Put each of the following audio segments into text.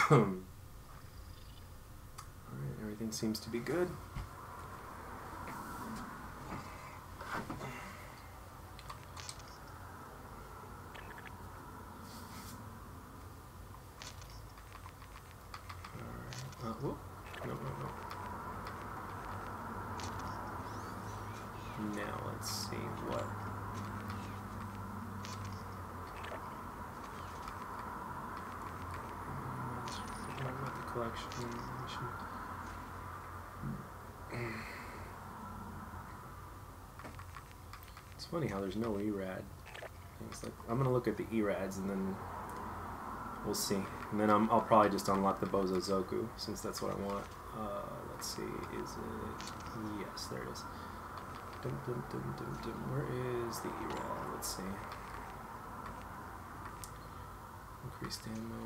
Alright, everything seems to be good. Whoop. No. Now let's see what. The collection. It's funny how there's no ERAD. It's like, I'm gonna look at the ERADs and then we'll see. And then I'll probably just unlock the Bozozoku since that's what I want. Let's see, is it? Yes, there it is. Where is the ERAD? Let's see. Increased ammo,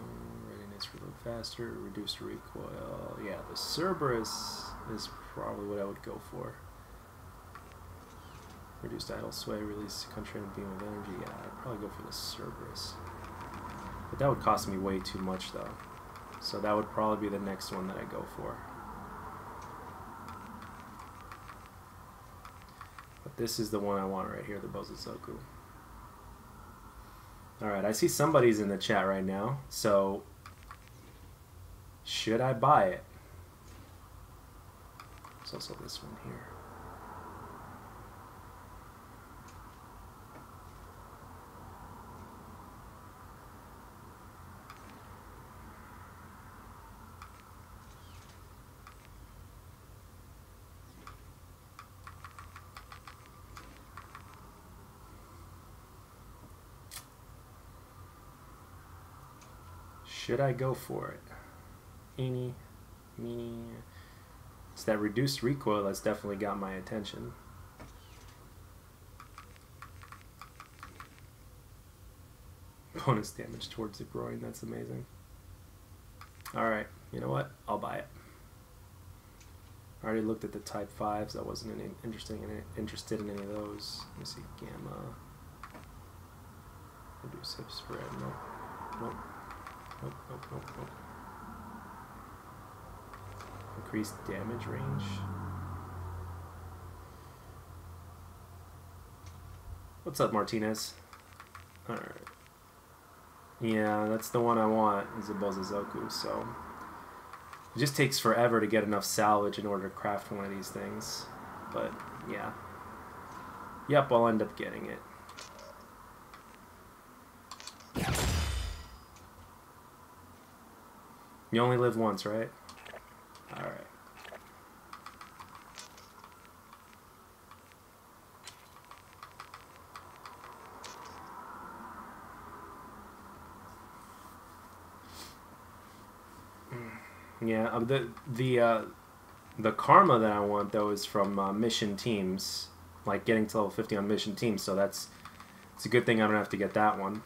readiness for load faster, reduced recoil. Yeah, the Cerberus is probably what I would go for. Reduced idle sway, release country and beam of energy. Yeah, I'd probably go for the Cerberus. But that would cost me way too much though. So that would probably be the next one that I go for. But this is the one I want right here, the Bozozoku. Alright, I see somebody's in the chat right now, so should I buy it? There's also this one here. Should I go for it? Eeny, meeny. It's that reduced recoil that's definitely got my attention. Bonus damage towards the groin, that's amazing. Alright, you know what? I'll buy it. I already looked at the Type 5s, I wasn't interested in any of those. Let me see, Gamma. Reduce hip spread, nope. Nope. Nope. Increased damage range. What's up, Martinez? Alright. Yeah, that's the one I want, is a Bozozoku, so it just takes forever to get enough salvage in order to craft one of these things. But yeah. Yep, I'll end up getting it. You only live once, right? Alright. Yeah, the karma that I want though is from mission teams, like getting to level 50 on mission teams. So it's a good thing I don't have to get that one.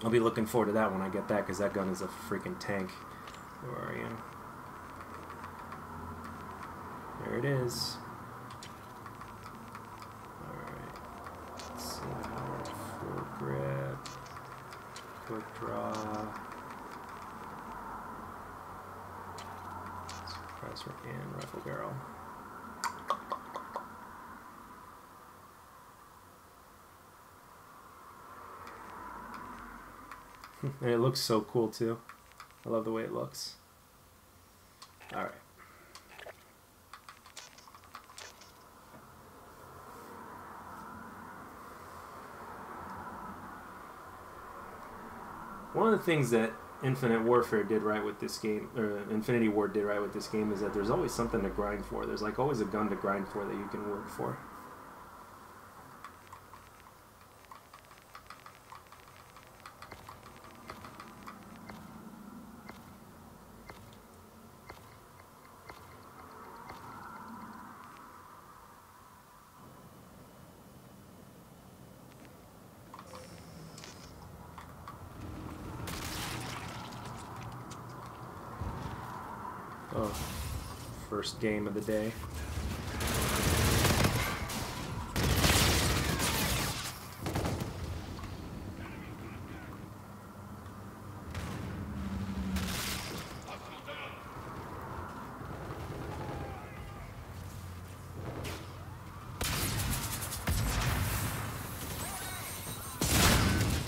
I'll be looking forward to that when I get that, because that gun is a freaking tank. Where are you? There it is. Alright. Let's see. Full grip. Quick draw. Suppressor and rifle barrel. And it looks so cool too. I love the way it looks. Alright. One of the things that Infinite Warfare did right with this game, or Infinity Ward did right with this game, is that there's always something to grind for. There's like always a gun to grind for that you can work for. Oh, first game of the day.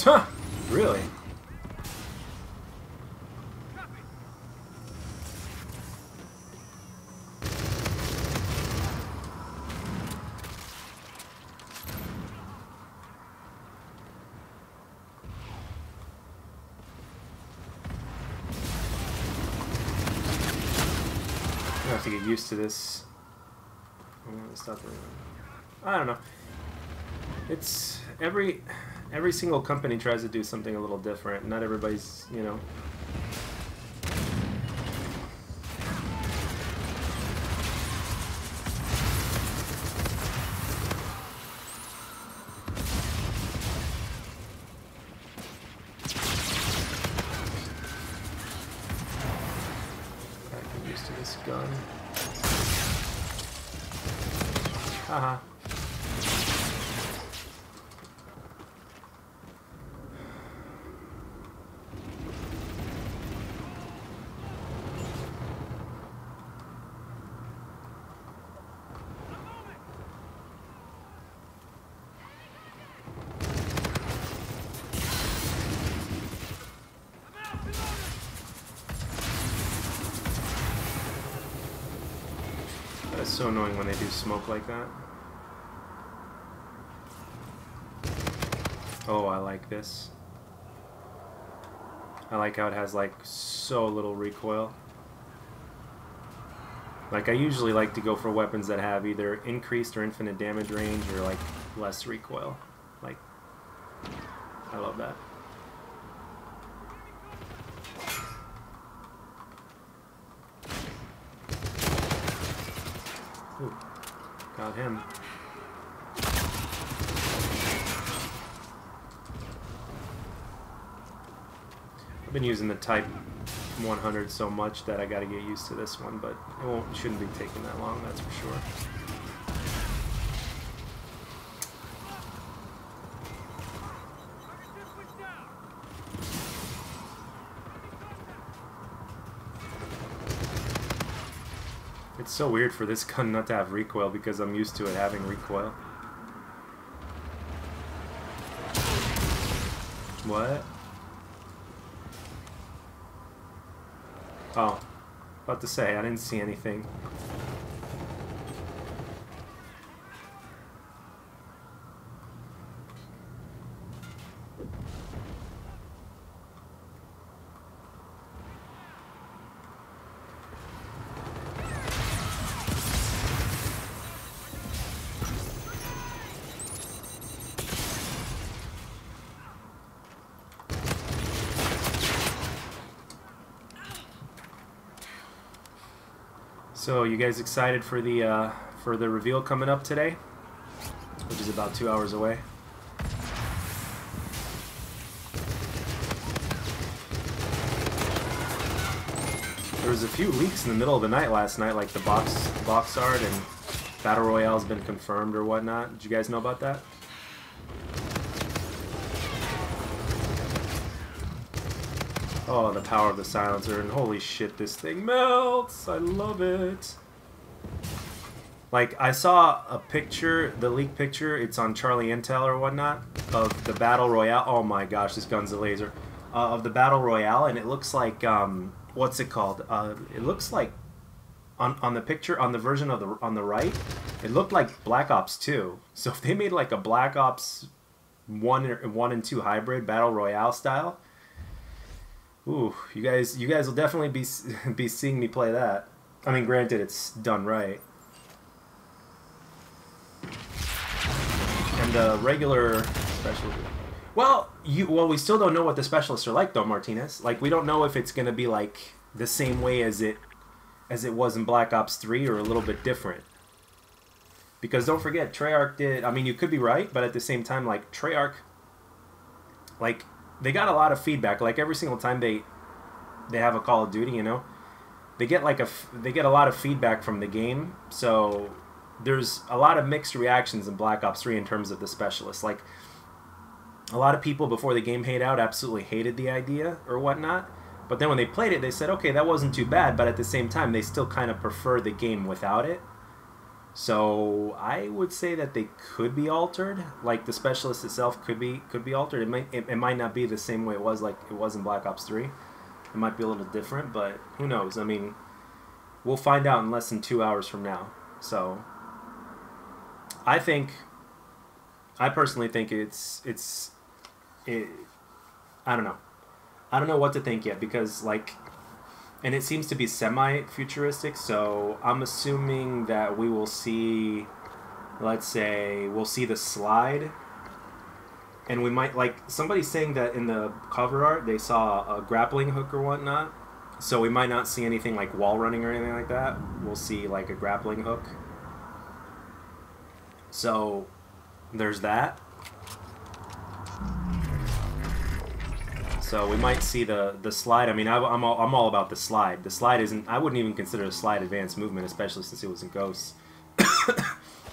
Huh! Really? I have to get used to this. I'm gonna stop there. I don't know. It's every single company tries to do something a little different. Not everybody's, you know. Gotta get used to this gun. Haha. That's so annoying when they do smoke like that. Oh, I like this. I like how it has like so little recoil. Like I usually like to go for weapons that have either increased or infinite damage range or like less recoil. Like, I love that. Ooh, got him. I've been using the Type 100 so much that I gotta get used to this one, but it shouldn't be taking that long, that's for sure. It's so weird for this gun not to have recoil because I'm used to it having recoil. What? Oh, about to say, I didn't see anything. So, you guys excited for the reveal coming up today, which is about 2 hours away? There was a few leaks in the middle of the night last night, like the box art and Battle Royale's been confirmed or whatnot. Did you guys know about that? Oh, the power of the silencer, and holy shit, this thing melts! I love it! Like, I saw a picture, the leaked picture, it's on Charlie Intel or whatnot, of the Battle Royale. Oh my gosh, this gun's a laser. Of the Battle Royale, and it looks like, what's it called? It looks like, on the picture, on the version of on the right, it looked like Black Ops 2. So if they made like a Black Ops 1 and 2 hybrid Battle Royale style, ooh, you guys will definitely be seeing me play that. I mean, granted, it's done right. And the regular special. Well, we still don't know what the specialists are like, though, Martinez. Like, we don't know if it's gonna be like the same way as it was in Black Ops 3 or a little bit different. Because don't forget, Treyarch did. I mean, you could be right, but at the same time, like Treyarch, like, they got a lot of feedback. Like every single time they have a Call of Duty, you know, they get a lot of feedback from the game. So there's a lot of mixed reactions in Black Ops 3 in terms of the specialists. Like a lot of people before the game absolutely hated the idea or whatnot. But then when they played it, they said, okay, that wasn't too bad. But at the same time, they still kind of prefer the game without it. So I would say that they could be altered. Like the specialist itself could be altered. It might not be the same way it was like it was in Black Ops 3. It might be a little different, but who knows? I mean, we'll find out in less than 2 hours from now. So I personally think I don't know. I don't know what to think yet because like, and it seems to be semi-futuristic, so I'm assuming that we will see, let's say, we'll see the slide, and we might, like, somebody's saying that in the cover art they saw a grappling hook or whatnot, so we might not see anything like wall running or anything like that. We'll see, like, a grappling hook. So, there's that. So we might see the slide. I mean, I'm all about the slide. The slide isn't. I wouldn't even consider the slide advanced movement, especially since it was in Ghosts.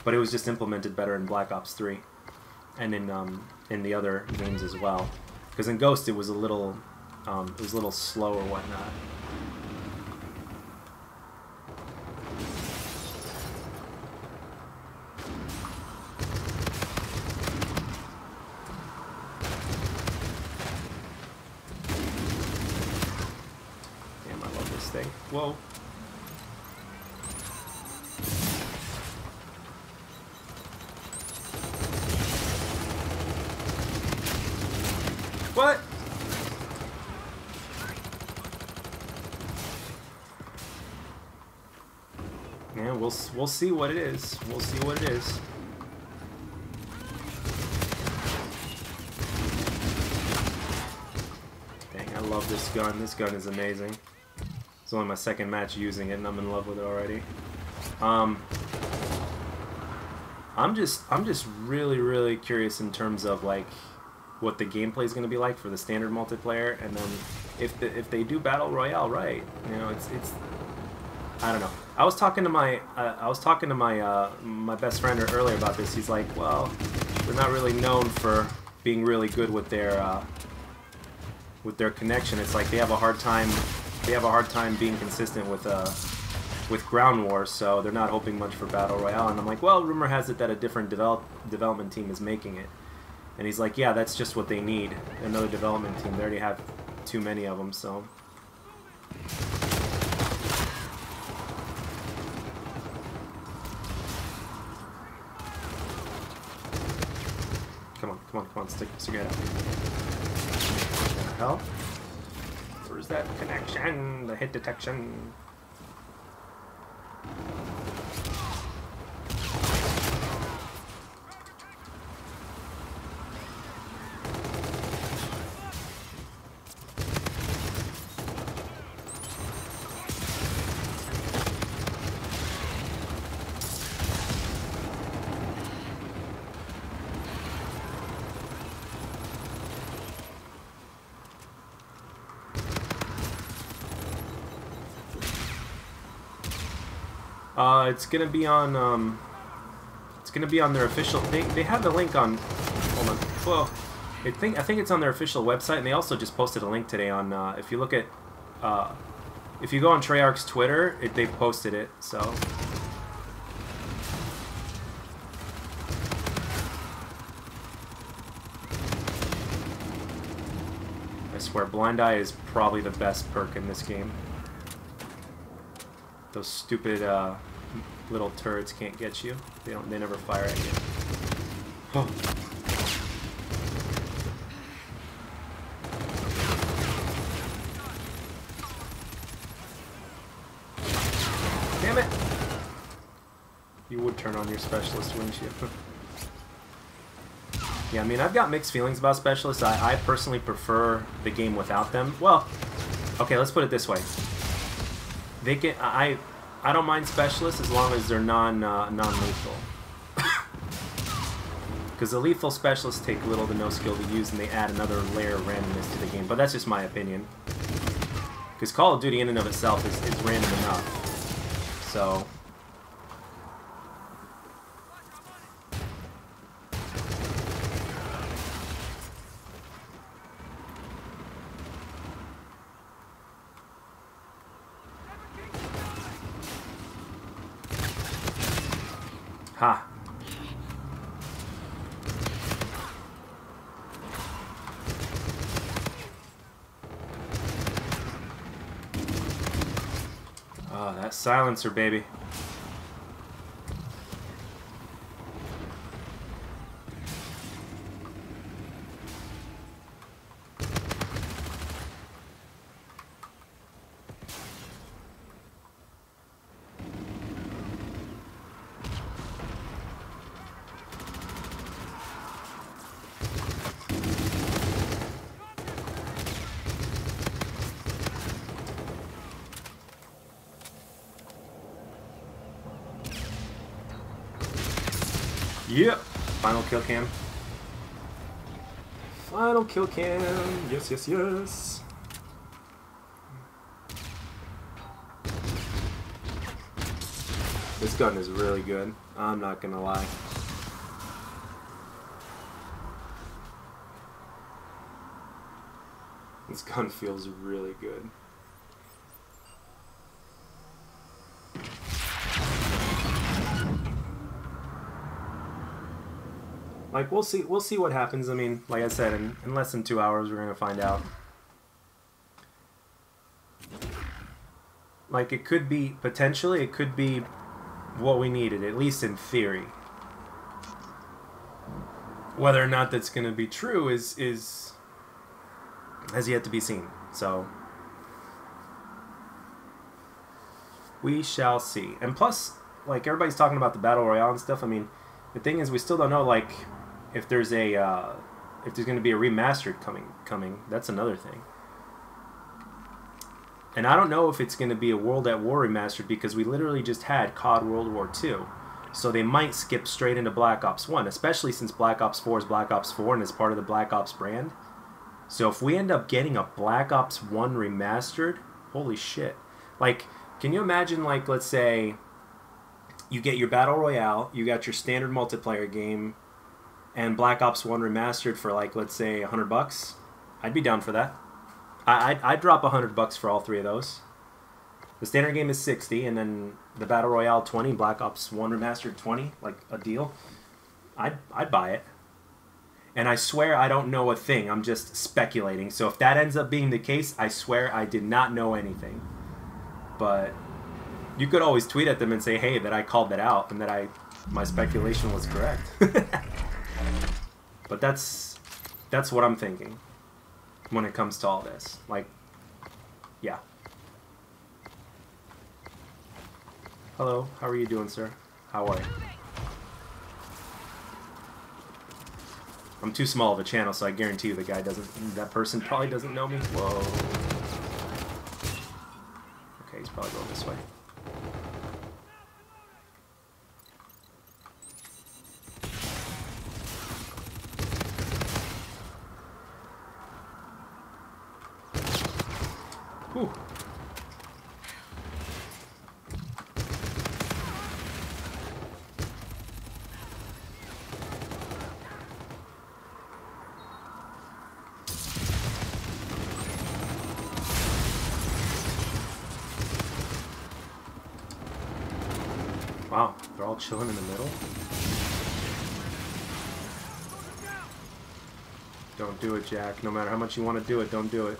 But it was just implemented better in Black Ops 3, and in the other games as well. Because in Ghost it was a little slow or whatnot. Thing. Whoa. What? Yeah, we'll see what it is. We'll see what it is. Dang, I love this gun. This gun is amazing. It's only my second match using it, and I'm in love with it already. I'm just really curious in terms of like what the gameplay is going to be like for the standard multiplayer, and then if they do battle royale right, you know, it's I don't know. I was talking to my my best friend earlier about this. He's like, well, they're not really known for being really good with their connection. It's like they have a hard time. They have a hard time being consistent with ground wars, so they're not hoping much for battle royale. And I'm like, well, rumor has it that a different development team is making it. And he's like, yeah, that's just what they need, another development team. They already have too many of them, so. Come on, stick your head out. What the hell? Where's that connection? The hit detection. It's gonna be on their official. They have the link on. Hold on. Well, I think it's on their official website, and they also just posted a link today on. If you look at, if you go on Treyarch's Twitter, they posted it. So. I swear, Blind Eye is probably the best perk in this game. Those stupid little turrets can't get you. They never fire at you. Oh. Damn it! You would turn on your specialist, wouldn't you? Yeah, I mean, I've got mixed feelings about specialists. I personally prefer the game without them. Well, okay, let's put it this way. They can. I don't mind specialists as long as they're non-lethal. Because the lethal specialists take little to no skill to use, and they add another layer of randomness to the game. But that's just my opinion. Because Call of Duty in and of itself is random enough. So. Ha! Oh, that silencer, baby. Yep. Final kill cam. Final kill cam. Yes, yes, yes. This gun is really good. I'm not gonna lie. This gun feels really good. Like, we'll see what happens. I mean, like I said, in less than 2 hours we're gonna find out. Like, it could be, potentially, it could be what we needed, at least in theory. Whether or not that's gonna be true is has yet to be seen. So we shall see. And plus, like, everybody's talking about the Battle Royale and stuff. I mean, the thing is, we still don't know, like, if there's a if there's going to be a remastered coming. That's another thing. And I don't know if it's going to be a World at War remastered, because we literally just had COD World War II. So they might skip straight into Black Ops 1, especially since Black Ops 4 is Black Ops 4 and is part of the Black Ops brand. So if we end up getting a Black Ops 1 remastered, holy shit. Like, can you imagine, like, let's say you get your Battle Royale, you got your standard multiplayer game, and Black Ops 1 remastered for, like, let's say $100? I'd be down for that. I'd drop $100 for all three of those. The standard game is $60, and then the Battle Royale $20, Black Ops 1 remastered $20, like a deal. I'd buy it. And I swear I don't know a thing. I'm just speculating. So if that ends up being the case, I swear I did not know anything. But you could always tweet at them and say, hey, that I called that out and that my speculation was correct. But that's what I'm thinking when it comes to all this. Like, yeah. Hello, how are you doing, sir? How are you? I'm too small of a channel, so I guarantee you that person probably doesn't know me. Whoa. Okay, he's probably going this way. Whew. Wow, they're all chilling in the middle. Don't do it, Jack. No matter how much you want to do it, don't do it.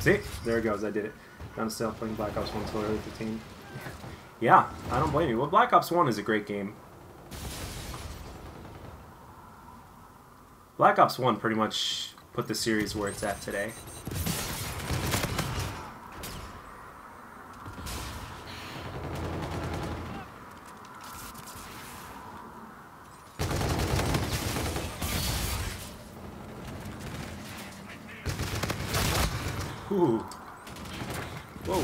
See? There it goes. I did it. Found myself playing Black Ops 1 until early 15. Yeah, I don't blame you. Well, Black Ops 1 is a great game. Black Ops 1 pretty much put the series where it's at today. Ooh. Whoa.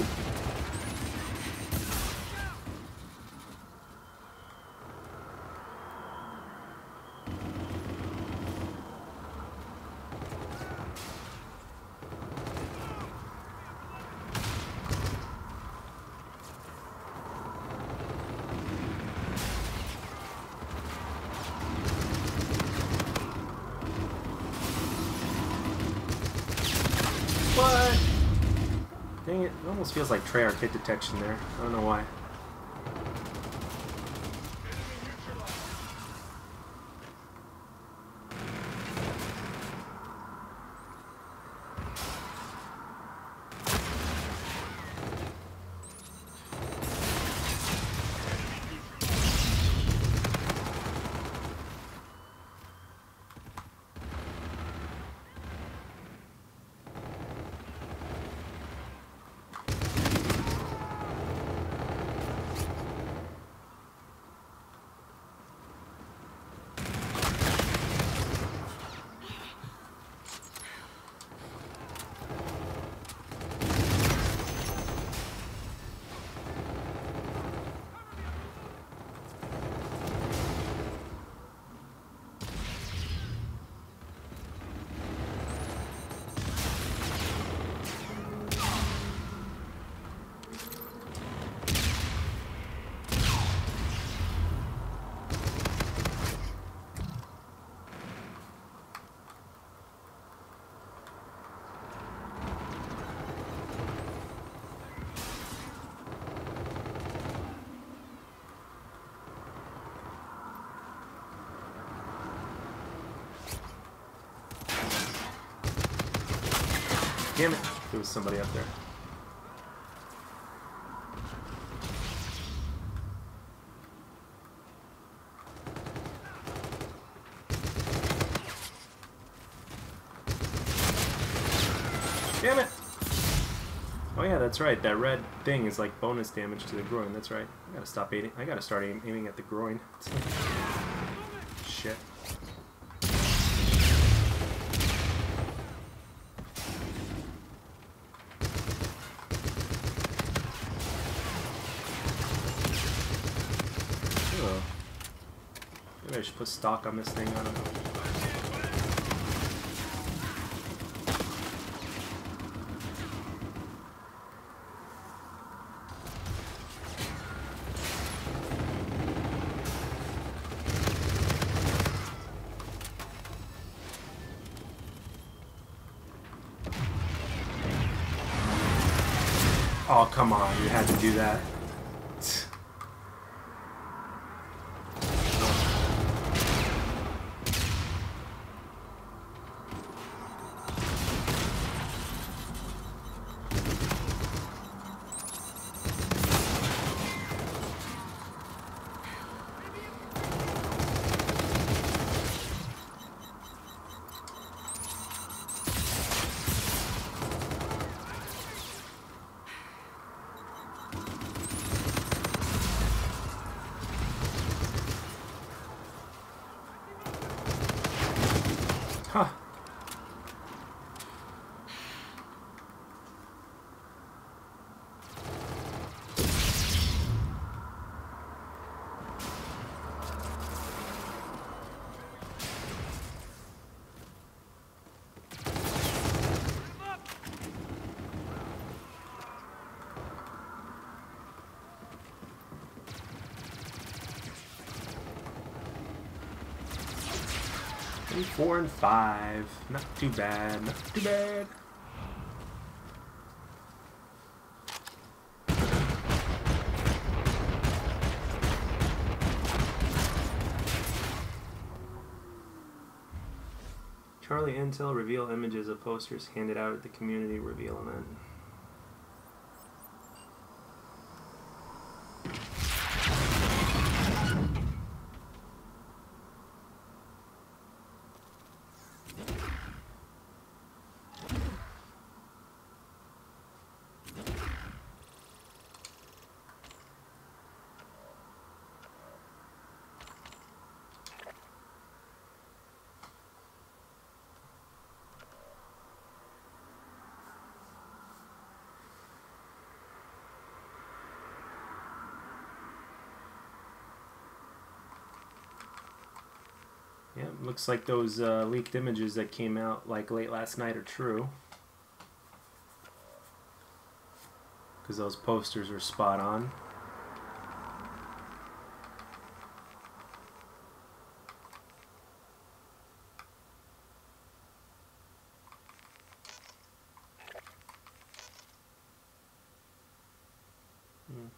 What? Dang it, it almost feels like Treyarch hit detection there. I don't know why. Damn it! There was somebody up there. Damn it! Oh yeah, that's right. That red thing is like bonus damage to the groin. That's right. I gotta stop aiming. I gotta start aiming at the groin. Shit. Oh. Maybe I should put stock on this thing. I don't know. Oh, come on, you had to do that. Huh. Maybe 4 and 5. Not too bad. Not too bad. Charlie Intel reveal images of posters handed out at the community reveal event. Yeah, looks like those leaked images that came out like late last night are true. Because those posters were spot on.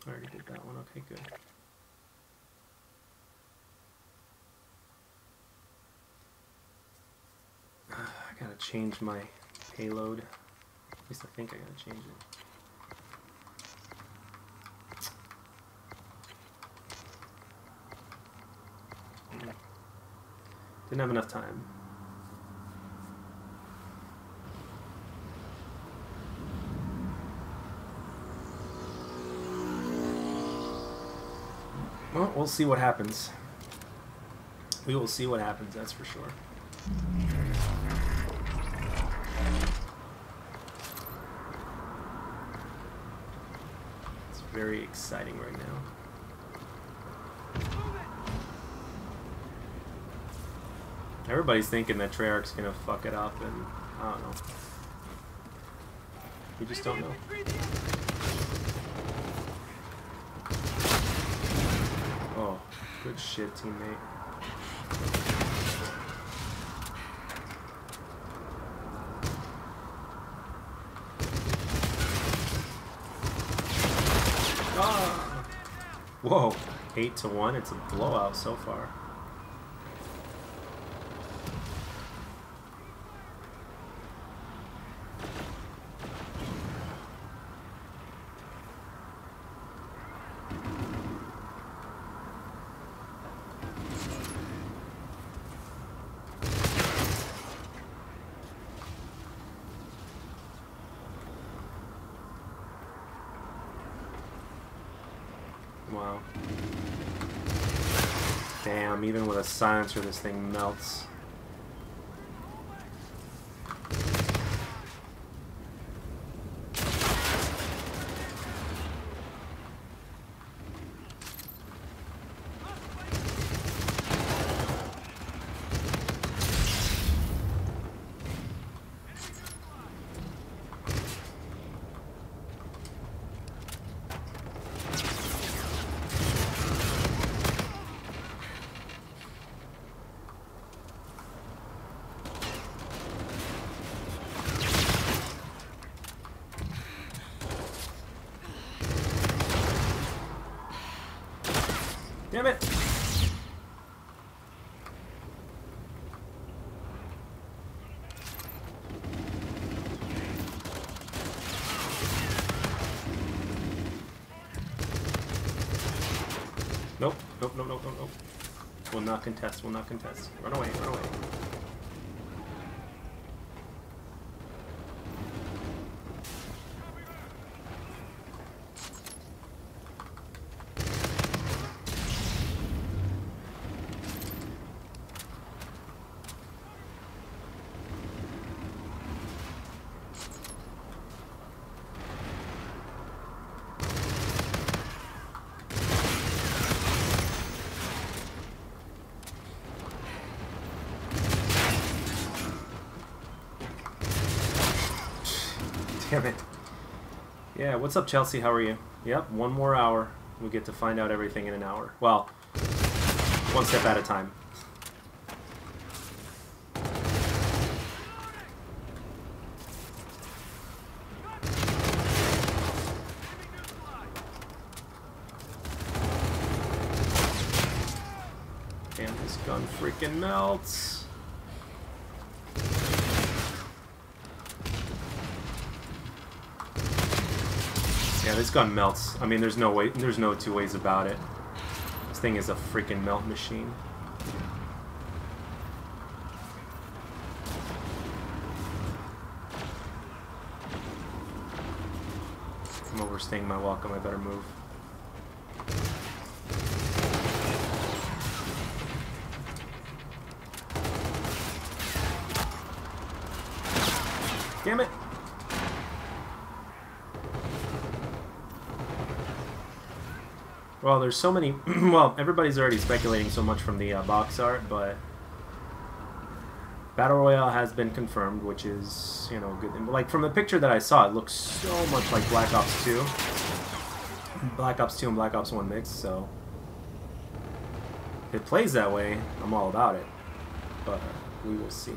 I already did that one. Okay, good. I gotta change my payload. At least I think I gotta change it. Didn't have enough time. Well, we'll see what happens. We will see what happens, that's for sure. It's very exciting right now. Everybody's thinking that Treyarch's gonna fuck it up, and I don't know. We just don't know. Oh, good shit, teammate. Ah! Whoa, 8-1. It's a blowout so far. Damn, even with a silencer, this thing melts. Damn it! Nope, nope, nope, nope, nope, nope. Will not contest, will not contest. Run away, run away. Damn it. Yeah, what's up, Chelsea? How are you? Yep, 1 more hour. We get to find out everything in an hour. Well, 1 step at a time. Damn, this gun freaking melts. Yeah, this gun melts. I mean, there's no way, there's no two ways about it. This thing is a freaking melt machine. I'm overstaying my welcome. I better move. Damn it! Well, there's so many... well, everybody's already speculating so much from the box art, but... Battle Royale has been confirmed, which is, you know, good. Like, from the picture that I saw, it looks so much like Black Ops 2. Black Ops 2 and Black Ops 1 mixed, so... If it plays that way, I'm all about it. But we will see.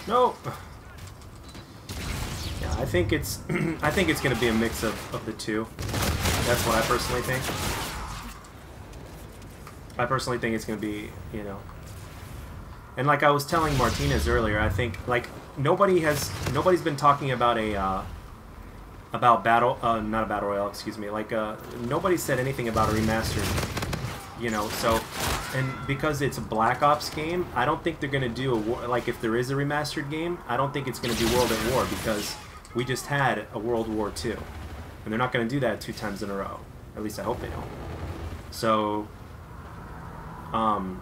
No. Yeah, I think it's I think it's gonna be a mix of the two. That's what I personally think. I personally think it's gonna be, you know. And like I was telling Martinez earlier, I think like nobody's been talking about a not a battle royale, excuse me. Like nobody said anything about a remastered, you know. So. And because it's a Black Ops game, I don't think they're going to do like if there is a remastered game, I don't think it's going to be World at War because we just had a World War II. And they're not going to do that 2 times in a row. At least I hope they don't. So, and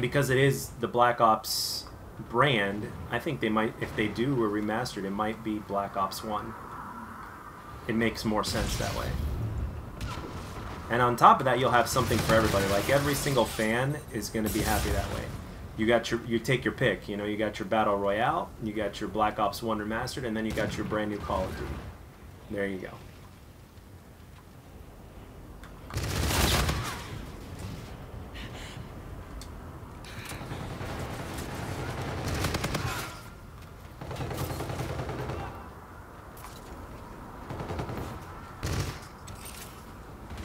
because it is the Black Ops brand, I think they might, if they do a remastered, it might be Black Ops 1. It makes more sense that way. And on top of that, you'll have something for everybody. Like every single fan is going to be happy that way. You take your pick. You know, you got your Battle Royale, you got your Black Ops 1 Remastered, and then you got your brand new Call of Duty. There you go.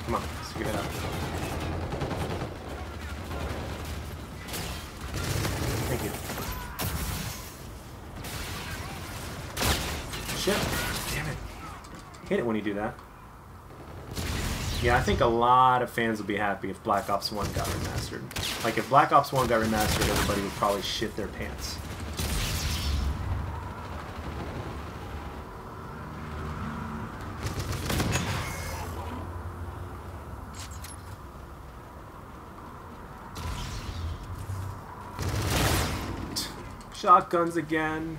Come on, let's give it up. Thank you. Hate it when you do that. Yeah, I think a lot of fans would be happy if Black Ops 1 got remastered. Like, if Black Ops 1 got remastered, everybody would probably shit their pants. Shotguns again.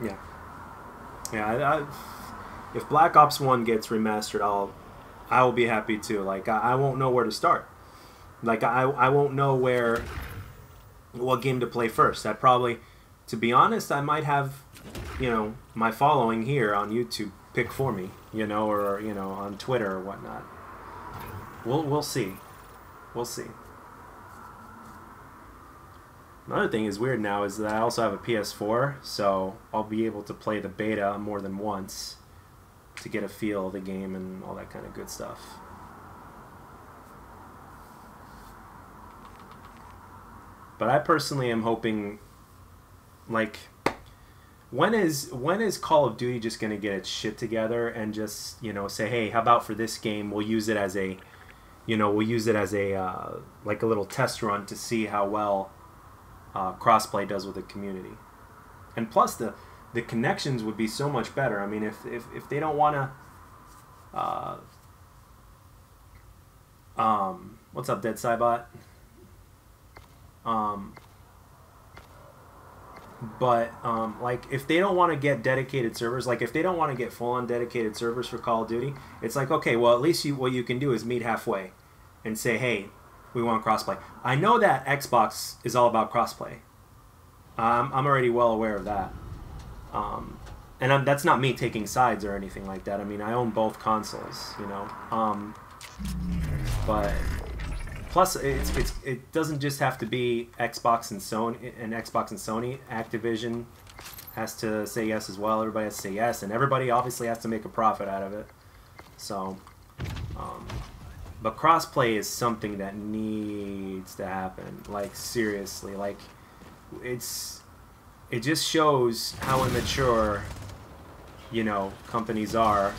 Yeah. Yeah, if Black Ops 1 gets remastered, I will be happy too. Like, I won't know where to start. Like, I won't know what game to play first. I probably, to be honest, I might have, you know, my following here on YouTube pick for me, you know, or, you know, on Twitter or whatnot. We'll see. We'll see. Another thing is weird now is that I also have a PS4, so I'll be able to play the beta more than once to get a feel of the game and all that kind of good stuff. But I personally am hoping, like, when is Call of Duty just going to get its shit together and just, you know, say, hey, how about for this game we'll use it as a, you know, like a little test run to see how well crossplay does with the community. And plus the connections would be so much better. I mean, if they don't want to what's up, Dead Cybot? Like, if they don't want to get dedicated servers, like if they don't want to get full-on dedicated servers for Call of Duty, it's like, okay, well, at least what you can do is meet halfway and say, hey, we want crossplay. I know that Xbox is all about crossplay. I'm already well aware of that. And that's not me taking sides or anything like that. I mean, I own both consoles, you know. But plus, it doesn't just have to be Xbox and Sony. Activision has to say yes as well. Everybody has to say yes, and everybody obviously has to make a profit out of it. So, but crossplay is something that needs to happen. Like, seriously, like, it just shows how immature, you know, companies are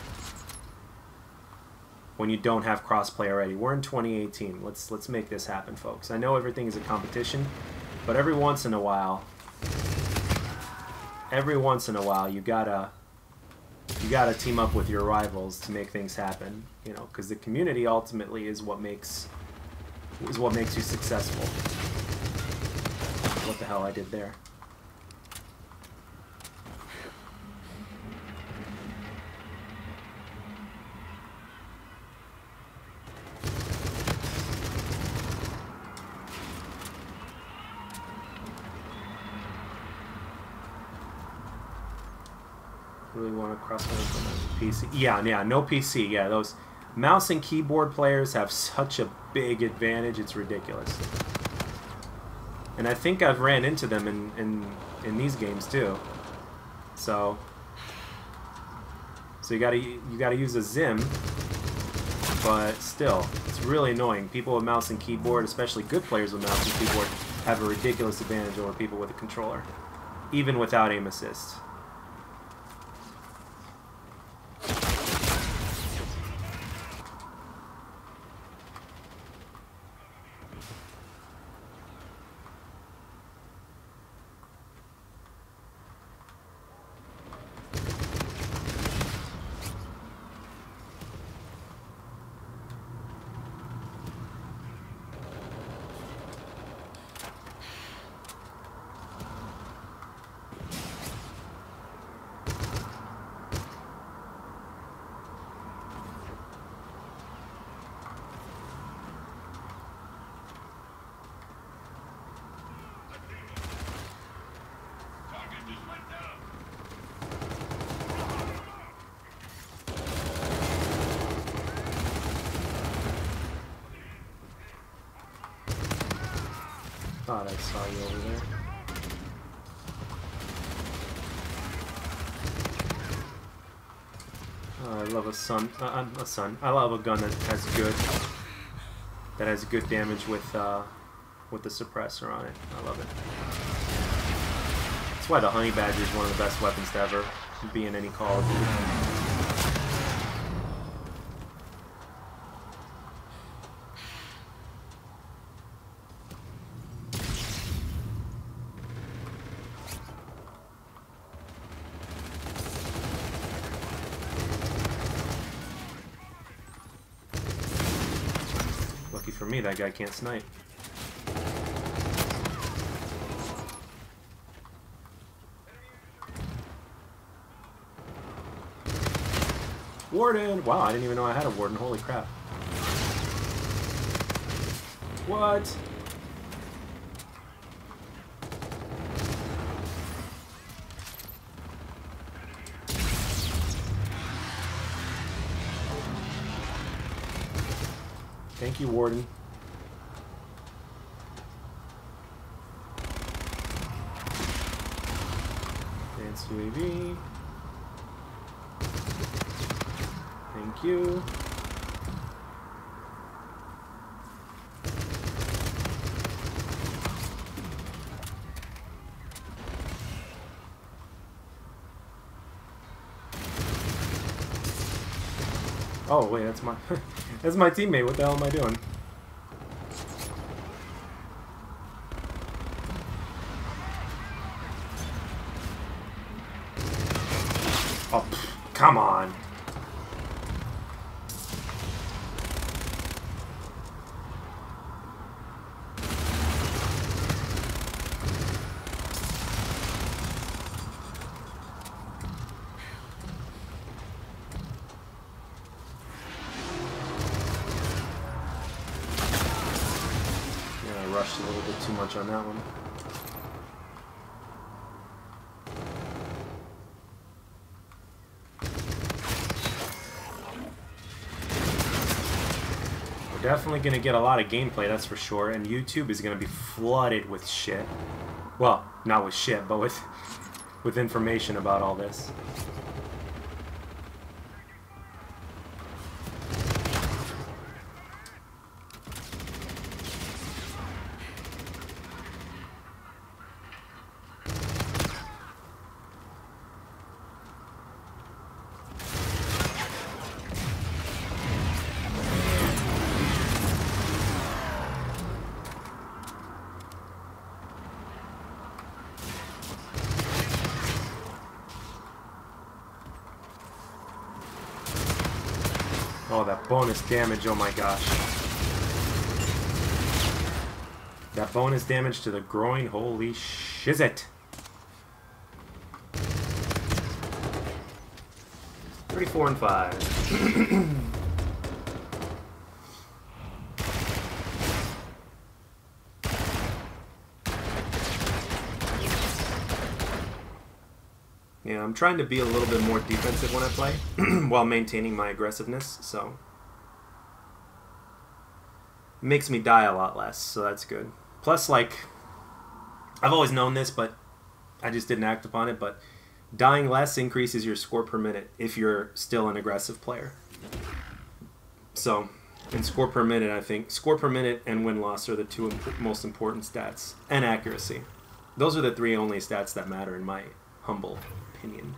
when you don't have crossplay already. We're in 2018. Let's make this happen, folks. I know everything is a competition, but every once in a while you gotta team up with your rivals to make things happen, you know, because the community ultimately is what makes you successful. What the hell I did there? Really want to cross-play from PC? Yeah, no PC. Yeah, those mouse and keyboard players have such a big advantage. It's ridiculous. And I think I've ran into them in these games too. So you gotta use a Zim, but still, it's really annoying. People with mouse and keyboard, especially good players with mouse and keyboard, have a ridiculous advantage over people with a controller, even without aim assist. thought I saw you over there. Oh, I love a sun. I love a gun that has good damage with the suppressor on it. I love it. That's why the Honey Badger is one of the best weapons to ever be in any Call of Duty. Lucky for me, that guy can't snipe. Warden! Wow, I didn't even know I had a Warden. Holy crap. What? Thank you, Warden. Advanced UAV. Thank you. Oh wait, that's my that's my teammate. What the hell am I doing? Oh, come on. Rushed a little bit too much on that one. We're definitely going to get a lot of gameplay, that's for sure, and YouTube is going to be flooded with shit. Well, not with shit, but with information about all this. Oh, that bonus damage, oh my gosh. That bonus damage to the groin, holy shizit. 34 and 5. Yeah, I'm trying to be a little bit more defensive when I play, while maintaining my aggressiveness, so it makes me die a lot less, so that's good. Plus, like, I've always known this, but I just didn't act upon it, but dying less increases your score per minute if you're still an aggressive player. So, in score per minute, I think, score per minute and win-loss are the two most important stats, and accuracy. Those are the three only stats that matter in my humble opinion.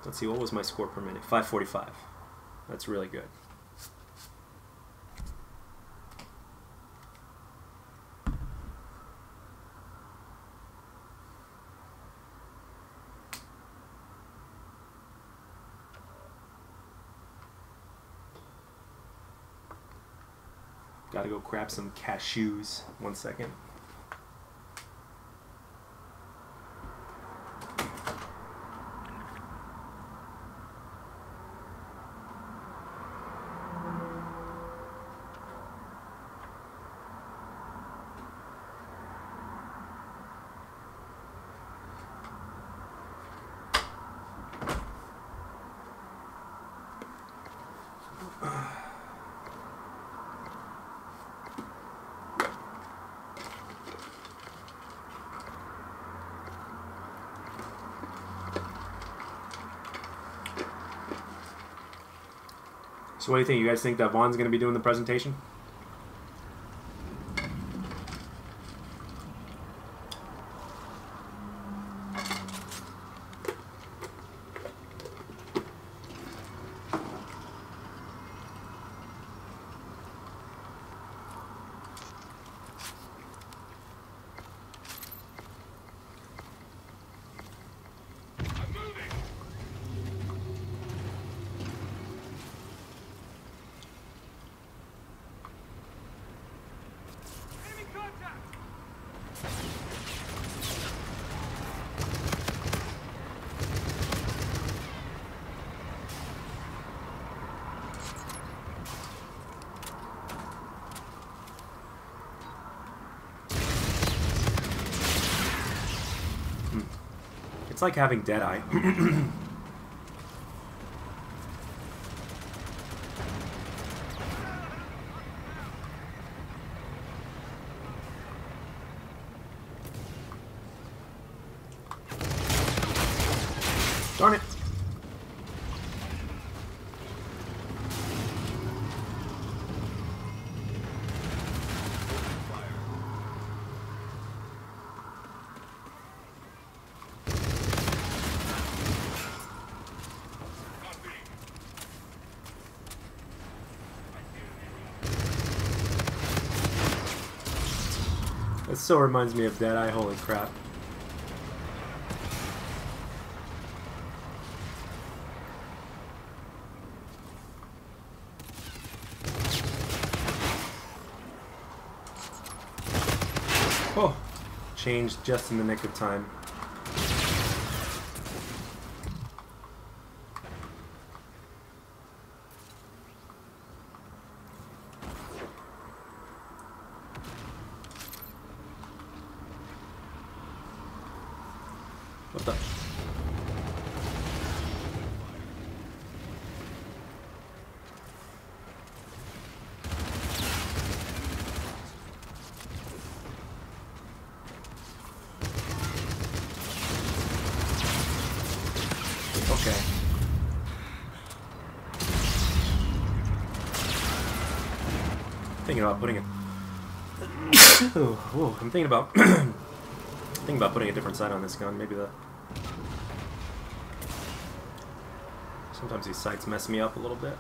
Let's see, what was my score per minute? 545. That's really good. Gotta go grab some cashews. 1 second. So what do you think? You guys think that Vaughn's going to be doing the presentation? It's like having Deadeye. Darn it. That so reminds me of Deadeye, holy crap. Oh, changed just in the nick of time. What the? Okay. Thinking about putting it. Oh, I'm thinking about thinking about putting a different sight on this gun. Maybe the. Sometimes these sights mess me up a little bit.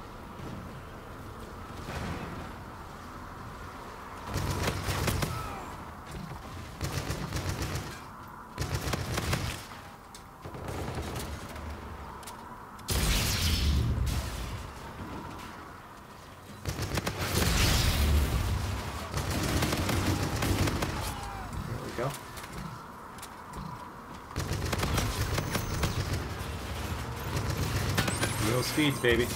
Go. No speeds, baby.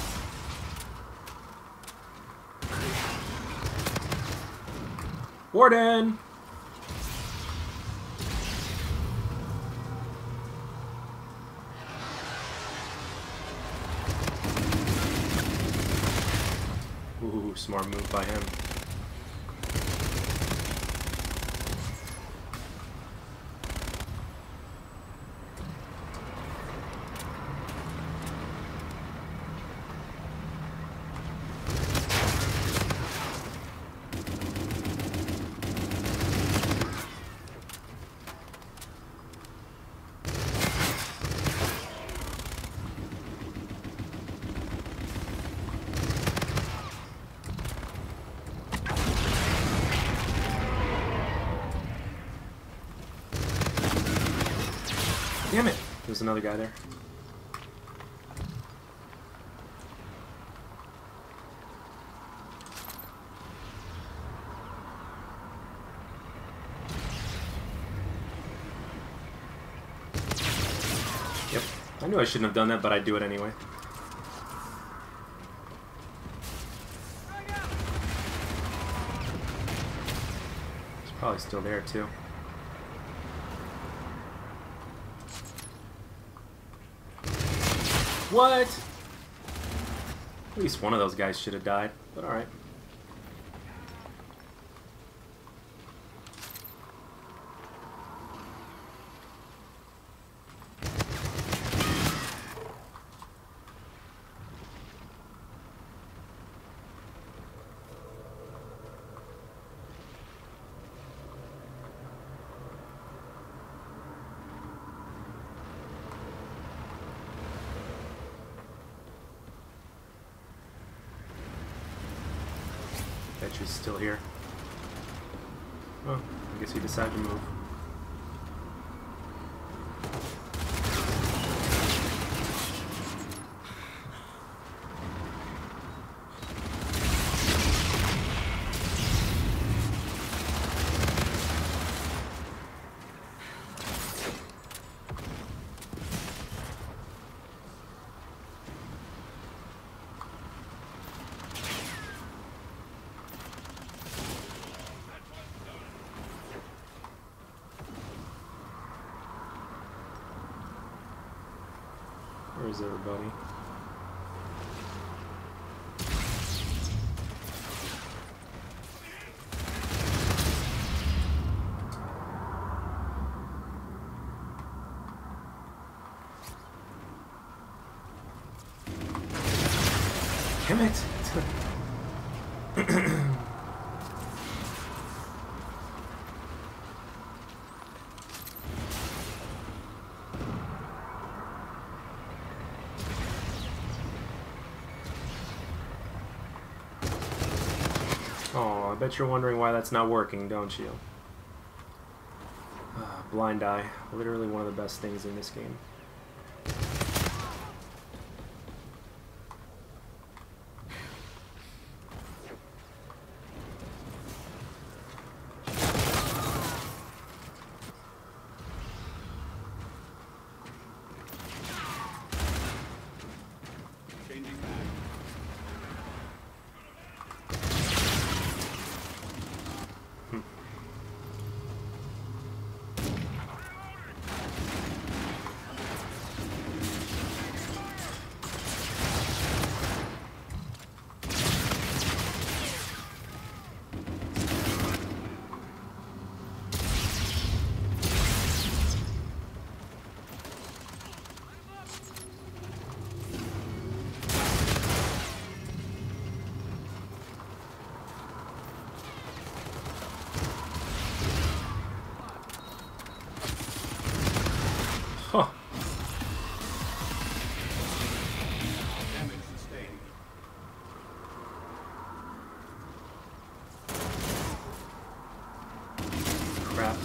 Warden! Ooh, smart move by him. Damn it! There's another guy there. Yep. I knew I shouldn't have done that, but I'd do it anyway. He's probably still there, too. What? At least one of those guys should have died, but alright. She's still here. Oh, I guess he decided to move. Where's everybody? Damn it! Oh, I bet you're wondering why that's not working, don't you? Blind Eye, literally one of the best things in this game. Huh. Crap.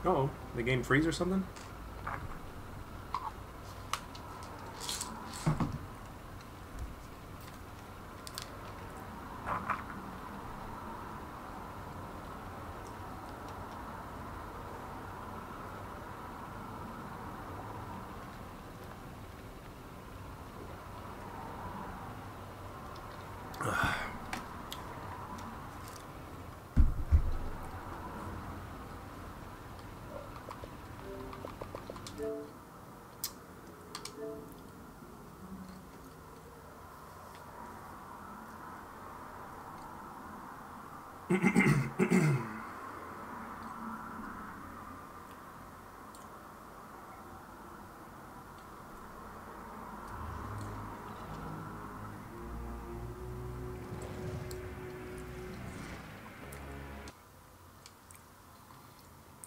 Uh-oh, the game freeze or something?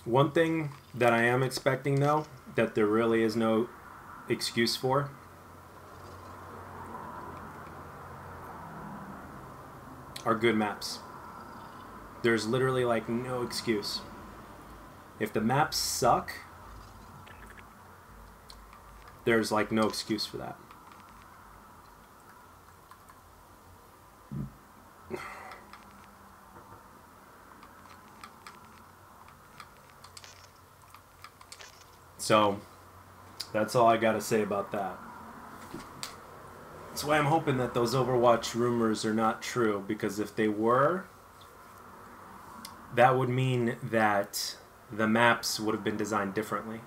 One thing that I am expecting, though, that there really is no excuse for, are good maps. There's literally like no excuse. If the maps suck, there's like no excuse for that. So that's all I gotta say about that. That's why I'm hoping that those Overwatch rumors are not true, because if they were, that would mean that the maps would have been designed differently.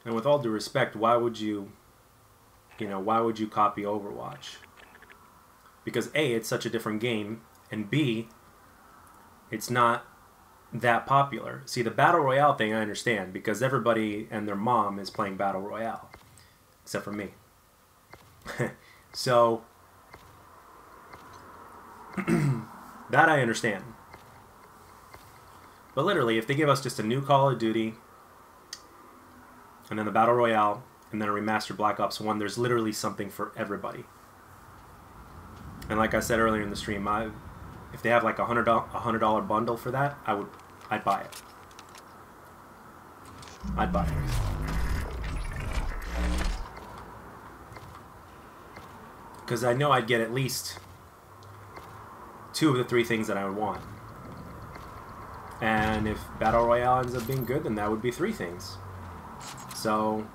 And with all due respect, why would you copy Overwatch? Because A, it's such a different game, and B, it's not that popular. See, the Battle Royale thing I understand, because everybody and their mom is playing Battle Royale, except for me. So, that I understand. But literally, if they give us just a new Call of Duty, and then the Battle Royale, and then a remastered Black Ops 1, there's literally something for everybody. And like I said earlier in the stream, if they have like a $100 bundle for that, I'd buy it. I'd buy it. Because I know I'd get at least 2 of the 3 things that I would want. And if Battle Royale ends up being good, then that would be 3 things. So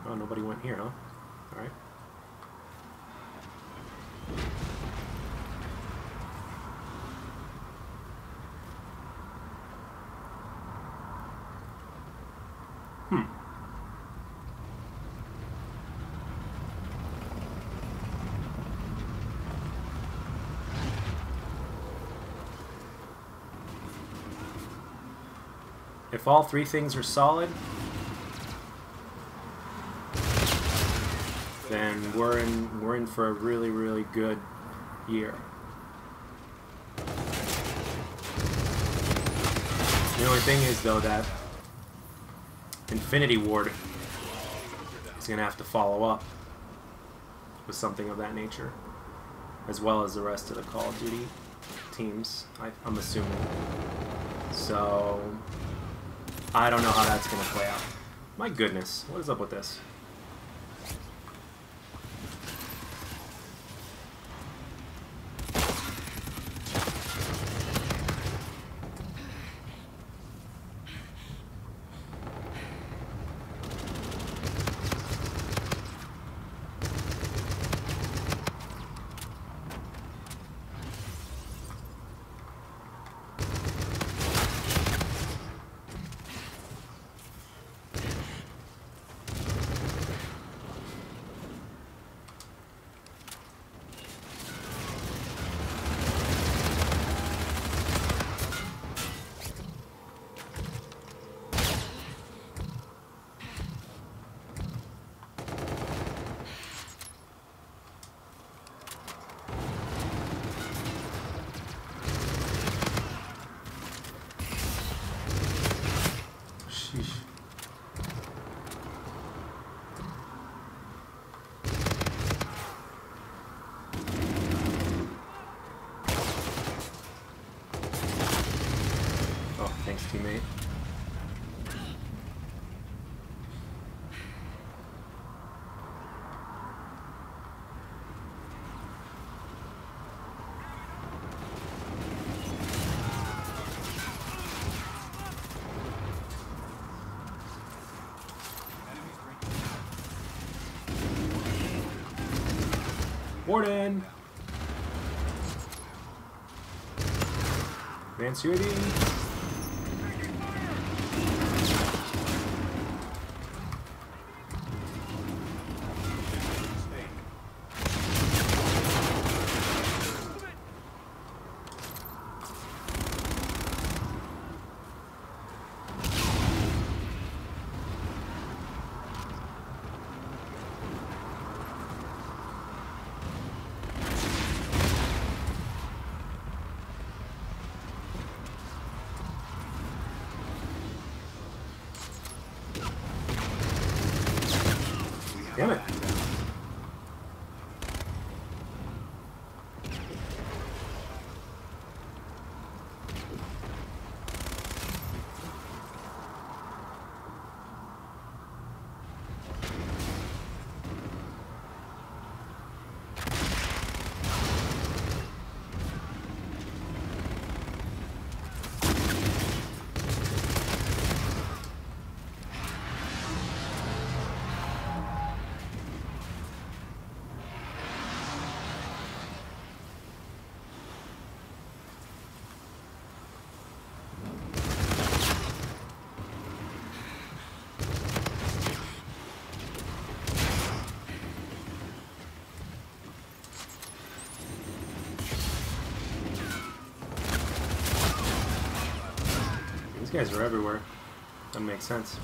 oh, nobody went here, huh? All right. If all 3 things are solid, then we're in for a really, really good year. The only thing is, though, that Infinity Ward is going to have to follow up with something of that nature, as well as the rest of the Call of Duty teams, I'm assuming. So I don't know how that's going to play out. My goodness, what is up with this? Teammate. Warden! Advance UAV. Damn it. These guys are everywhere. That makes sense.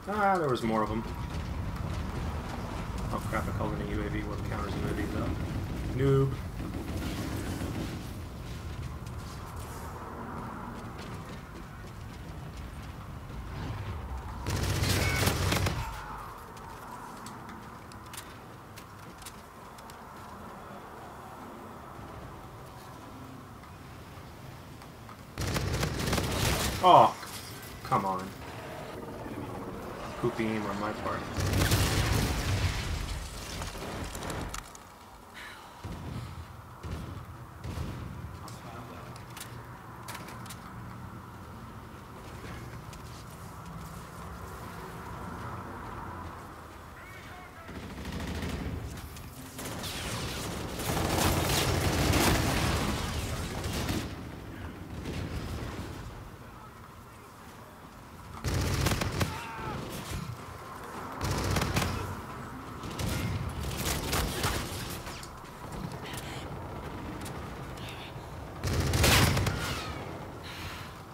Ah, there was more of them. Oh crap, I called in a UAV. What counters UAVs up? Noob. Oh, come on. Poopy aim on my part.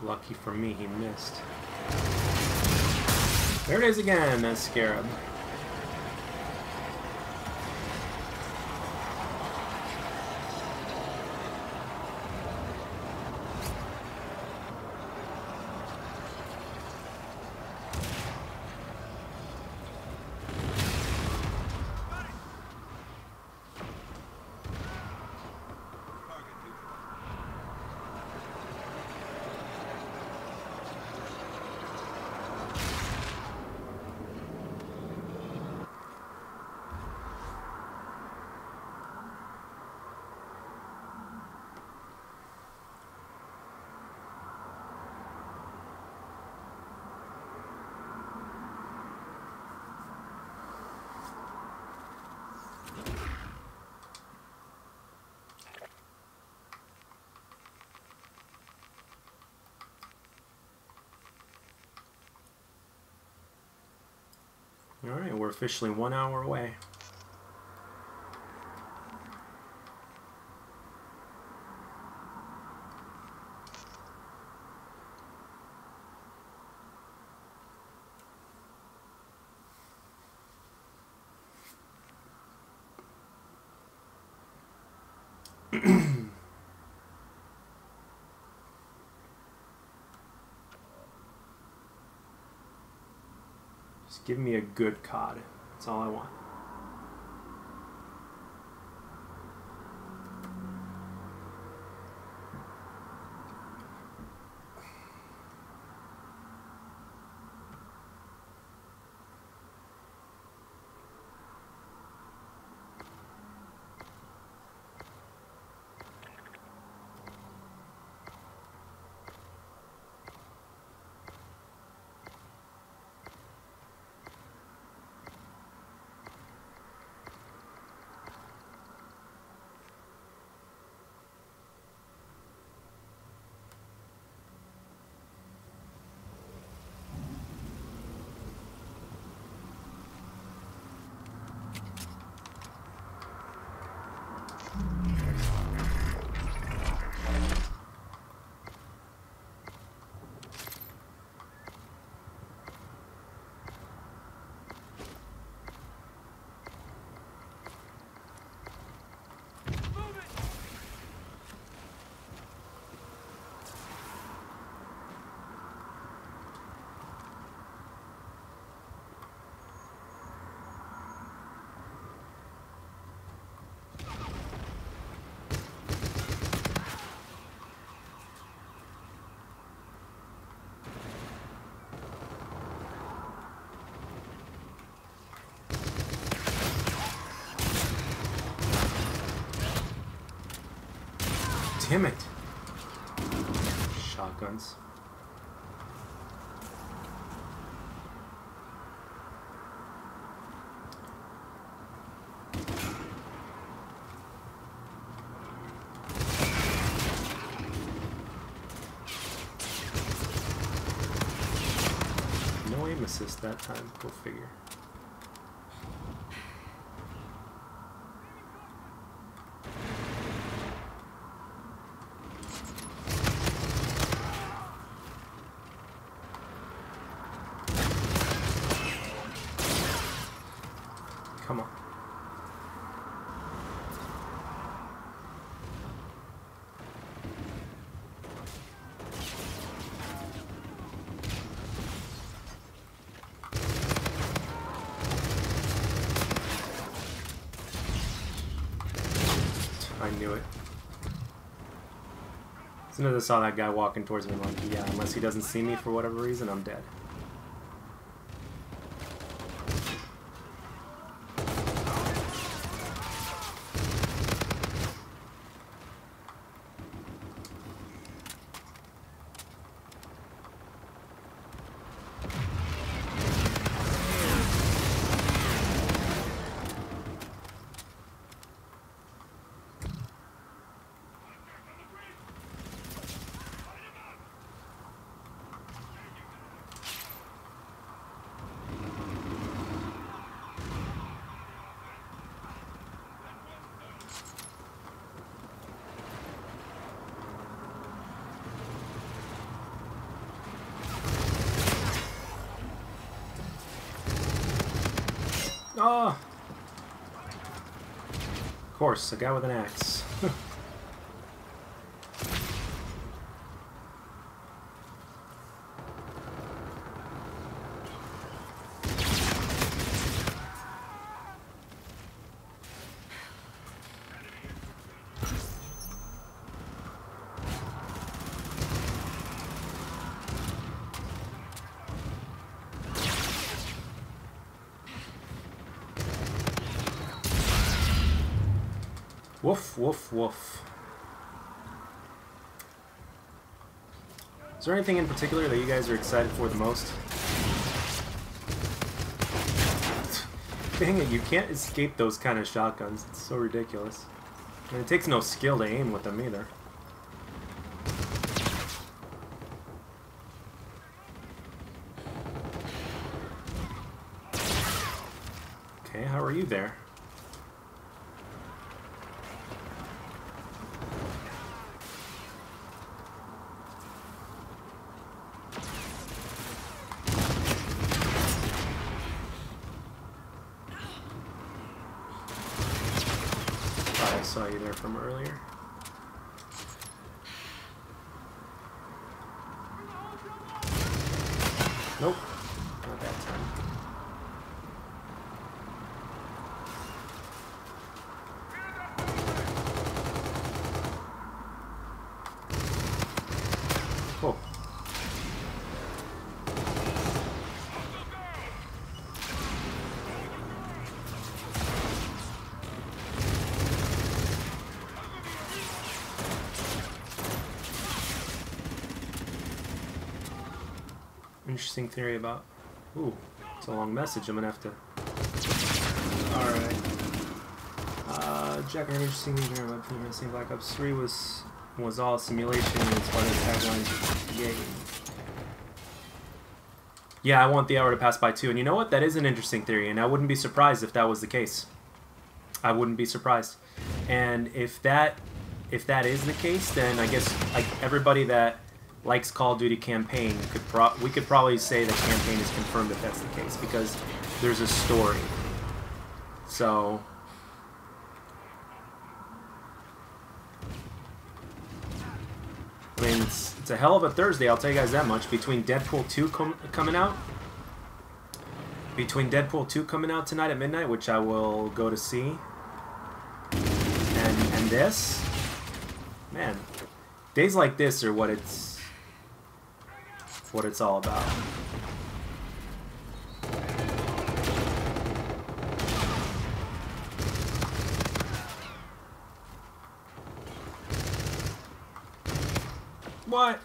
Lucky for me, he missed. There it is again, that scarab. Alright, we're officially 1 hour away. Just give me a good COD. That's all I want. damn it. Shotguns. No aim assist that time, go figure. Come on. I knew it. As soon as I saw that guy walking towards me, I'm like, yeah, unless he doesn't see me for whatever reason, I'm dead. Oh! Of course, a guy with an axe. Woof, woof, woof. Is there anything in particular that you guys are excited for the most? Dang it, you can't escape those kind of shotguns. It's so ridiculous. And it takes no skill to aim with them either. Okay, how are you there? I saw you there from earlier. Nope, not that time. Oh. Interesting theory about... Ooh, it's a long message. I'm gonna have to... Alright. Jack, an interesting theory about from the Black Ops 3 was all simulation and it's part of the tagline. Yay. Yeah, I want the hour to pass by too. And you know what? That is an interesting theory, and I wouldn't be surprised if that was the case. I wouldn't be surprised. And if that is the case, then I guess like everybody that likes Call of Duty campaign we could probably say the campaign is confirmed if that's the case, because there's a story. So I mean, it's a hell of a Thursday, I'll tell you guys that much. Between Deadpool 2 coming out, tonight at midnight, which I will go to see, and this, man, days like this are what it's all about. What?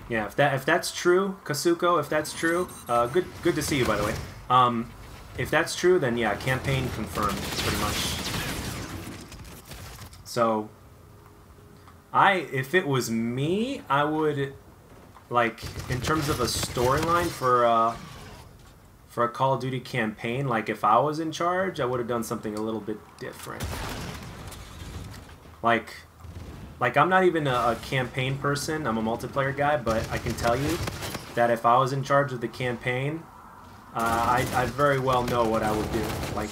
Yeah, if that's true, Kasuko, if that's true, good to see you, by the way. If that's true, then yeah, campaign confirmed, pretty much. So, if it was me, I would, like, in terms of a storyline for a Call of Duty campaign, like, if I was in charge, I would have done something a little bit different. Like, I'm not even a campaign person, I'm a multiplayer guy, but I can tell you that if I was in charge of the campaign, I very well know what I would do. Like,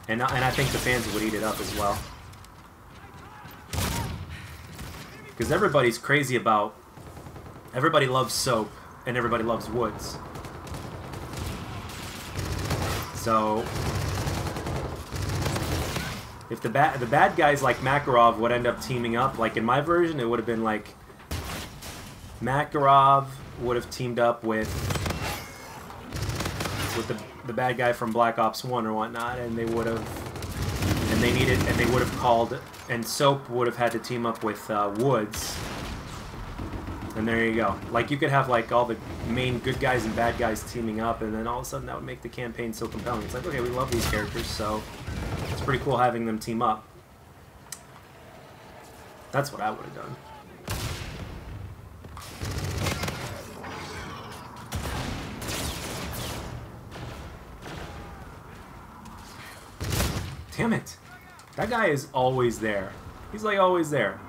and I think the fans would eat it up as well. Because everybody's crazy about... Everybody loves soap, and everybody loves woods. So... if the bad guys like Makarov would end up teaming up, like in my version, it would have been like... Makarov would have teamed up with the bad guy from Black Ops 1 or whatnot, and they would have... And they would have called... And Soap would have had to team up with Woods. And there you go. Like, you could have, like, all the main good guys and bad guys teaming up, and then all of a sudden that would make the campaign so compelling. It's like, okay, we love these characters, so it's pretty cool having them team up. That's what I would have done. Damn it. That guy is always there. He's like always there.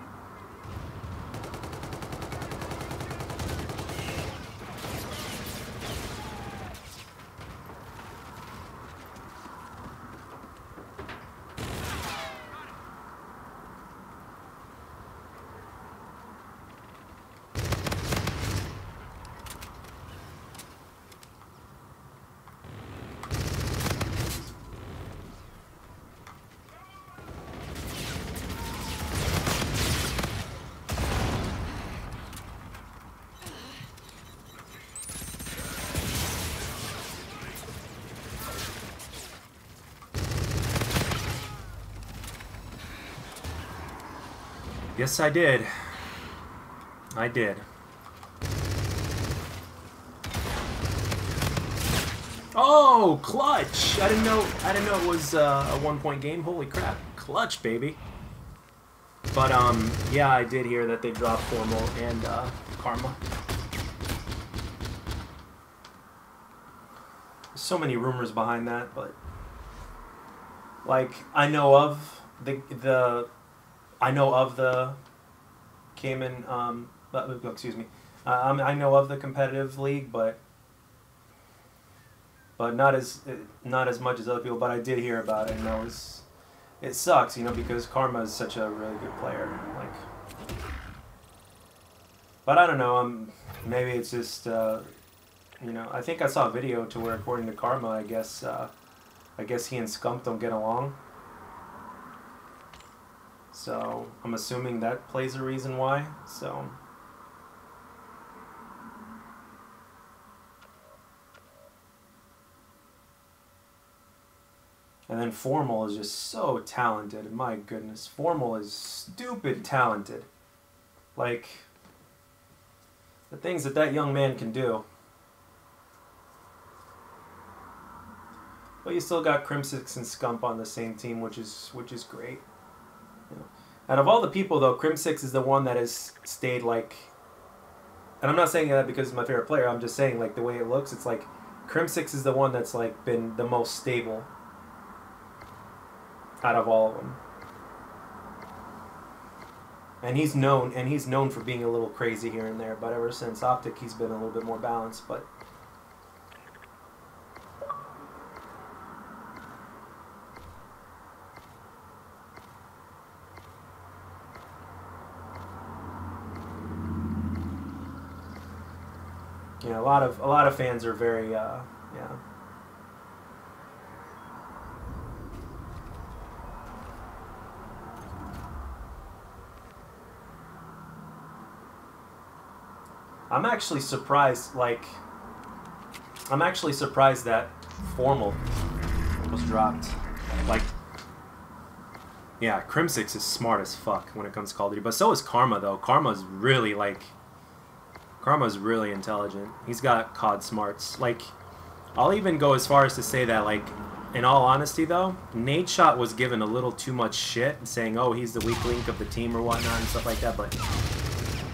Yes, I did. I did. Oh, clutch! I didn't know it was a 1-point game. Holy crap. Clutch, baby. But yeah, I did hear that they dropped Formal and Karma. There's so many rumors behind that, but like I know of the Cayman, excuse me. I know of the competitive league, but not as much as other people. But I did hear about it, and it sucks, you know, because Karma is such a really good player. Like, but I don't know. Maybe it's just you know. I think I saw a video to where, according to Karma, I guess he and Scump don't get along. So, I'm assuming that plays a reason why, so... And then Formal is just so talented, my goodness. Formal is stupid talented. Like, the things that young man can do. But you still got Crimsix and Scump on the same team, which is great. You know. Out of all the people, though, Crimsix is the one that has stayed, like... And I'm not saying that because he's my favorite player. I'm just saying, like, the way it looks, it's like... Crimsix is the one that's, like, been the most stable out of all of them. And he's known for being a little crazy here and there. But ever since Optic, he's been a little bit more balanced. But... Yeah, a lot of fans are very yeah. I'm actually surprised, like, I'm actually surprised that Formal was dropped. Like, yeah, Crimsix is smart as fuck when it comes to Call of Duty. But so is Karma, though. Karma's really, like, Karma's really intelligent. He's got COD smarts. Like, I'll even go as far as to say that, like, in all honesty, though, Nadeshot was given a little too much shit, saying, oh, he's the weak link of the team or whatnot and stuff like that. But,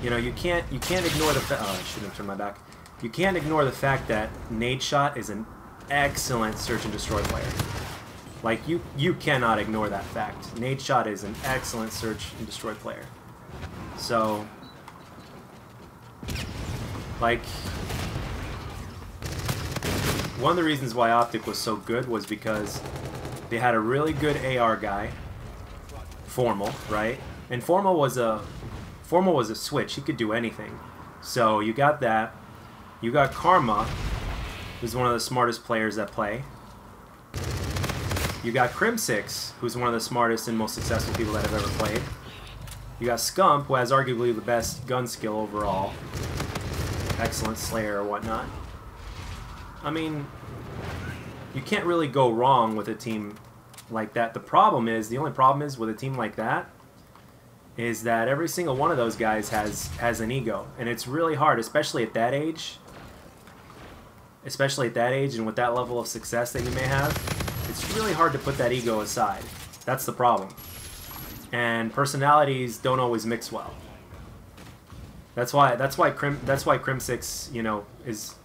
you know, you can't ignore the fact... Oh, I shouldn't have turned my back. You can't ignore the fact that Nadeshot is an excellent search and destroy player. Like, you cannot ignore that fact. Nadeshot is an excellent search and destroy player. So, like, one of the reasons why Optic was so good was because they had a really good AR guy, Formal, right? And Formal was a switch. He could do anything. So you got that. You got Karma, who's one of the smartest players that play. You got Crimsix, who's one of the smartest and most successful people that have ever played. You got Scump, who has arguably the best gun skill overall. Excellent Slayer or whatnot. I mean, you can't really go wrong with a team like that. The only problem is with a team like that, is that every single one of those guys has an ego. And it's really hard, especially at that age. Especially at that age and with that level of success that you may have. It's really hard to put that ego aside. That's the problem. And personalities don't always mix well. That's why Crimsix, you know, is,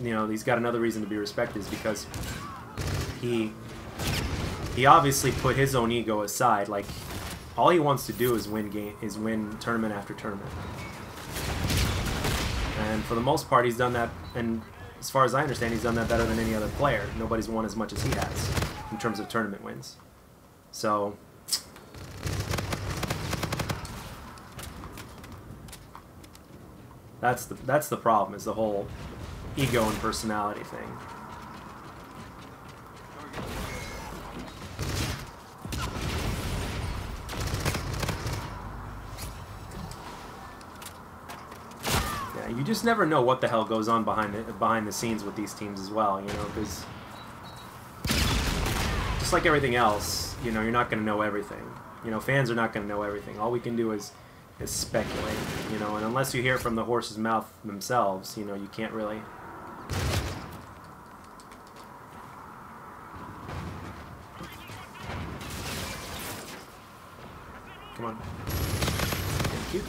you know, he's got another reason to be respected, is because he obviously put his own ego aside. Like, all he wants to do is win tournament after tournament. And for the most part, he's done that, and as far as I understand, he's done that better than any other player. Nobody's won as much as he has in terms of tournament wins. So, that's the problem, is the whole ego and personality thing. You just never know what the hell goes on behind the scenes with these teams as well, you know, because just like everything else, you know, you're not going to know everything. You know, fans are not going to know everything. All we can do is speculate, you know, and unless you hear it from the horse's mouth themselves, you know, you can't really... Come on. Thank you.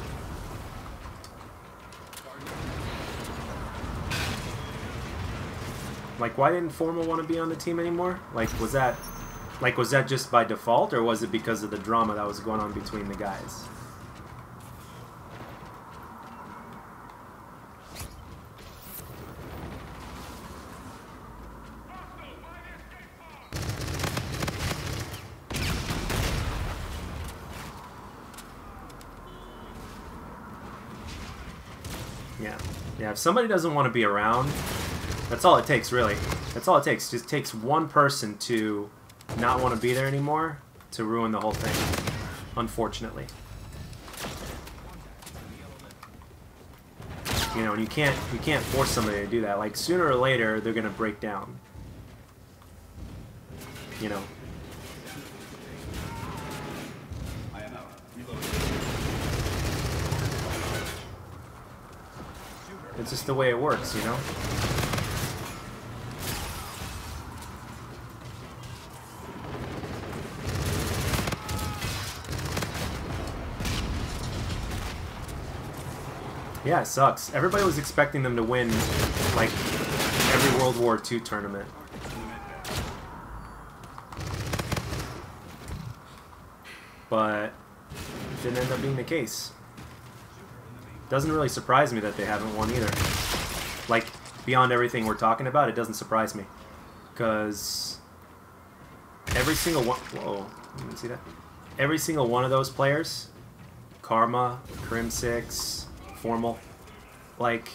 Like, why didn't Formal want to be on the team anymore? Like, was that just by default, or was it because of the drama that was going on between the guys? Yeah, if somebody doesn't want to be around, that's all it takes, really. That's all it takes. It just takes one person to not want to be there anymore to ruin the whole thing, unfortunately. You know, and you can't force somebody to do that. Like, sooner or later, they're gonna break down. You know. It's just the way it works, you know? Yeah, it sucks. Everybody was expecting them to win, like, every World War II tournament. But it didn't end up being the case. Doesn't really surprise me that they haven't won either. Like, beyond everything we're talking about, it doesn't surprise me. Because every single one... Whoa, you didn't see that? Every single one of those players, Karma, Crimsix, Formal, like,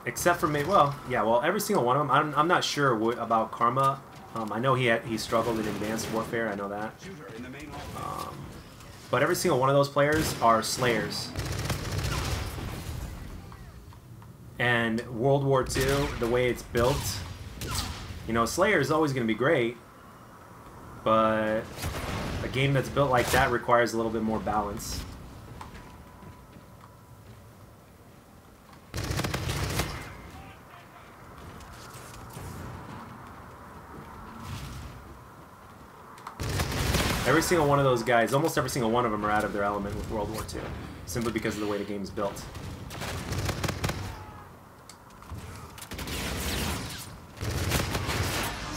except for me, well, yeah, well, every single one of them, I'm not sure about Karma. I know he struggled in Advanced Warfare, I know that. But every single one of those players are Slayers. And World War II, the way it's built, you know, Slayer is always going to be great, but a game that's built like that requires a little bit more balance. Every single one of those guys, almost every single one of them are out of their element with World War II, simply because of the way the game's built.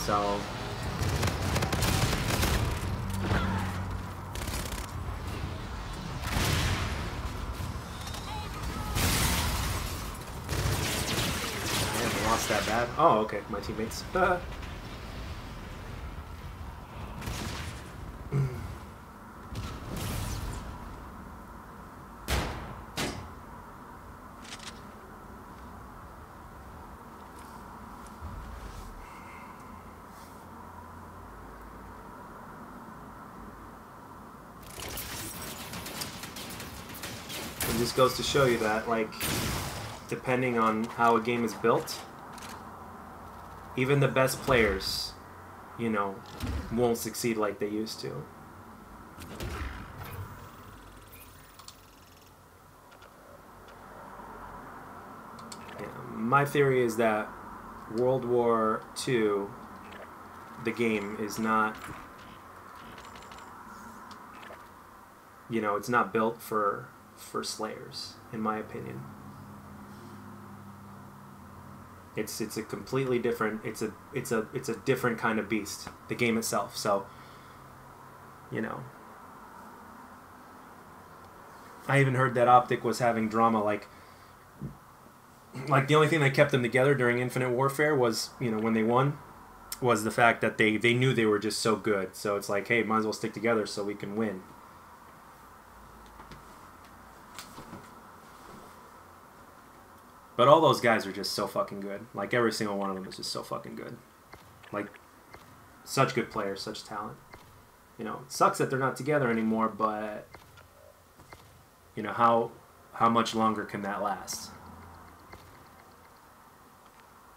So... I haven't lost that bad. Oh, okay, my teammates. It just goes to show you that, like, depending on how a game is built, even the best players, you know, won't succeed like they used to. Yeah, my theory is that World War II, the game, is not, you know, it's not built for Slayers, in my opinion. It's a completely different, it's a different kind of beast, the game itself. So, you know, I even heard that Optic was having drama, like the only thing that kept them together during Infinite Warfare was, you know, when they won, was the fact that they knew they were just so good. So it's like, hey, might as well stick together so we can win. But all those guys are just so fucking good. Like, every single one of them is just so fucking good. Like, such good players, such talent. You know, it sucks that they're not together anymore, but, you know, how much longer can that last?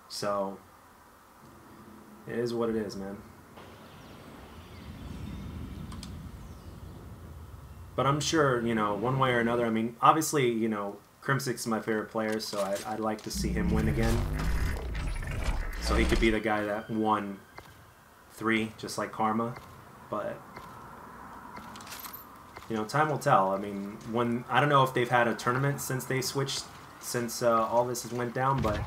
So, it is what it is, man. But I'm sure, you know, one way or another, I mean, obviously, you know, Crimsix's my favorite player, so I'd like to see him win again. So he could be the guy that won 3, just like Karma. But, you know, time will tell. I mean, I don't know if they've had a tournament since they switched, since all this has went down, but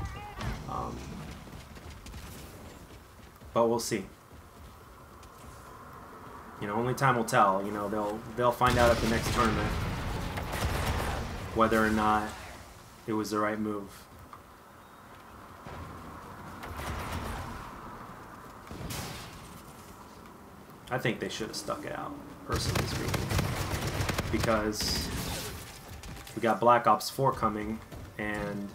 we'll see. You know, only time will tell. You know, they'll find out at the next tournament whether or not it was the right move. I think they should have stuck it out, personally speaking. Because we got Black Ops 4 coming, and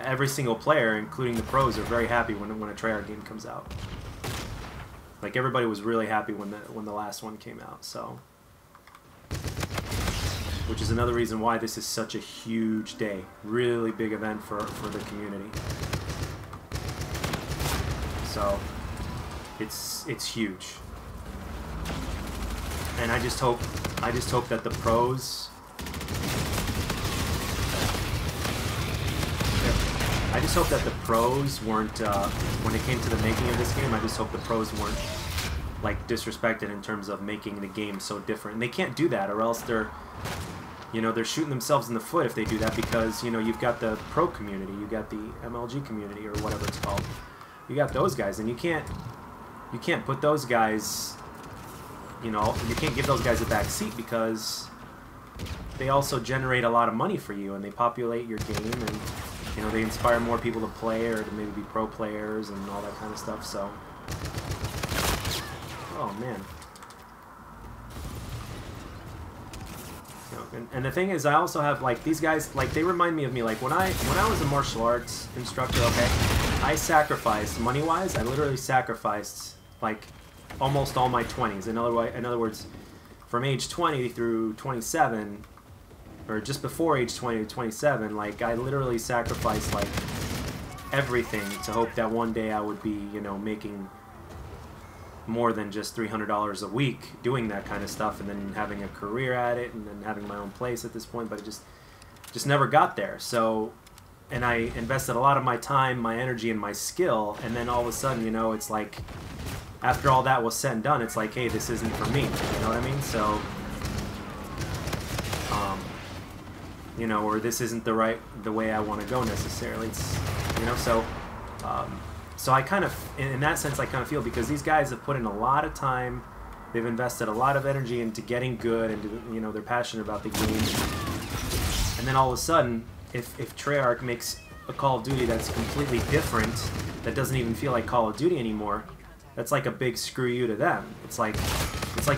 every single player, including the pros, are very happy when a Treyarch game comes out. Like, everybody was really happy when the last one came out, so... Which is another reason why this is such a huge day. Really big event for the community. So, it's huge. And I just hope that the pros... I just hope that the pros weren't, when it came to the making of this game, I just hope the pros weren't, like, disrespected in terms of making the game so different. And they can't do that, or else they're... You know, they're shooting themselves in the foot if they do that, because, you know, you've got the pro community, you've got the MLG community, or whatever it's called. You got those guys, and you can't put those guys, you know, you can't give those guys a back seat, because they also generate a lot of money for you, and they populate your game, and, you know, they inspire more people to play, or to maybe be pro players, and all that kind of stuff, so... Oh, man. And the thing is, I also have, like, these guys, like, they remind me of me, like, when I was a martial arts instructor, okay, I sacrificed, money-wise, I literally sacrificed, like, almost all my 20s. In other words, from age 20 through 27, or just before age 20 to 27, like, I literally sacrificed, like, everything to hope that one day I would be, you know, making more than just $300 a week doing that kind of stuff, and then having a career at it, and then having my own place at this point, but it just never got there. So, and I invested a lot of my time, my energy, and my skill, and then all of a sudden, you know, it's like, after all that was said and done, it's like, hey, this isn't for me, you know what I mean? So, you know, or this isn't the way I want to go necessarily. It's, you know, so I kind of, in that sense, I kind of feel, because these guys have put in a lot of time, they've invested a lot of energy into getting good, and, you know, they're passionate about the game, and then all of a sudden, if Treyarch makes a Call of Duty that's completely different, that doesn't even feel like Call of Duty anymore, that's like a big screw you to them. It's like,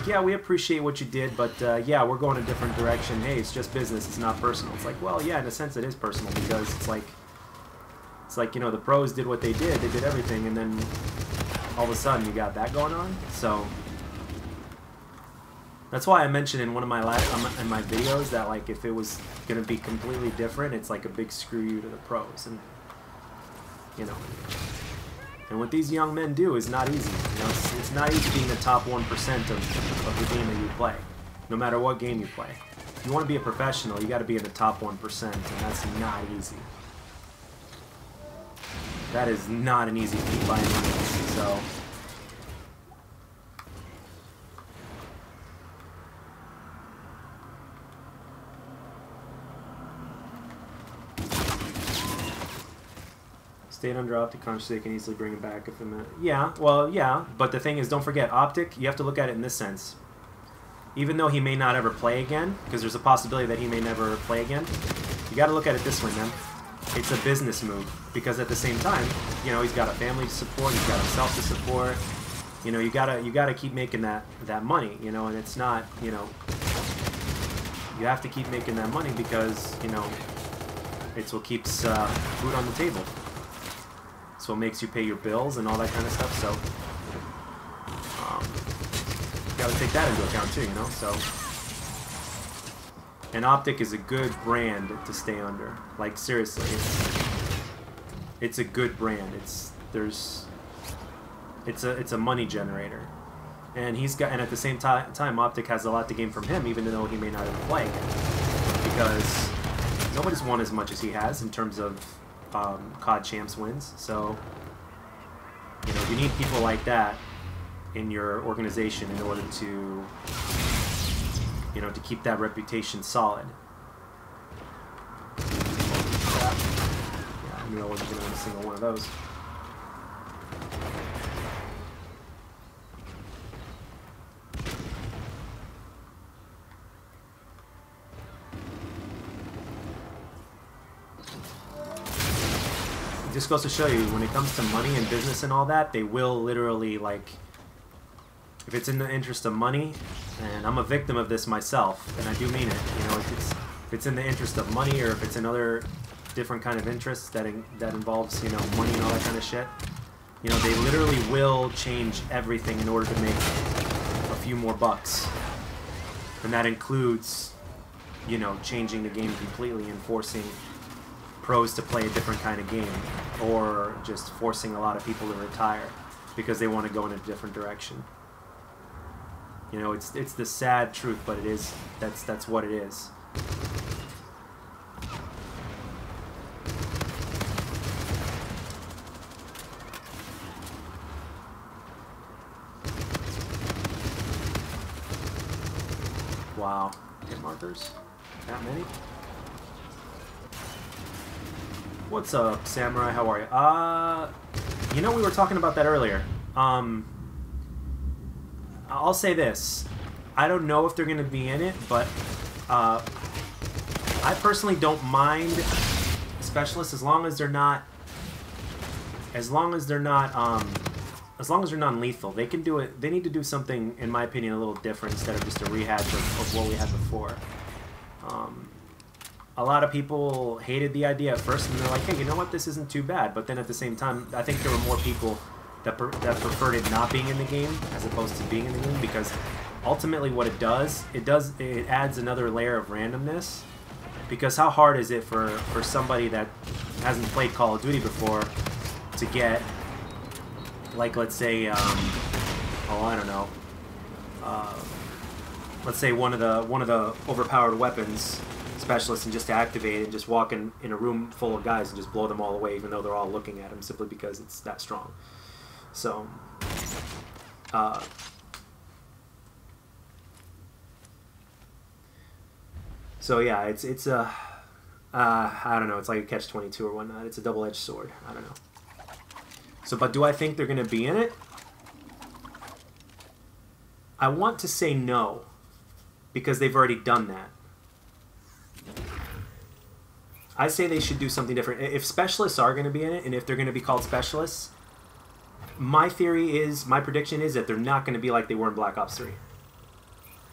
yeah, we appreciate what you did, but yeah, we're going a different direction. Hey, it's just business, it's not personal. It's like, well, yeah, in a sense it is personal, because it's like, you know, the pros did what they did everything, and then all of a sudden you got that going on. So that's why I mentioned in one of my in my videos that, like, if it was gonna be completely different, it's like a big screw you to the pros, and, you know. And what these young men do is not easy. You know, it's not easy being the top 1% of the game that you play, no matter what game you play. If you want to be a professional, you got to be in the top 1%, and that's not easy. That is not an easy feat by any means. So, stayed under Optic consciously, they can easily bring him back if I'm yeah, well, yeah, but the thing is, don't forget, Optic, you have to look at it in this sense. Even though he may not ever play again, because there's a possibility that he may never play again, you got to look at it this way, man. It's a business move, because at the same time, you know, he's got a family to support, he's got himself to support. You know, you gotta keep making that money, you know, and it's not, you know, you have to keep making that money, because, you know, it's what keeps food on the table. It's what makes you pay your bills and all that kind of stuff. So you gotta take that into account too, you know. So, and Optic is a good brand to stay under. Like, seriously, it's a good brand. It's a money generator, and and at the same time, Optic has a lot to gain from him, even though he may not ever play again, because nobody's won as much as he has in terms of COD Champs wins. So, you know, you need people like that in your organization in order to, you know, to keep that reputation solid. Yeah, I knew I wasn't going to win a single one of those. It just goes to show you, when it comes to money and business and all that, they will literally, like, if it's in the interest of money, and I'm a victim of this myself, and I do mean it, you know, if it's in the interest of money, or if it's another different kind of interest that involves, you know, money and all that kind of shit, you know, they literally will change everything in order to make a few more bucks. And that includes, you know, changing the game completely and forcing pros to play a different kind of game, or just forcing a lot of people to retire because they want to go in a different direction. You know, it's the sad truth, but it is, that's what it is. Wow, hit markers, that many? What's up, Samurai? How are you? You know, we were talking about that earlier. I'll say this. I don't know if they're going to be in it, but I personally don't mind specialists as long as they're not non-lethal. They can do it. They need to do something, in my opinion, a little different instead of just a rehash of what we had before. A lot of people hated the idea at first, and they're like, hey, you know what, this isn't too bad. But then at the same time, I think there were more people that preferred it not being in the game as opposed to being in the game, because ultimately what it adds another layer of randomness, Because how hard is it for somebody that hasn't played Call of Duty before to get, like, let's say, oh, I don't know, let's say one of the overpowered weapons specialists, and just to activate it and just walk in a room full of guys and just blow them all away, even though they're all looking at him, simply because it's that strong. So, yeah, it's a, I don't know, it's like a catch-22 or whatnot. It's a double-edged sword. I don't know. So, but do I think they're going to be in it? I want to say no, because they've already done that. I say they should do something different. If specialists are going to be in it, and if they're going to be called specialists, my prediction is that they're not going to be like they were in Black Ops 3.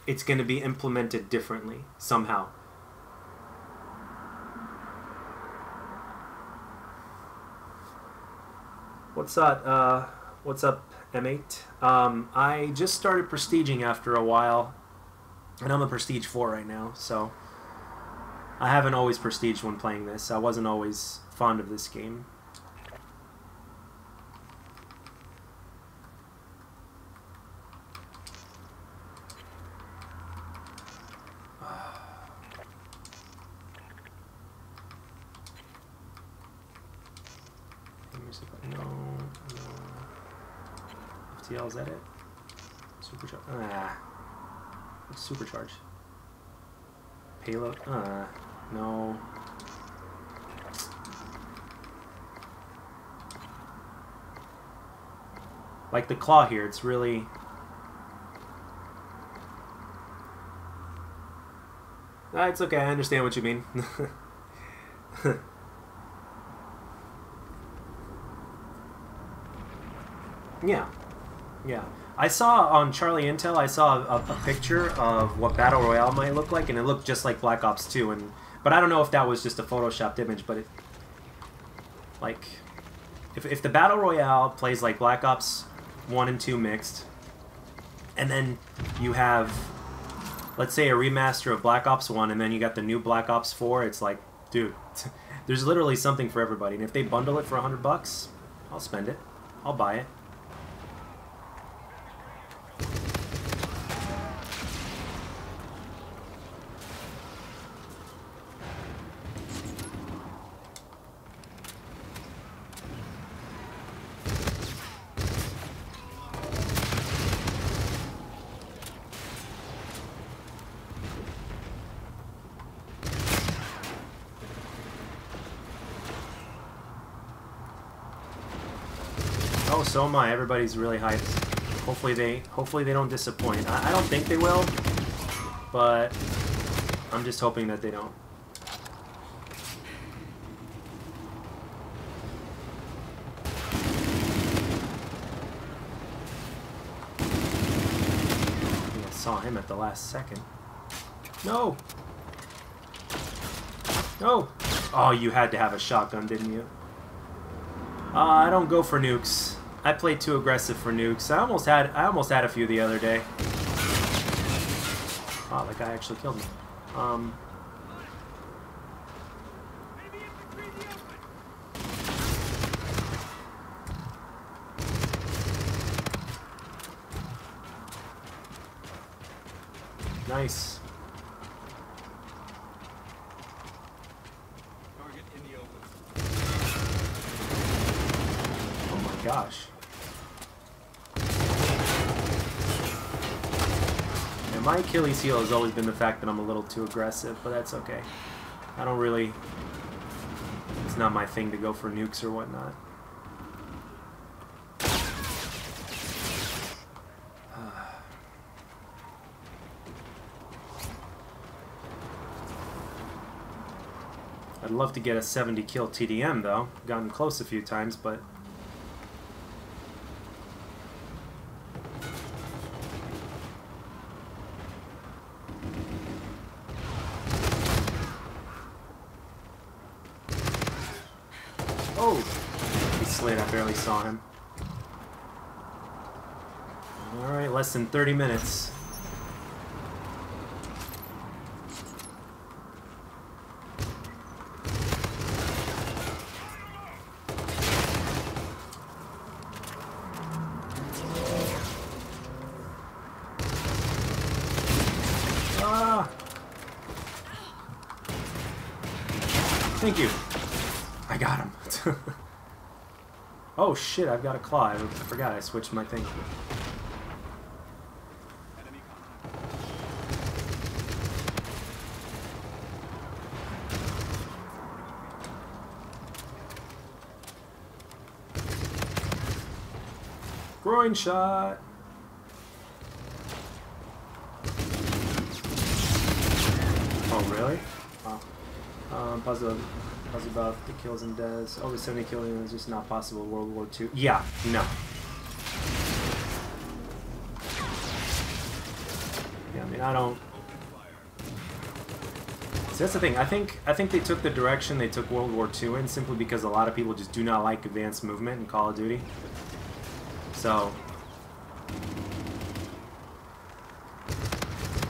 It's going to be implemented differently, somehow. What's up? What's up, M8? I just started prestiging after a while, and I'm a prestige 4 right now, so I haven't always prestiged when playing this. I wasn't always fond of this game. FTL, is that it? Supercharge. What's supercharge? Payload? No. Like the claw here, it's really... it's okay, I understand what you mean. Yeah. Yeah. I saw on Charlie Intel, I saw a picture of what Battle Royale might look like, and it looked just like Black Ops 2. But I don't know if that was just a photoshopped image, but it... Like... If the Battle Royale plays like Black Ops 1 and 2 mixed, and then you have, let's say, a remaster of Black Ops 1, and then you got the new Black Ops 4, it's like, dude, there's literally something for everybody. And if they bundle it for $100, I'll spend it. I'll buy it. Oh, so am I. Everybody's really hyped. Hopefully they don't disappoint. I don't think they will, but I'm just hoping that they don't. I think I saw him at the last second. No! No! Oh, you had to have a shotgun, didn't you? I don't go for nukes. I played too aggressive for nukes. I almost had a few the other day. Oh, that guy actually killed me. Nice. Oh my gosh. Yeah, my Achilles heel has always been the fact that I'm a little too aggressive, but that's okay. I don't really... It's not my thing to go for nukes or whatnot. I'd love to get a 70 kill TDM though. Gotten close a few times, but... Oh! He slid, I barely saw him. Alright, less than 30 minutes. Thank you. I got him. Oh shit, I've got a claw. I forgot I switched my thing. Groin shot. Oh really? Wow. Puzzle about the kills and deaths. Over 70 killing is just not possible in World War II. Yeah, no. Yeah, I mean I don't. See, that's the thing. I think they took the direction they took World War II in simply because a lot of people just do not like advanced movement in Call of Duty. So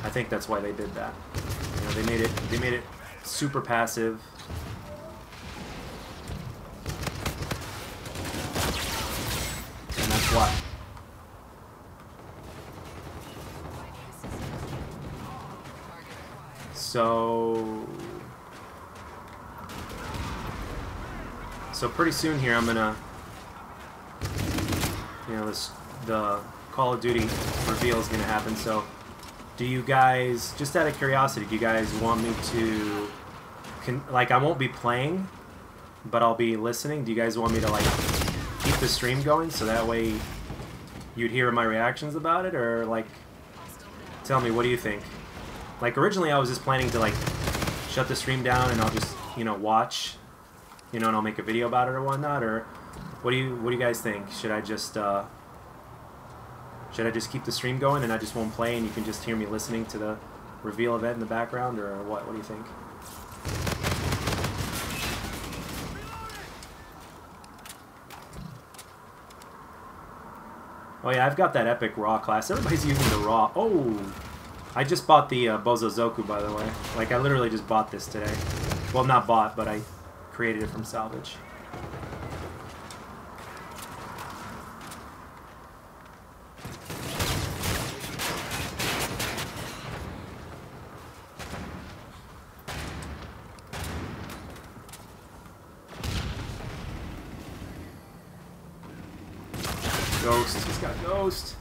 I think that's why they did that. You know, they made it super passive. And that's why. So pretty soon here I'm gonna, you know, the Call of Duty reveal is gonna happen. So do you guys, just out of curiosity, do you guys want me to, like, I won't be playing, but I'll be listening. Do you guys want me to, like, keep the stream going so that way you'd hear my reactions about it? Or, like, tell me, what do you think? Like, originally I was just planning to, like, shut the stream down and I'll just, you know, watch, you know, and I'll make a video about it or whatnot. Or what do you guys think? Should I just keep the stream going and I just won't play and you can just hear me listening to the reveal event in the background, or what? What do you think? Oh yeah, I've got that epic raw class. Everybody's using the raw. Oh, I just bought the Bozozoku, by the way. Like, I literally just bought this today. Well, not bought, but I created it from salvage. Ghost. He's got Ghost.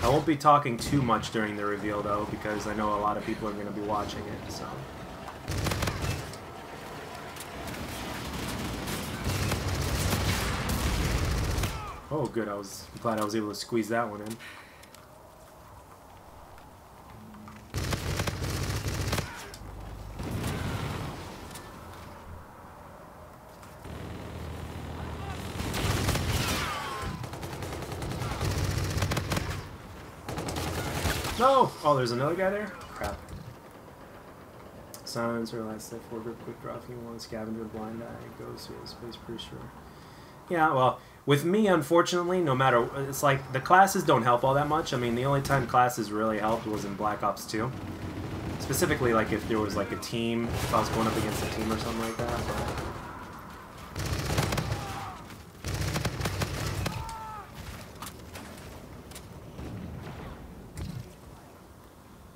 I won't be talking too much during the reveal, though, because I know a lot of people are going to be watching it, so... Oh, good. I was glad I was able to squeeze that one in. No! Oh, there's another guy there? Crap. Silencer, last step forward, quick draw if you want, scavenger, blind eye, goes here, space pretty sure. Yeah, well, with me, unfortunately, no matter, it's like, the classes don't help all that much. I mean, the only time classes really helped was in Black Ops 2. Specifically, like, if there was, like, a team, if I was going up against a team or something like that, but...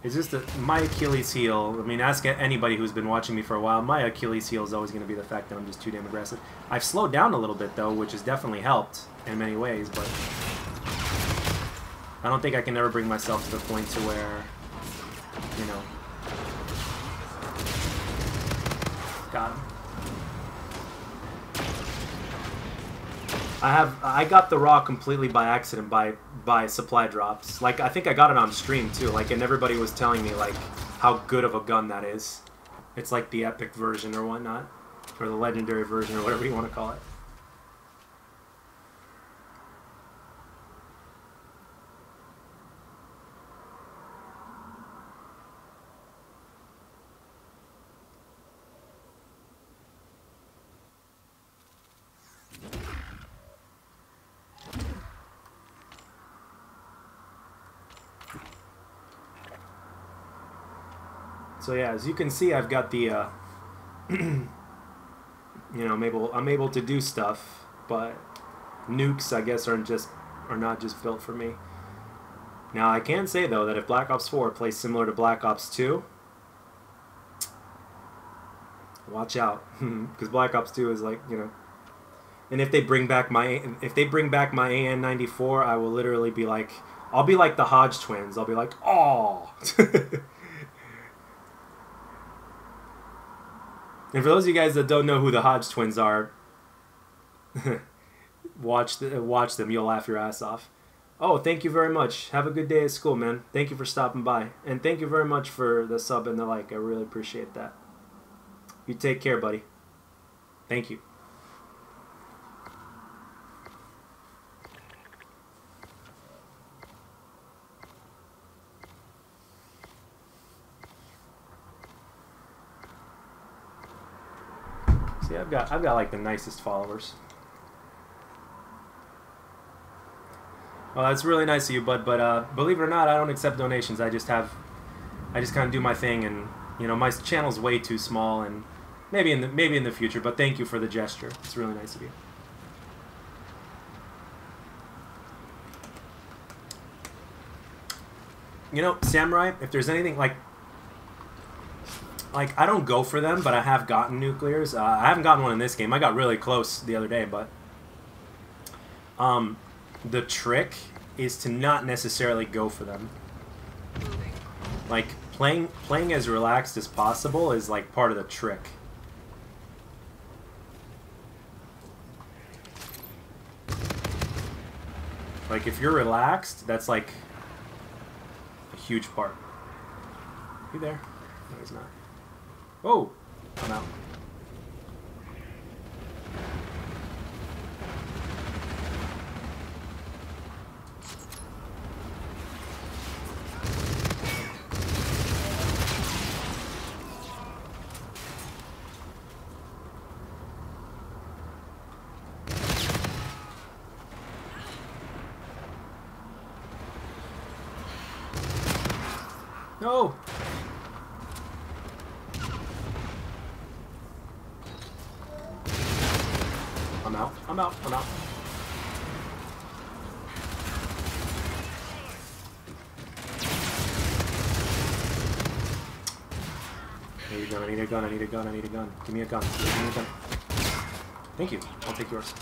It's just that my Achilles heel, I mean, ask anybody who's been watching me for a while, my Achilles heel is always going to be the fact that I'm just too damn aggressive. I've slowed down a little bit, though, which has definitely helped in many ways, but I don't think I can ever bring myself to the point to where, you know... Got him. I got the raw completely by accident by supply drops. Like, I think I got it on stream too. Like, and everybody was telling me like how good of a gun that is. It's like the epic version or whatnot, or the legendary version or whatever you want to call it. So yeah, as you can see, I've got the you know, I'm able to do stuff, but nukes, I guess, are not just built for me. Now, I can say, though, that if Black Ops 4 plays similar to Black Ops 2, watch out, because Black Ops 2 is like, you know, and if they bring back my AN-94, I will literally be like, I'll be like the Hodge twins. I'll be like, oh. And for those of you guys that don't know who the Hodge twins are, watch them. You'll laugh your ass off. Oh, thank you very much. Have a good day at school, man. Thank you for stopping by. And thank you very much for the sub and the like. I really appreciate that. You take care, buddy. Thank you. See, I've got like the nicest followers. Well, that's really nice of you, bud. But believe it or not, I don't accept donations. I just kind of do my thing, and you know, my channel's way too small, and maybe in the future. But thank you for the gesture. It's really nice of you. You know, Samurai, if there's anything like I don't go for them, but I have gotten nuclears. I haven't gotten one in this game. I got really close the other day, but the trick is to not necessarily go for them. Like playing as relaxed as possible is like part of the trick. Like if you're relaxed, that's like a huge part. You there? No, he's not. Oh, I'm out. No. I'm out. I'm out. I'm out. I need a gun. I need a gun. I need a gun. I need a gun. Give me a gun. Give me a gun. Thank you. I'll take yours.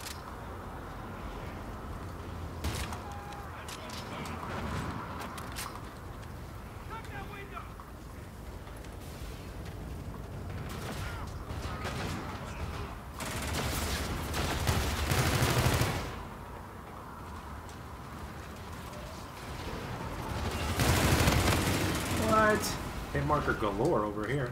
Hit marker galore over here.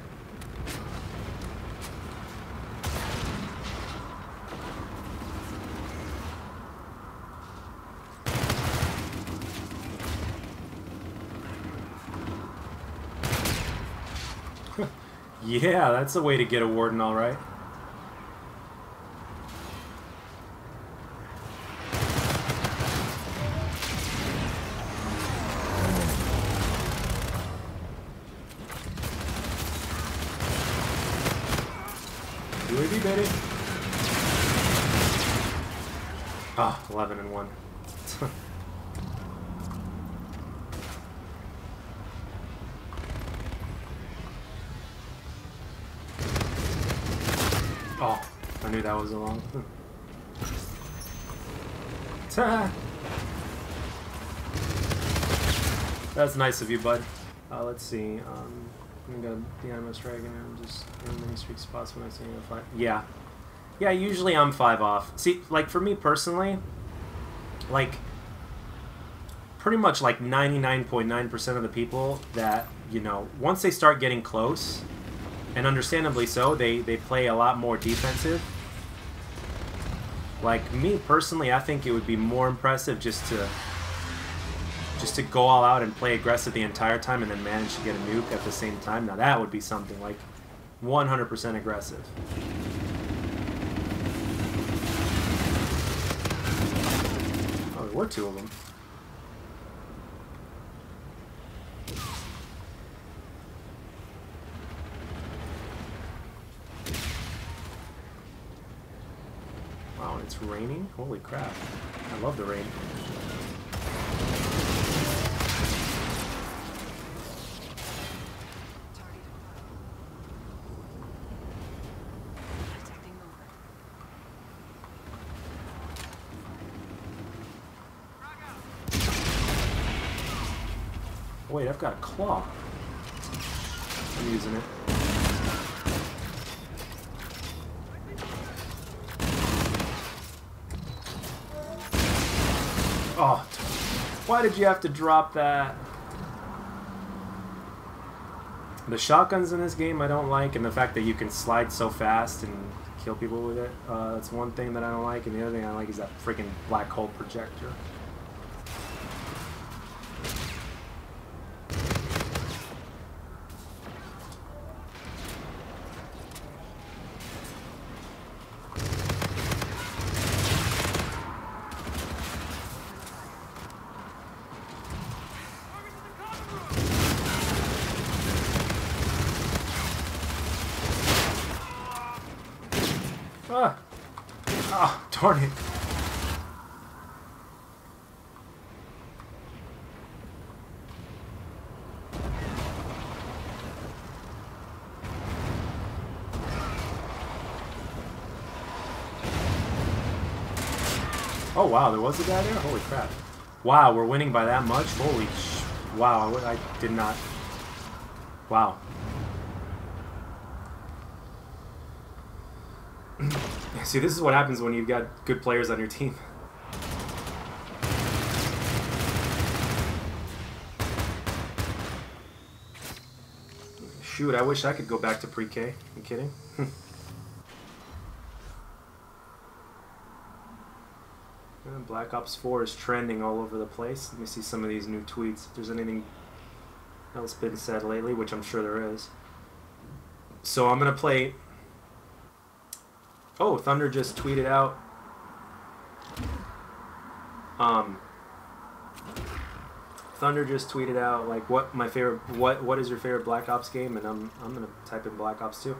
Yeah, that's the way to get a warden, all right. UAV, baby. Ah, 11 and 1. Oh, I knew that was a long. That's nice of you, bud. Let's see. I'm gonna go the Animus Dragon and just many streak spots when I see a fight. Yeah. Yeah, usually I'm 5 off. See, like for me personally, like pretty much like 99.9% of the people that, you know, once they start getting close, and understandably so, they play a lot more defensive. Like me personally, I think it would be more impressive just to go all out and play aggressive the entire time and then manage to get a nuke at the same time. Now that would be something like 100% aggressive. Oh, there were 2 of them. Wow, it's raining? Holy crap. I love the rain. Wait, I've got a claw. I'm using it. Oh, why did you have to drop that? The shotguns in this game I don't like, and the fact that you can slide so fast and kill people with it. That's one thing that I don't like, and the other thing I like is that freaking black hole projector. Ah! Oh, darn it. Oh wow, there was a guy there? Holy crap. Wow, we're winning by that much? Holy sh... Wow, I did not... Wow. See, this is what happens when you've got good players on your team. Shoot, I wish I could go back to pre-K. You kidding? Black Ops 4 is trending all over the place. Let me see some of these new tweets. If there's anything else been said lately, which I'm sure there is. So I'm going to play... Oh, Thunder just tweeted out. Thunder just tweeted out like what my favorite what is your favorite Black Ops game, and I'm gonna type in Black Ops 2.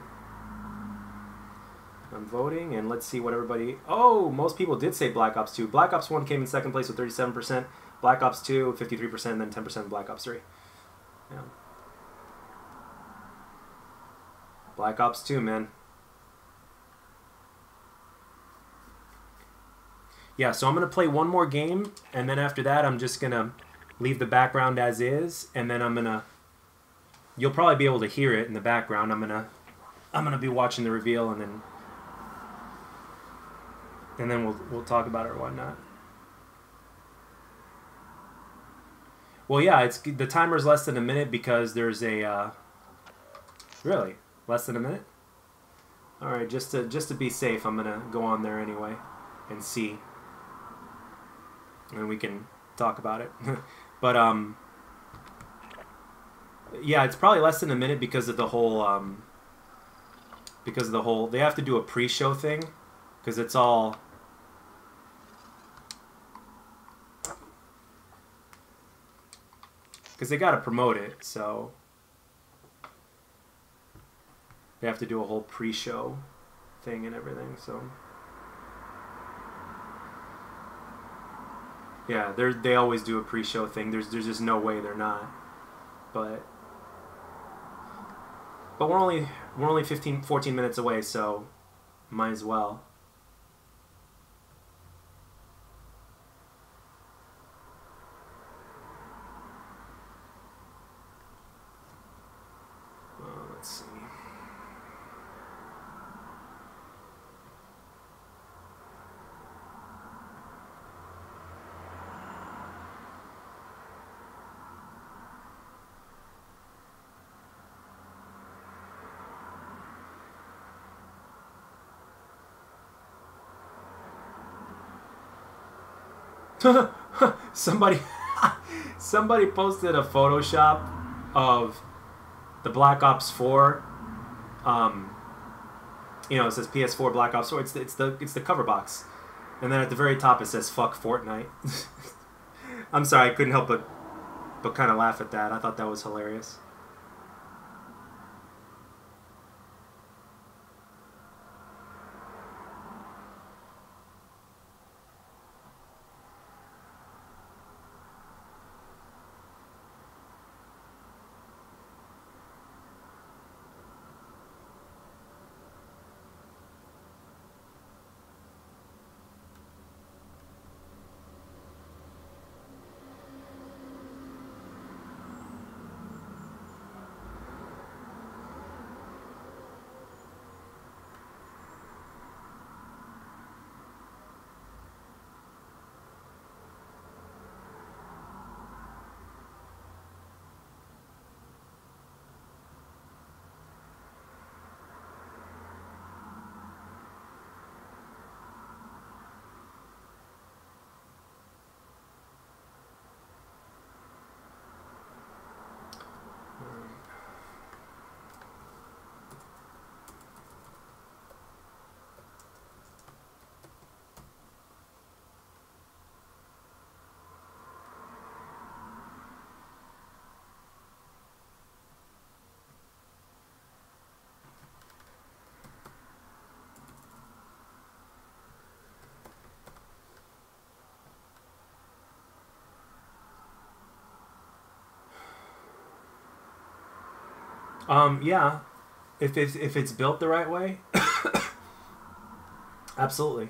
I'm voting, and let's see what everybody. Oh, most people did say Black Ops 2. Black Ops 1 came in second place with 37%. Black Ops 2 53%, and then 10% Black Ops 3. Yeah. Black Ops 2, man. Yeah, so I'm going to play one more game, and then after that I'm just going to leave the background as is, and then I'm going to... You'll probably be able to hear it in the background. I'm going to be watching the reveal, and then we'll talk about it or whatnot. Well, yeah, it's the timer's less than a minute because there's a... Really? Less than a minute? Alright, just to be safe, I'm going to go on there anyway and see. And we can talk about it. But yeah, it's probably less than a minute because of the whole they have to do a pre-show thing because it's all because they got to promote it, so they have to do a whole pre-show thing and everything, so yeah, they always do a pre-show thing. There's just no way they're not. But we're only 14 minutes away, so might as well. Let's see. somebody posted a Photoshop of the Black Ops 4. You know, it says PS4 Black Ops 4. It's the cover box, and then at the very top it says "Fuck Fortnite." I'm sorry, I couldn't help but kind of laugh at that. I thought that was hilarious. Yeah, if it's built the right way, absolutely.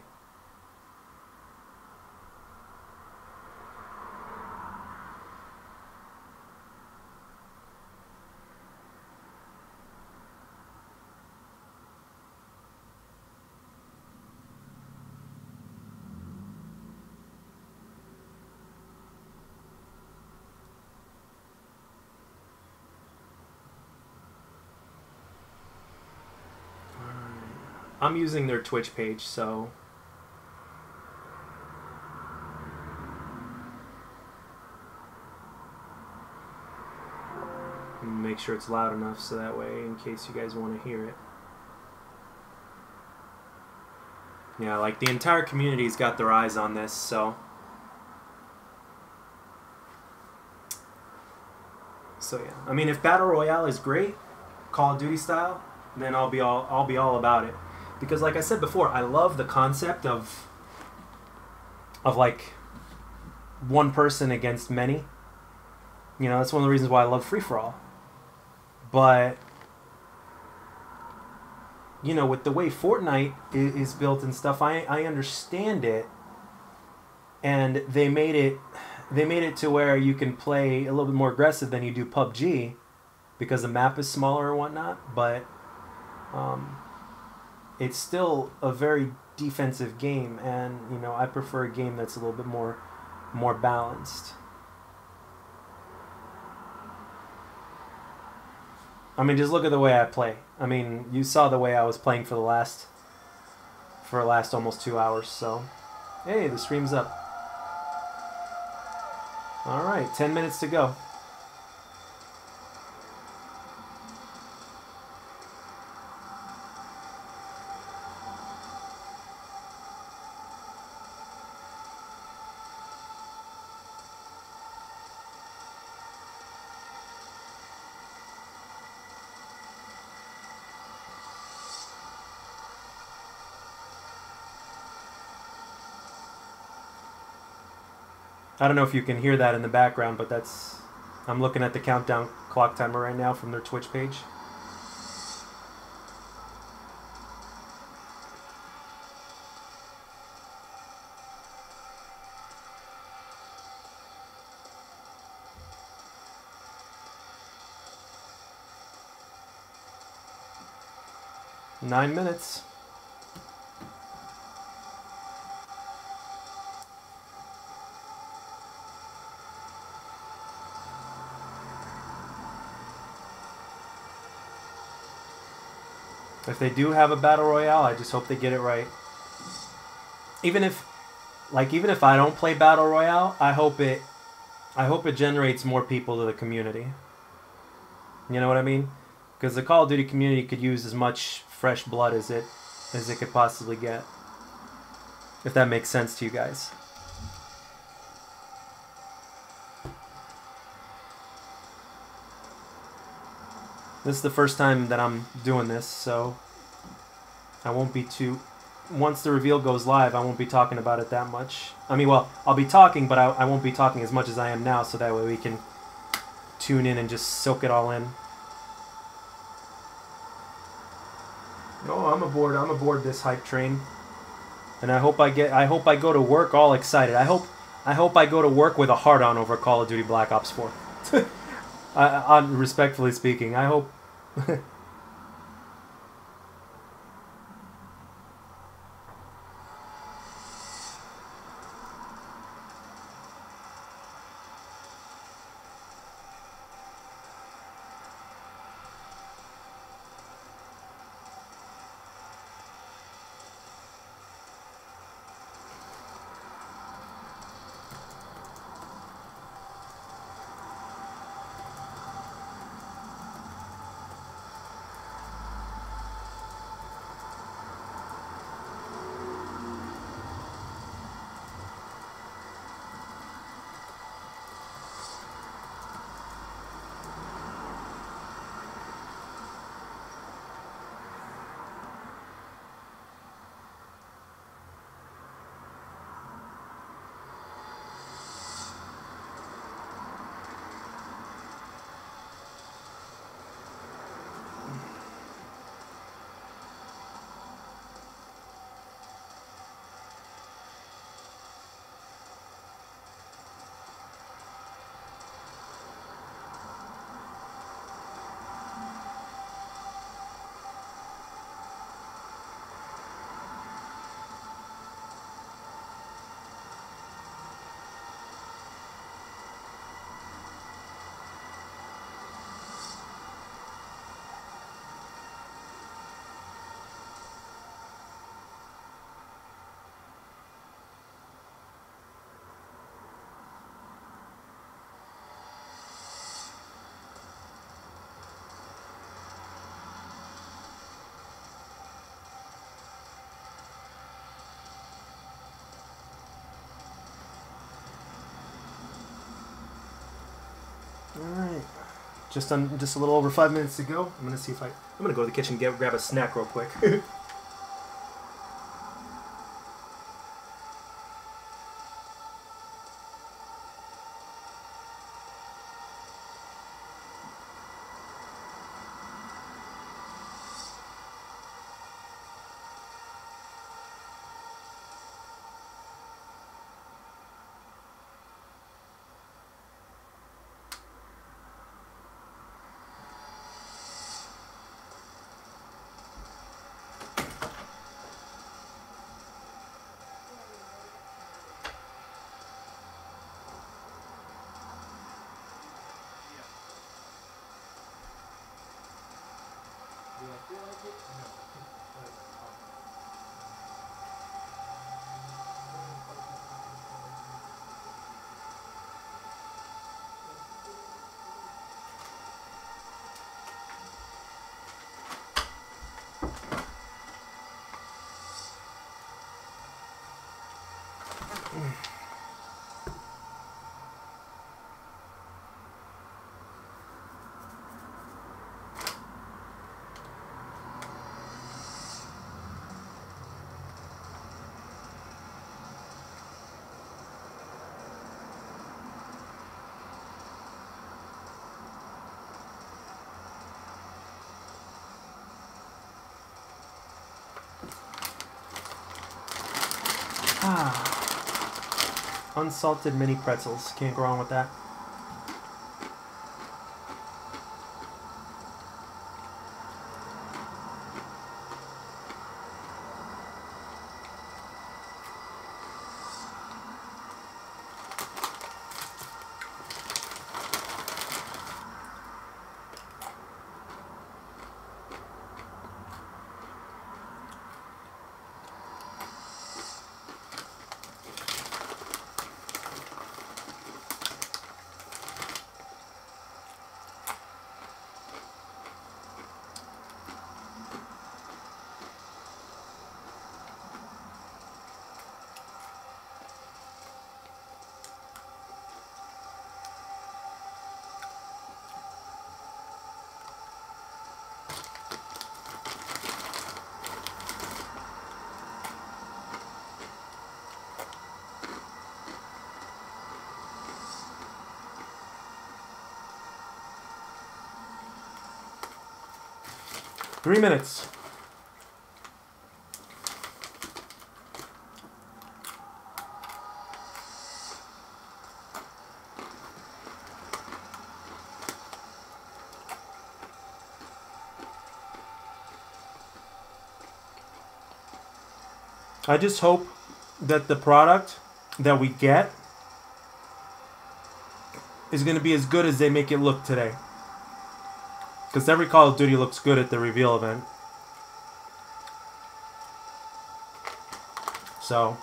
I'm using their Twitch page, so make sure it's loud enough so that way, in case you guys want to hear it. Yeah, like the entire community's got their eyes on this, so yeah. I mean, if Battle Royale is great, Call of Duty style, then I'll be all about it. Because like I said before, I love the concept of like one person against many. You know, that's one of the reasons why I love free for all. But you know, with the way Fortnite is built and stuff, I understand it, and they made it to where you can play a little bit more aggressive than you do PUBG, because the map is smaller or whatnot. But it's still a very defensive game, and you know, I prefer a game that's a little bit more balanced. I mean, just look at the way I play. I mean, you saw the way I was playing for the last almost 2 hours. So, hey, the stream's up. All right, 10 minutes to go. I don't know if you can hear that in the background, but that's... I'm looking at the countdown clock timer right now from their Twitch page. Nine minutes. If they do have a battle royale, I just hope they get it right. Even if I don't play battle royale, I hope it generates more people to the community. You know what I mean? Because the Call of Duty community could use as much fresh blood as it could possibly get. If that makes sense to you guys. This is the first time that I'm doing this, so I won't be too... Once the reveal goes live, I won't be talking about it that much. I mean, well, I'll be talking, but I won't be talking as much as I am now, so that way we can tune in and just soak it all in. Oh, I'm aboard this hype train. And I hope I go to work all excited. I hope I go to work with a heart on over Call of Duty Black Ops 4. Respectfully speaking, I hope... just a little over 5 minutes to go. I'm gonna see if I'm gonna go to the kitchen and grab a snack real quick. Unsalted mini pretzels. Can't go wrong with that. Three minutes. I just hope that the product that we get is going to be as good as they make it look today. Because every Call of Duty looks good at the reveal event. So.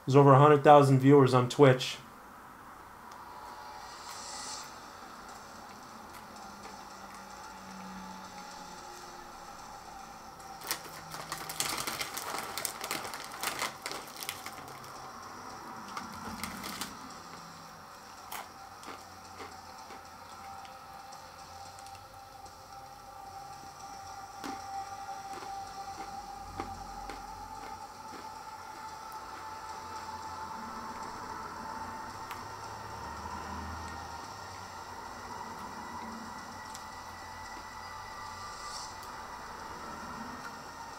There's over 100,000 viewers on Twitch.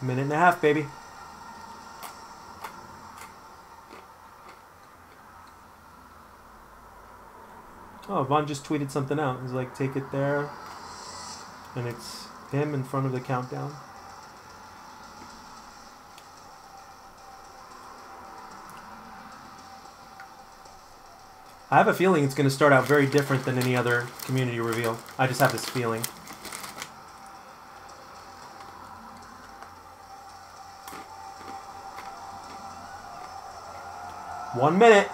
Minute and a half, baby. Oh, Vaughn just tweeted something out. He's like, take it there. And it's him in front of the countdown. I have a feeling it's going to start out very different than any other community reveal. I just have this feeling. One minute.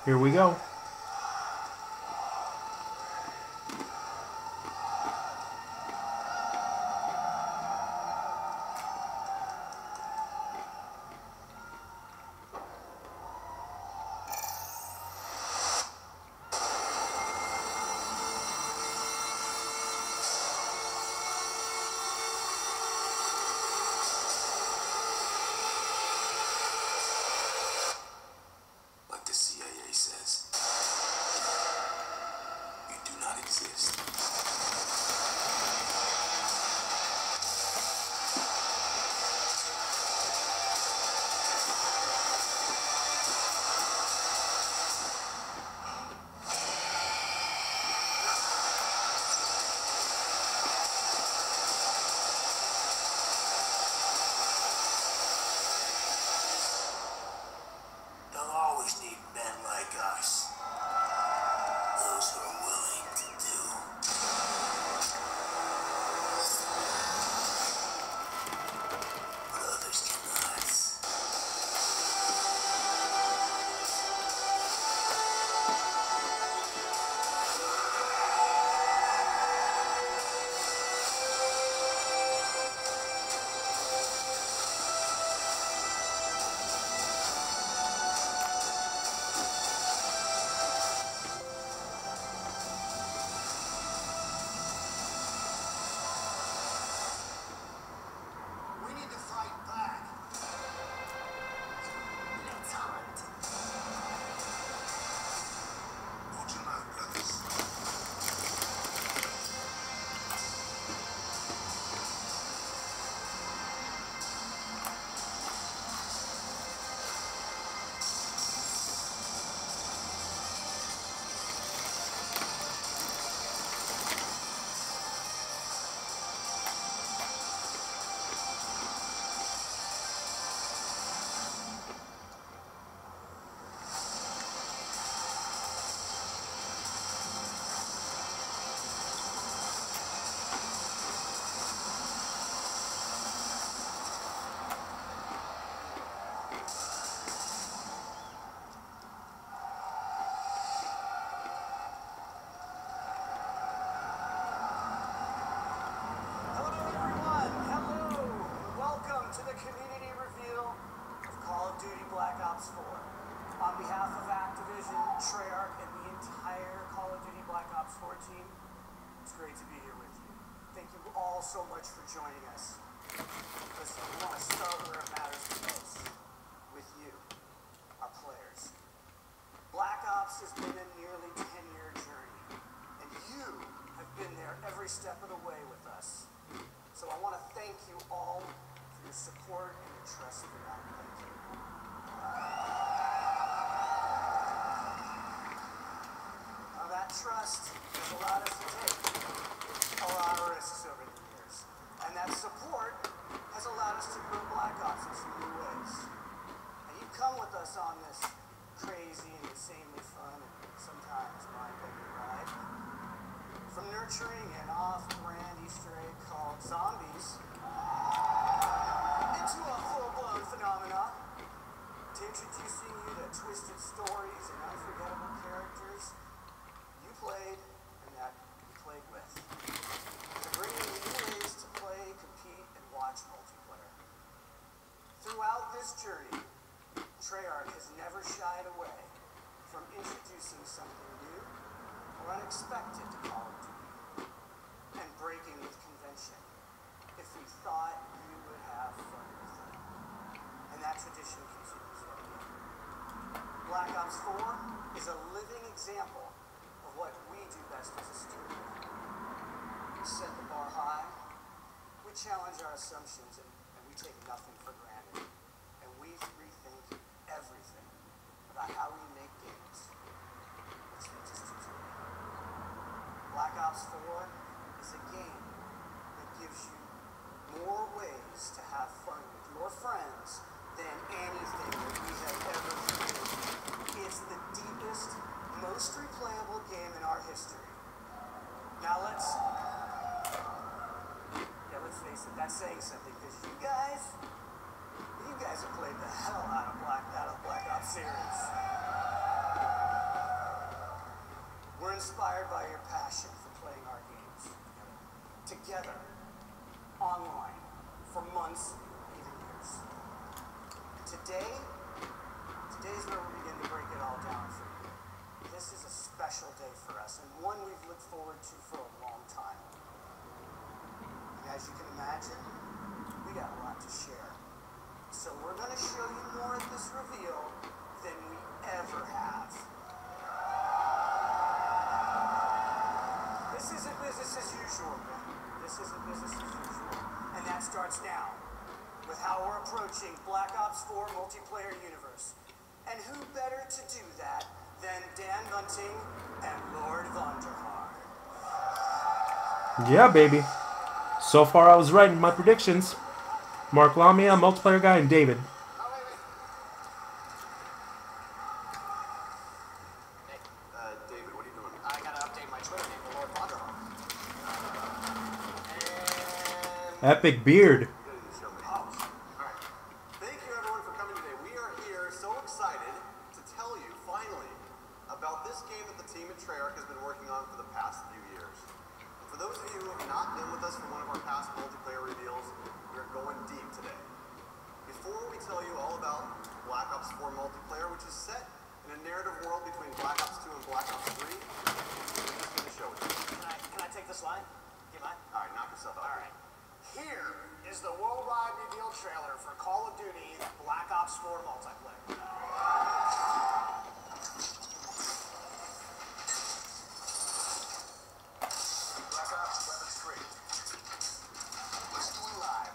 Here we go. Like the CIA says, you do not exist. They'll always need men like us. Those who are willing to do what others cannot. We need to fight back. Let's hunt. Hold your mouth, brothers. Hello, everyone. Hello. Welcome to the community reveal of Call of Duty Black Ops 4. On behalf of Activision, Treyarch, and the entire Call of Duty Black Ops 4 team, it's great to be here with you. Thank you all so much for joining us. Listen, we want to start where it matters the most, with you, our players. Black Ops has been a nearly 10-year journey, and you have been there every step of the way with us. So I want to thank you all for your support and your trust throughout. Thank you. Now that trust has allowed us to take a lot of risks over the years, and that support has allowed us to build Black Ops in some new ways. And you've come with us on this crazy and insanely fun and sometimes mind-bending ride. From nurturing an off-brand Easter egg called zombies into a full-blown phenomenon, to introducing you to twisted stories and unforgettable characters you played and that you played with, to bringing you new ways to play, compete, and watch multiplayer. Throughout this journey, Treyarch has never shied away from introducing something new or unexpected to Call of Duty, and breaking with convention if we thought you would have fun with it. And that tradition continues right here. Black Ops 4 is a living example of what we do best as a studio. We set the bar high, we challenge our assumptions, and we take nothing for granted. And we rethink everything about how we make games. Let's just do it. Black Ops 4 is a game that gives you more ways to have fun with your friends than anything that we have ever created. It's the deepest, most replayable game in our history. Now let's face it, that's saying something, because you guys inspired by your passion for playing our games together, online, for months, even years. Today's where we begin to break it all down for you. This is a special day for us, and one we've looked forward to for a long time. And as you can imagine, we got a lot to share. So we're going to show you more at this reveal than we ever have. This isn't business as usual, man. This isn't business as usual. And that starts now, with how we're approaching Black Ops 4 multiplayer universe. And who better to do that than Dan Bunting and Lord Vonderhaar. Yeah, baby. So far I was right in my predictions. Mark Lamia, multiplayer guy, and David. David, what are you doing? I gotta update my Twitter name to Lord Vonderhaar. And... Epic beard. Alright. Thank you everyone for coming today. We are here so excited to tell you, finally, about this game that the team at Treyarch has been working on for the past few years. And for those of you who have not been with us for one of our past multiplayer reveals, we're going deep today. Before we tell you all about Black Ops 4 multiplayer, which is set in a narrative world between Black Ops 2 and Black Ops 3, we're just going to show it to you. Can I take this line? Do you mind? Alright, knock yourself out. Alright. Here is the worldwide reveal trailer for Call of Duty Black Ops 4 multiplayer. Black Ops weapons free. Let's do it live.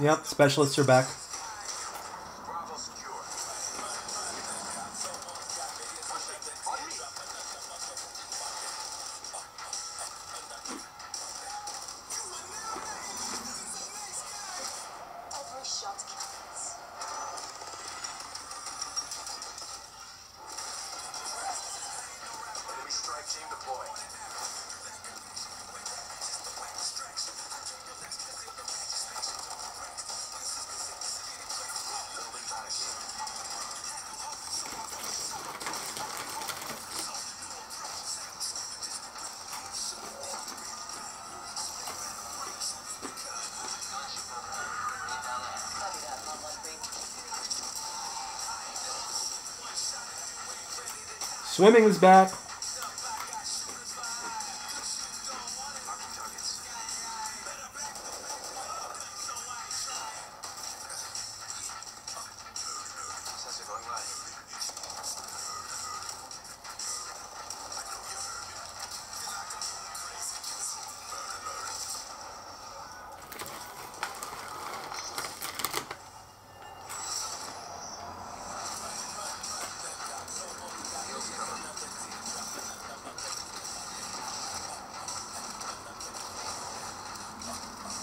Yep, specialists are back. Bravo secure. Every shot counts. Enemy strike team deployed. Building back. Swimming is back. Sensor going live.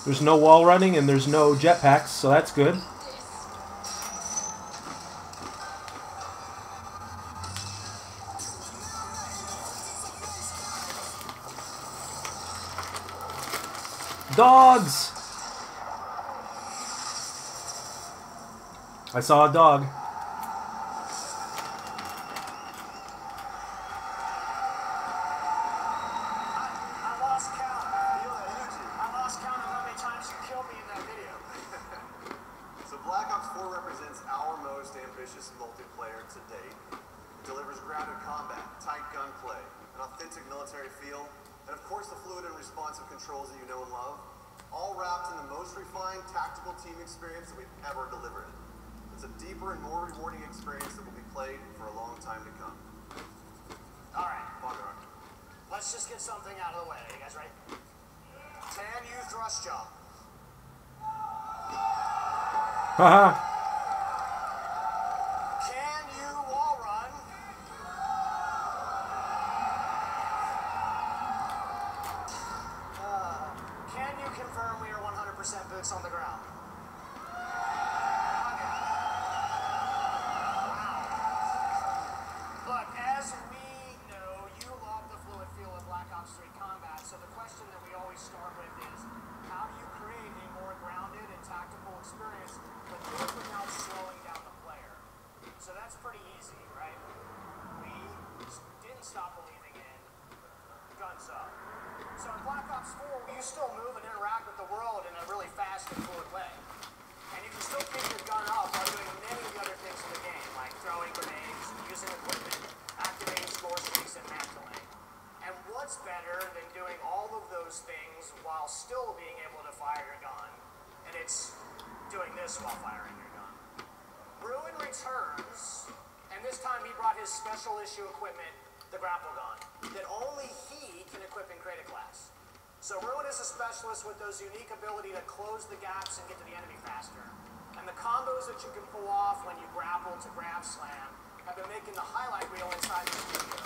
There's no wall running and there's no jetpacks, so that's good. Dogs! I saw a dog. I lost count. Feel that energy. I lost count of how many times you killed me in that video. So Black Ops 4 represents our most ambitious multiplayer to date. It delivers grounded combat, tight gunplay, an authentic military feel, and of course the fluid and responsive controls that you know and love, all wrapped in the most refined tactical team experience that we've ever delivered. It's a deeper and more rewarding experience that will be played for a long time to come. All right, Vonderhaar. Let's just get something out of the way. Are you guys ready? Can you thrust jump? Haha. Can you wall run? Can you confirm we are 100% boots on the ground? Wow. Look, as we know, you love the fluid while firing your gun. Ruin returns, and this time he brought his special issue equipment, the grapple gun, that only he can equip and create a class. So Ruin is a specialist with those unique ability to close the gaps and get to the enemy faster. And the combos that you can pull off when you grapple to grab slam have been making the highlight reel inside the studio.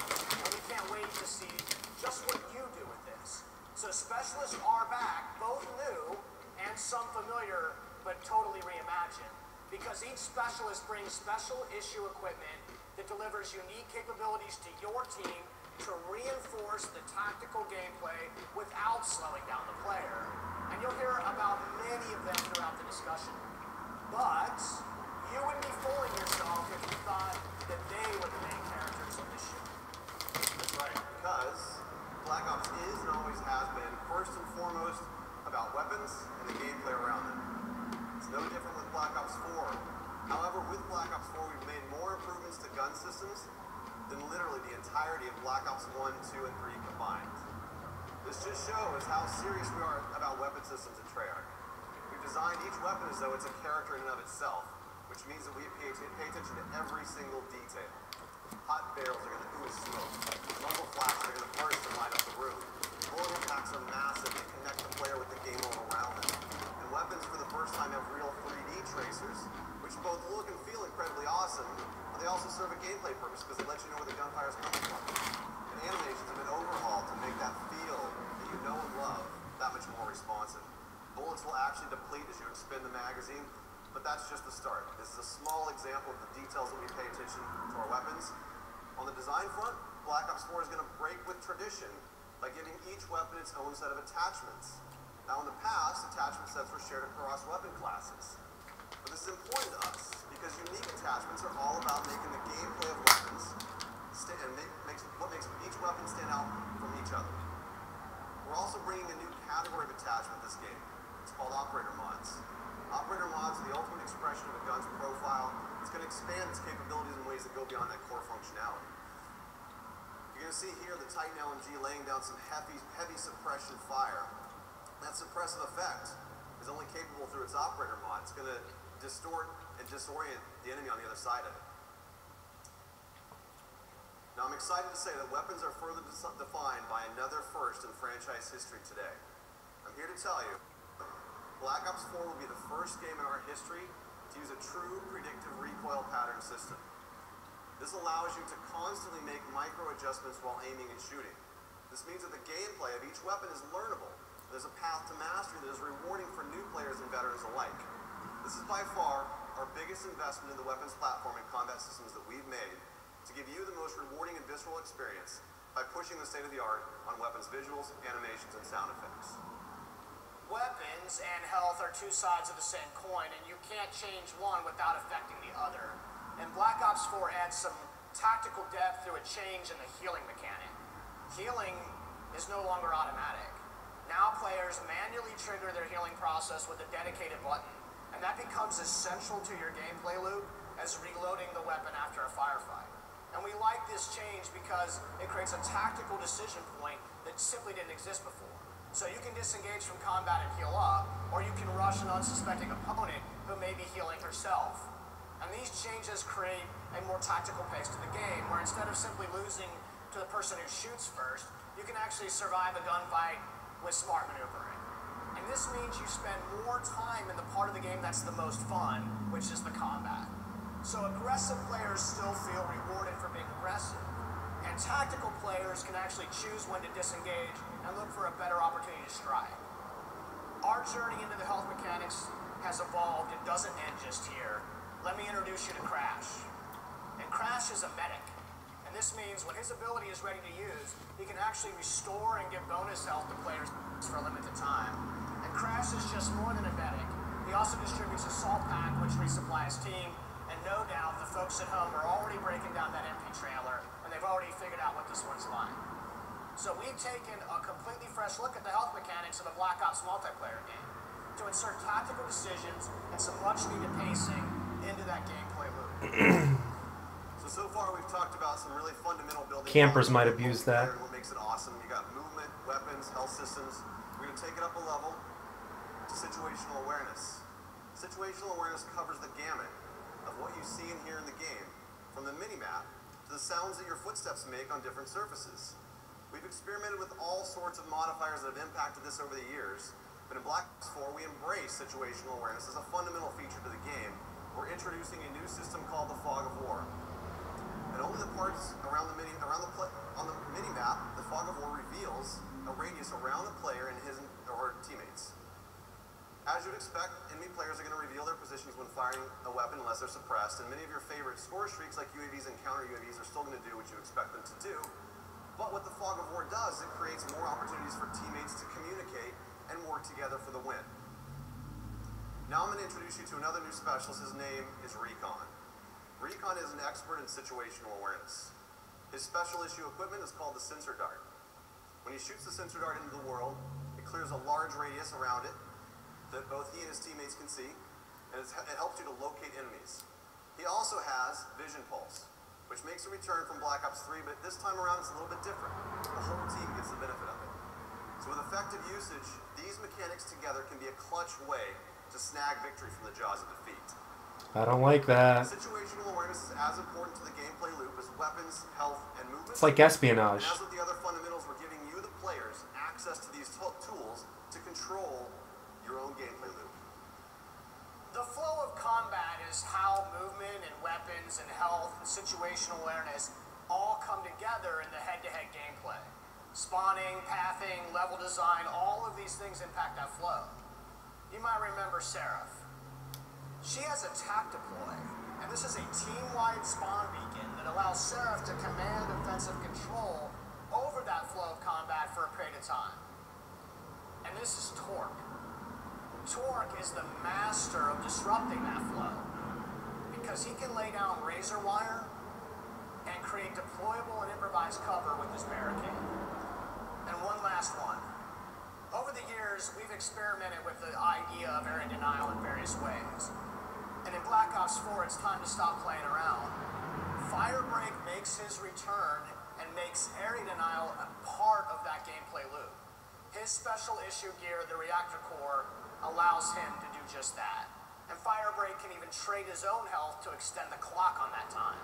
And we can't wait to see just what you do with this. So specialists are back, both new and some familiar, but totally reimagined. Because each specialist brings special issue equipment that delivers unique capabilities to your team to reinforce the tactical gameplay without slowing down the player. And you'll hear about many of them throughout the discussion. But you would be fooling yourself if you thought that they were the main characters of this show. That's right, because Black Ops is and always has been first and foremost about weapons and the gameplay around them. It's no different with Black Ops 4. However, with Black Ops 4, we've made more improvements to gun systems than literally the entirety of Black Ops 1, 2, and 3 combined. This just shows how serious we are about weapon systems at Treyarch. We've designed each weapon as though it's a character in and of itself, which means that we pay attention to every single detail. Hot barrels are going to ooze smoke. Muzzle flashes are going to burst and light up the room. Bullet impacts are massive and connect the player with the game world around them. And weapons for the first time have real 3D tracers, which both look and feel incredibly awesome, but they also serve a gameplay purpose because they let you know where the gunfire is coming from. And animations have been overhauled to make that feel that you know and love that much more responsive. Bullets will actually deplete as you expend the magazine, but that's just the start. This is a small example of the details that we pay attention to our weapons. On the design front, Black Ops 4 is going to break with tradition by giving each weapon its own set of attachments. Now in the past, attachment sets were shared across weapon classes. But this is important to us because unique attachments are all about making the gameplay of weapons what makes each weapon stand out from each other. We're also bringing a new category of attachment this game. It's called Operator Mods. Operator Mods are the ultimate expression of a gun's profile. It's going to expand its capabilities in ways that go beyond that core functionality. You're going to see here the Titan LMG laying down some heavy suppression fire. That suppressive effect is only capable through its operator mod. It's going to distort and disorient the enemy on the other side of it. Now I'm excited to say that weapons are further defined by another first in franchise history today. I'm here to tell you, Black Ops 4 will be the first game in our history to use a true predictive recoil pattern system. This allows you to constantly make micro adjustments while aiming and shooting. This means that the gameplay of each weapon is learnable. There's a path to mastery that is rewarding for new players and veterans alike. This is by far our biggest investment in the weapons platform and combat systems that we've made to give you the most rewarding and visceral experience by pushing the state of the art on weapons visuals, animations, and sound effects. Weapons and health are two sides of the same coin, and you can't change one without affecting the other. And Black Ops 4 adds some tactical depth through a change in the healing mechanic. Healing is no longer automatic. Now players manually trigger their healing process with a dedicated button, and that becomes as central to your gameplay loop as reloading the weapon after a firefight. And we like this change because it creates a tactical decision point that simply didn't exist before. So you can disengage from combat and heal up, or you can rush an unsuspecting opponent who may be healing herself. And these changes create a more tactical pace to the game, where instead of simply losing to the person who shoots first, you can actually survive a gunfight with smart maneuvering. And this means you spend more time in the part of the game that's the most fun, which is the combat. So aggressive players still feel rewarded for being aggressive, and tactical players can actually choose when to disengage and look for a better opportunity to strike. Our journey into the health mechanics has evolved and doesn't end just here. Let me introduce you to Crash. And Crash is a medic. And this means when his ability is ready to use, he can actually restore and give bonus health to players for a limited time. And Crash is just more than a medic. He also distributes a salt pack, which resupplies team. And no doubt the folks at home are already breaking down that MP trailer, and they've already figured out what this one's like. So we've taken a completely fresh look at the health mechanics of a Black Ops multiplayer game to insert tactical decisions and some much-needed pacing into that gameplay loop. So far we've talked about some really fundamental building Campers might abuse that. What makes it awesome. You got movement, weapons, health systems. We're going to take it up a level to situational awareness. Situational awareness covers the gamut of what you see and hear in the game, from the mini-map to the sounds that your footsteps make on different surfaces. We've experimented with all sorts of modifiers that have impacted this over the years, but in Black Ops 4 we embrace situational awareness as a fundamental feature to the game. We're introducing a new system called the Fog of War. And only the parts around the on the mini-map, the Fog of War reveals a radius around the player and his or her teammates. As you'd expect, enemy players are going to reveal their positions when firing a weapon unless they're suppressed, and many of your favorite score streaks like UAVs and counter UAVs are still going to do what you expect them to do. But what the Fog of War does, it creates more opportunities for teammates to communicate and work together for the win. Now I'm going to introduce you to another new specialist. His name is Recon. Recon is an expert in situational awareness. His special issue equipment is called the sensor dart. When he shoots the sensor dart into the world, it clears a large radius around it that both he and his teammates can see, and it helps you to locate enemies. He also has Vision Pulse, which makes a return from Black Ops 3, but this time around it's a little bit different. The whole team gets the benefit of it. So with effective usage, these mechanics together can be a clutch way to snag victory from the jaws of defeat. I don't like that. Situational awareness is as important to the gameplay loop as weapons, health, and movement. It's like espionage. And as with the other fundamentals, we're giving you, the players, access to these tools to control your own gameplay loop. The flow of combat is how movement and weapons and health and situational awareness all come together in the head-to-head gameplay. Spawning, pathing, level design, all of these things impact that flow. You might remember Seraph. She has a TAC deploy, and this is a team-wide spawn beacon that allows Seraph to command offensive control over that flow of combat for a period of time. And this is Torque. Torque is the master of disrupting that flow because he can lay down razor wire and create deployable and improvised cover with his barricade. And one last one. Over the years, we've experimented with the idea of area denial in various ways. And in Black Ops 4, it's time to stop playing around. Firebreak makes his return and makes area denial a part of that gameplay loop. His special issue gear, the reactor core, allows him to do just that. And Firebreak can even trade his own health to extend the clock on that time.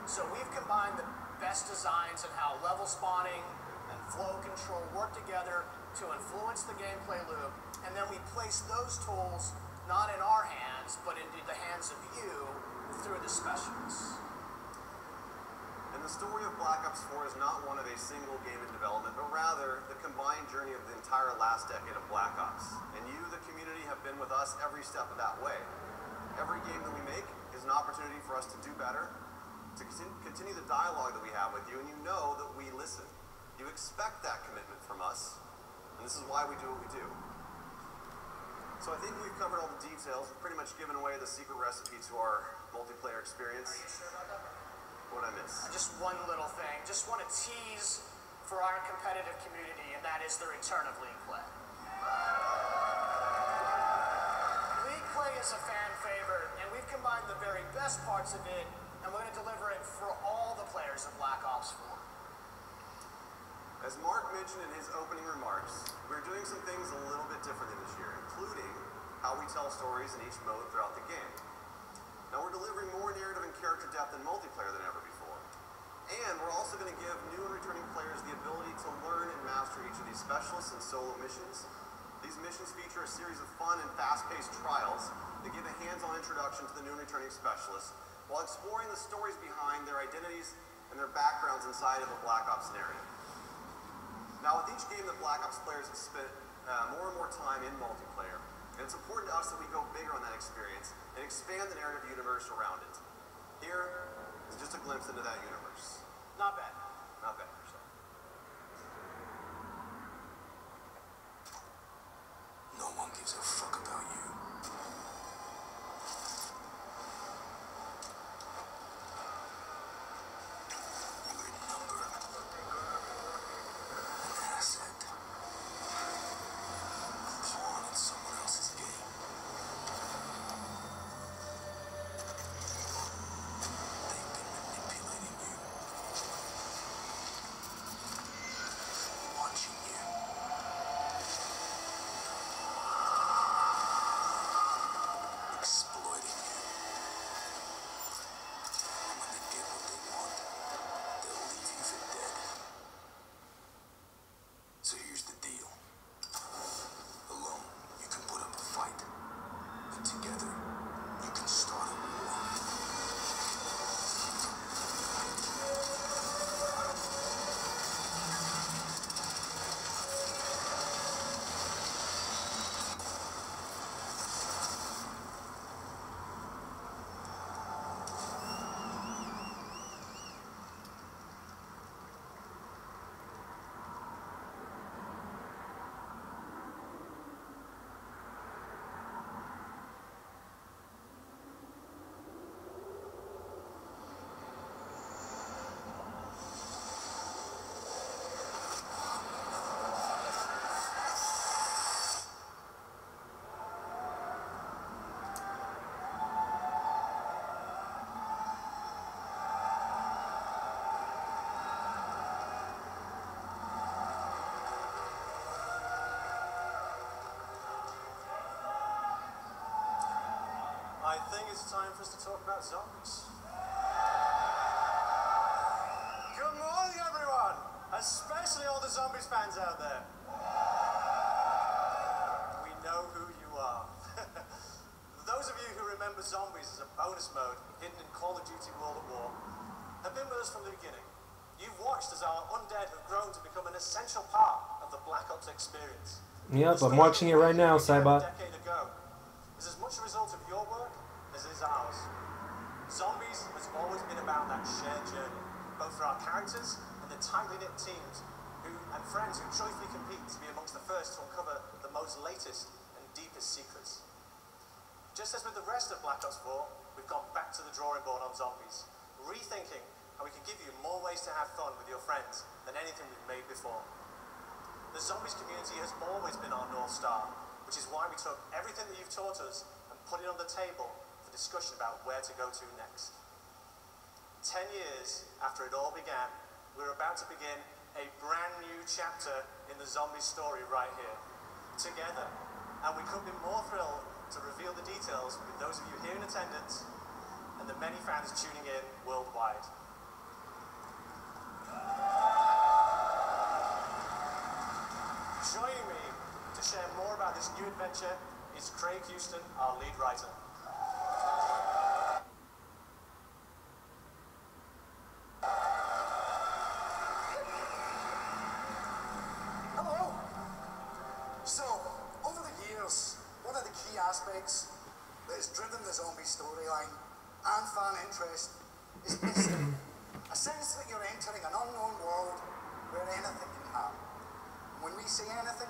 So we've combined the best designs in how level spawning and flow control work together to influence the gameplay loop, and then we place those tools not in our hands, but into the hands of you through the specialists. And the story of Black Ops 4 is not one of a single game in development, but rather the combined journey of the entire last decade of Black Ops. And you, the community, have been with us every step of that way. Every game that we make is an opportunity for us to do better, to continue the dialogue that we have with you, and you know that we listen. You expect that commitment from us, and this is why we do what we do. So I think we've covered all the details, pretty much given away the secret recipe to our multiplayer experience. Are you sure about that? What did I miss? Just one little thing. Just want to tease for our competitive community, and that is the return of League Play. League Play is a fan favorite, and we've combined the very best parts of it, and we're going to deliver it for all the players of Black Ops 4. As Mark mentioned in his opening remarks, we're doing some things a little bit differently this year, including how we tell stories in each mode throughout the game. Now we're delivering more narrative and character depth in multiplayer than ever before. And we're also going to give new and returning players the ability to learn and master each of these specialists and solo missions. These missions feature a series of fun and fast-paced trials that give a hands-on introduction to the new and returning specialists while exploring the stories behind their identities and their backgrounds inside of a Black Ops narrative. Now, with each game that Black Ops players have spent more and more time in multiplayer, and it's important to us that we go bigger on that experience and expand the narrative universe around it. Here is just a glimpse into that universe. Not bad. Not bad. No one gives a fuck about you. You're a number. An asset. A pawn in someone else's game. They've been manipulating you. I think it's time for us to talk about zombies. Good morning, everyone! Especially all the zombies fans out there. We know who you are. Those of you who remember zombies as a bonus mode hidden in Call of Duty World at War have been with us from the beginning. You've watched as our undead have grown to become an essential part of the Black Ops experience. Yep, I'm watching it right now, A Cybot. decade ago is as much a result of your work as it is ours. Zombies has always been about that shared journey, both for our characters and the tightly knit teams and friends who joyfully compete to be amongst the first to uncover the most latest and deepest secrets. Just as with the rest of Black Ops 4, we've gone back to the drawing board on zombies, rethinking how we can give you more ways to have fun with your friends than anything we've made before. The zombies community has always been our North Star, which is why we took everything that you've taught us and put it on the table for discussion about where to go to next. 10 years after it all began, we're about to begin a brand new chapter in the zombie story right here, together. And we couldn't be more thrilled to reveal the details with those of you here in attendance and the many fans tuning in worldwide. Joining me to share more about this new adventure is Craig Houston, our lead writer. Hello. So, over the years, one of the key aspects that has driven the zombie storyline and fan interest is mystery. A sense that you're entering an unknown world where anything can happen. When we say anything,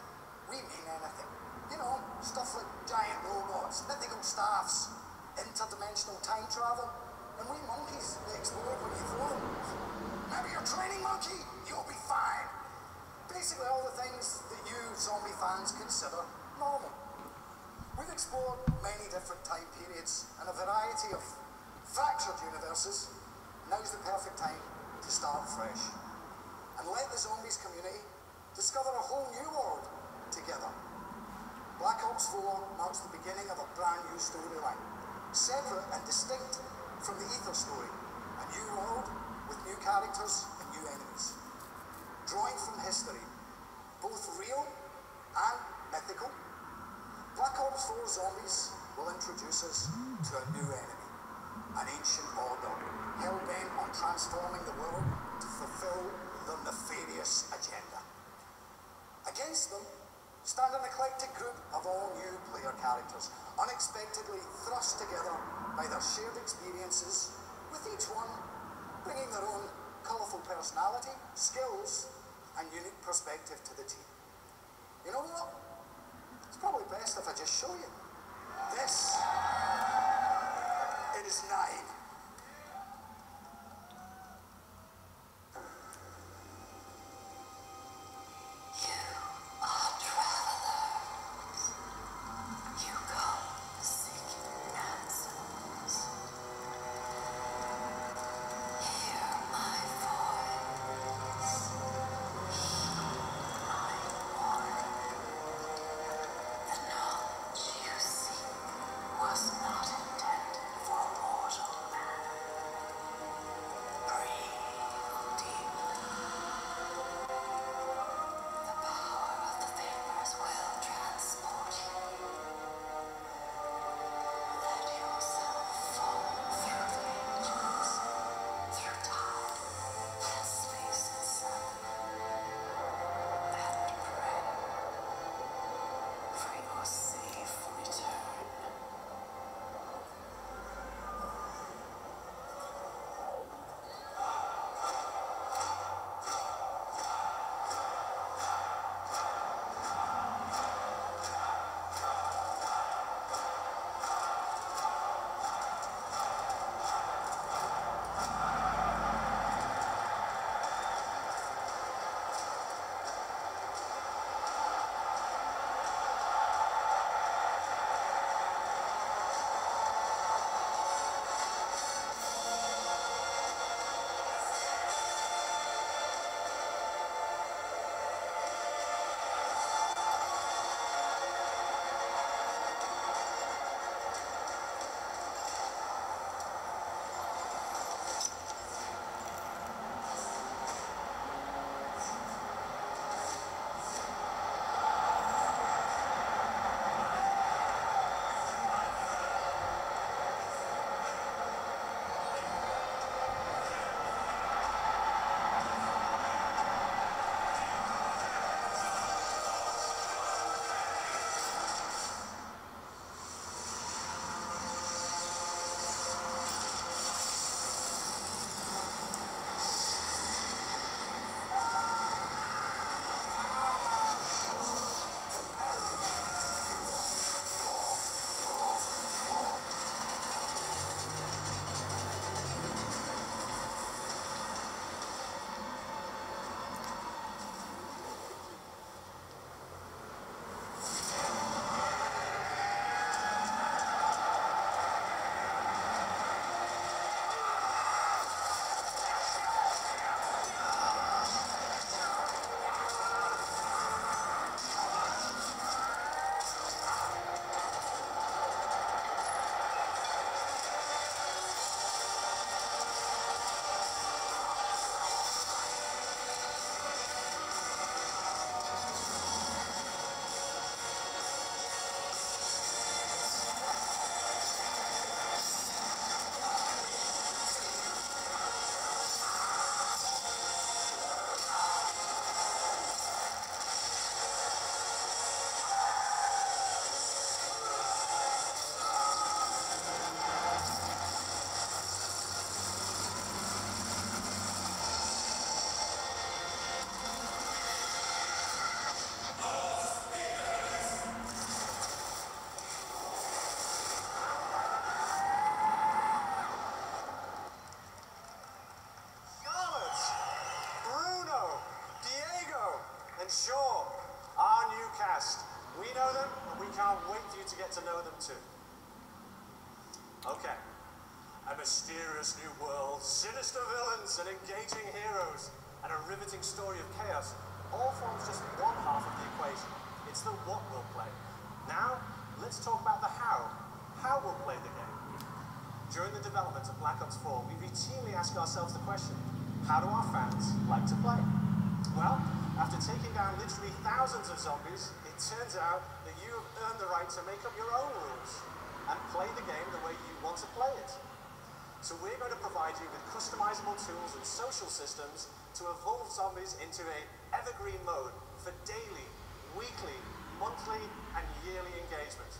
we mean anything. You know, stuff like giant robots, mythical staffs, interdimensional time travel, and we monkeys that explode when you throw them. Maybe you're a training monkey, you'll be fine. Basically all the things that you zombie fans consider normal. We've explored many different time periods and a variety of fractured universes. Now's the perfect time to start fresh and let the zombies community discover a whole new world together. Black Ops 4 marks the beginning of a brand new storyline, separate and distinct from the Ether story. A new world with new characters and new enemies. Drawing from history, both real and mythical, Black Ops 4 Zombies will introduce us to a new enemy, an ancient order, hell-bent on transforming the world to fulfill their nefarious agenda. Against them stand an eclectic group of all new player characters, unexpectedly thrust together by their shared experiences, with each one bringing their own colourful personality, skills, and unique perspective to the team. You know what? It's probably best if I just show you. This, it is 9. Was not intended for mortal man. up to? Okay. A mysterious new world, sinister villains and engaging heroes, and a riveting story of chaos all forms just one half of the equation. It's the what we'll play. Now, let's talk about the how. How we'll play the game. During the development of Black Ops 4, we routinely ask ourselves the question, how do our fans like to play? Well, after taking down literally thousands of zombies, it turns out that you have earned the right to make up your own rules and play the game the way you want to play it. So we're going to provide you with customizable tools and social systems to evolve zombies into a evergreen mode for daily, weekly, monthly, and yearly engagement.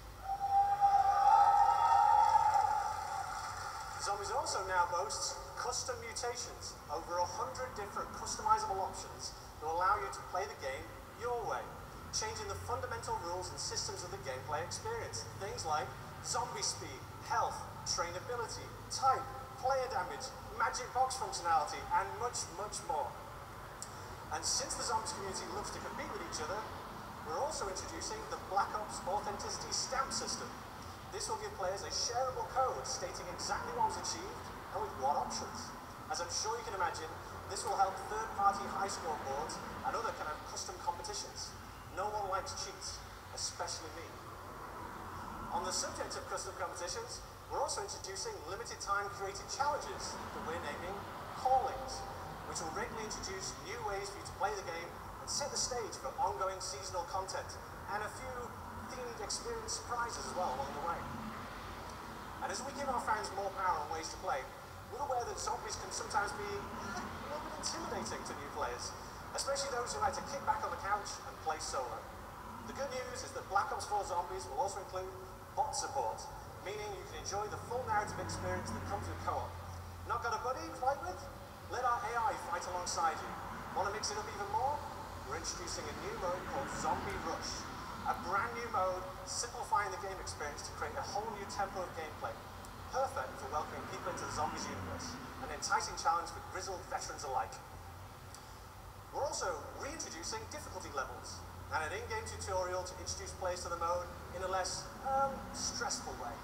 Zombies also now boasts custom mutations, over 100 different customizable options that will allow you to play the game your way, changing the fundamental rules and systems of the gameplay experience. Things like zombie speed, health, trainability, type, player damage, magic box functionality, and much, much more. And since the zombies community loves to compete with each other, we're also introducing the Black Ops Authenticity Stamp System. This will give players a shareable code stating exactly what was achieved and with what options. As I'm sure you can imagine, this will help third-party high score boards and other kind of custom competitions. No one likes cheats, especially me. On the subject of custom competitions, we're also introducing limited time created challenges that we're naming Callings, which will regularly introduce new ways for you to play the game and set the stage for ongoing seasonal content and a few themed experience surprises as well along the way. And as we give our fans more power and ways to play, we're aware that zombies can sometimes be a little bit intimidating to new players, especially those who like to kick back on the couch and play solo. The good news is that Black Ops 4 Zombies will also include bot support, meaning you can enjoy the full narrative experience that comes with co-op. Not got a buddy to fight with? Let our AI fight alongside you. Want to mix it up even more? We're introducing a new mode called Zombie Rush, a brand new mode simplifying the game experience to create a whole new tempo of gameplay, perfect for welcoming people into the Zombies universe, an enticing challenge for grizzled veterans alike. We're also reintroducing difficulty levels and an in-game tutorial to introduce players to the mode in a less stressful way.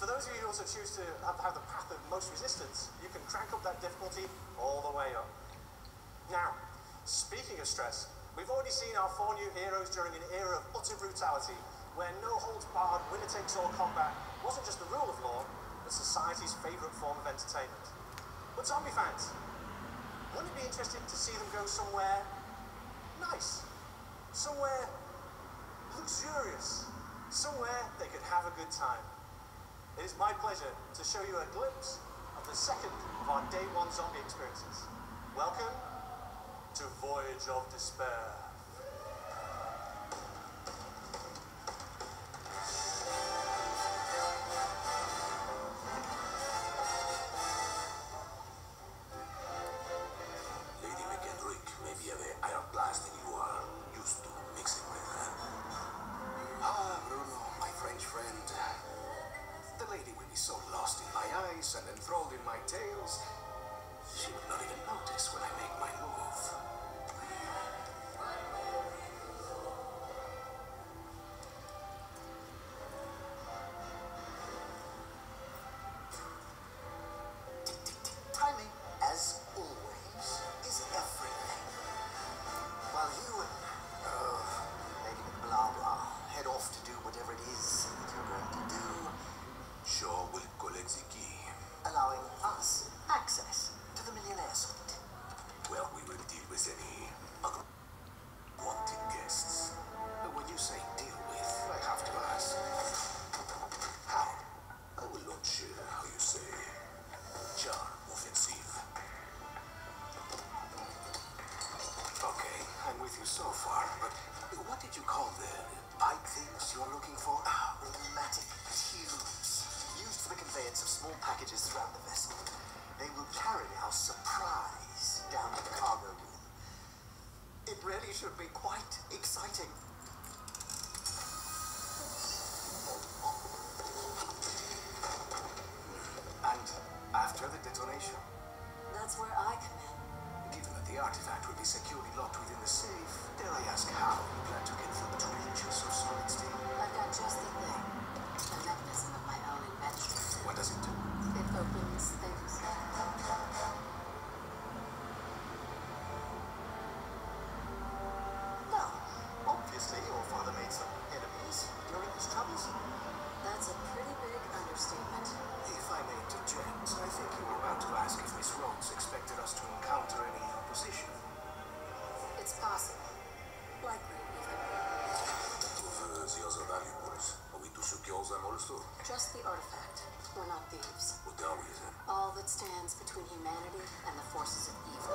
For those of you who also choose to have the path of most resistance, you can crank up that difficulty all the way up. Now, speaking of stress, we've already seen our 4 new heroes during an era of utter brutality, where no-holds-barred, winner-takes-all combat wasn't just the rule of law, but society's favourite form of entertainment. But zombie fans, wouldn't it be interesting to see them go somewhere nice? Somewhere luxurious, somewhere they could have a good time. It is my pleasure to show you a glimpse of the second of our Day 1 zombie experiences. Welcome to Voyage of Despair. Lady McKendrick may be the iron blast than you are used to mixing with. Ah, Bruno, my French friend. The lady will be so lost in my eyes and enthralled in my tales, she will not even notice when I make my move. Timing, as always, is everything. While you and Lady Blah Blah head off to do whatever it is that you're going to do, Shaw will collect the key. allowing us access to the millionaire suite. Well, we will deal with any unwanted guests. But when you say deal with, I have to ask. How? I will launch, how you say, charm offensive. Okay, I'm with you so far, but what did you call the pipe things you're looking for? Rheumatic tubes, used for the conveyance of small packages throughout the vessel. They will carry our surprise down to the cargo room. It really should be quite exciting. And after the detonation, That's where I come in. given that the artifact will be securely locked within the safe, dare I ask how you plan to get through the trenches of solid steel? I've got just the thing. A mechanism of my own invention. What does it do? It opens things. Now, obviously your father made some enemies during his travels. That's a pretty big understatement. If I may interject, I think you were about to ask if Miss Rhodes expected us to encounter any opposition. It's possible. Likely, even. Those are valuables. Are we to secure them also? Just the artifact. We're not thieves. What are we then? All that stands between humanity and the forces of evil.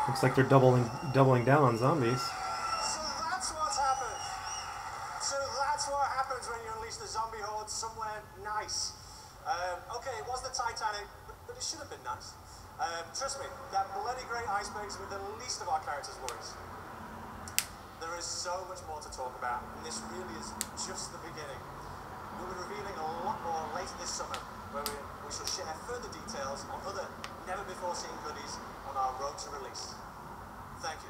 Looks like they're doubling down on zombies. So that's what's happened. So that's what happens when you unleash the zombie horde somewhere nice. Okay, it was the Titanic, but it should have been nice. Trust me, that bloody great icebergs with the least of our characters' worries. There is so much more to talk about, and this really is just the beginning. We'll be revealing a lot more later this summer, where we shall share further details on other never-before-seen goodies on our road to release. Thank you.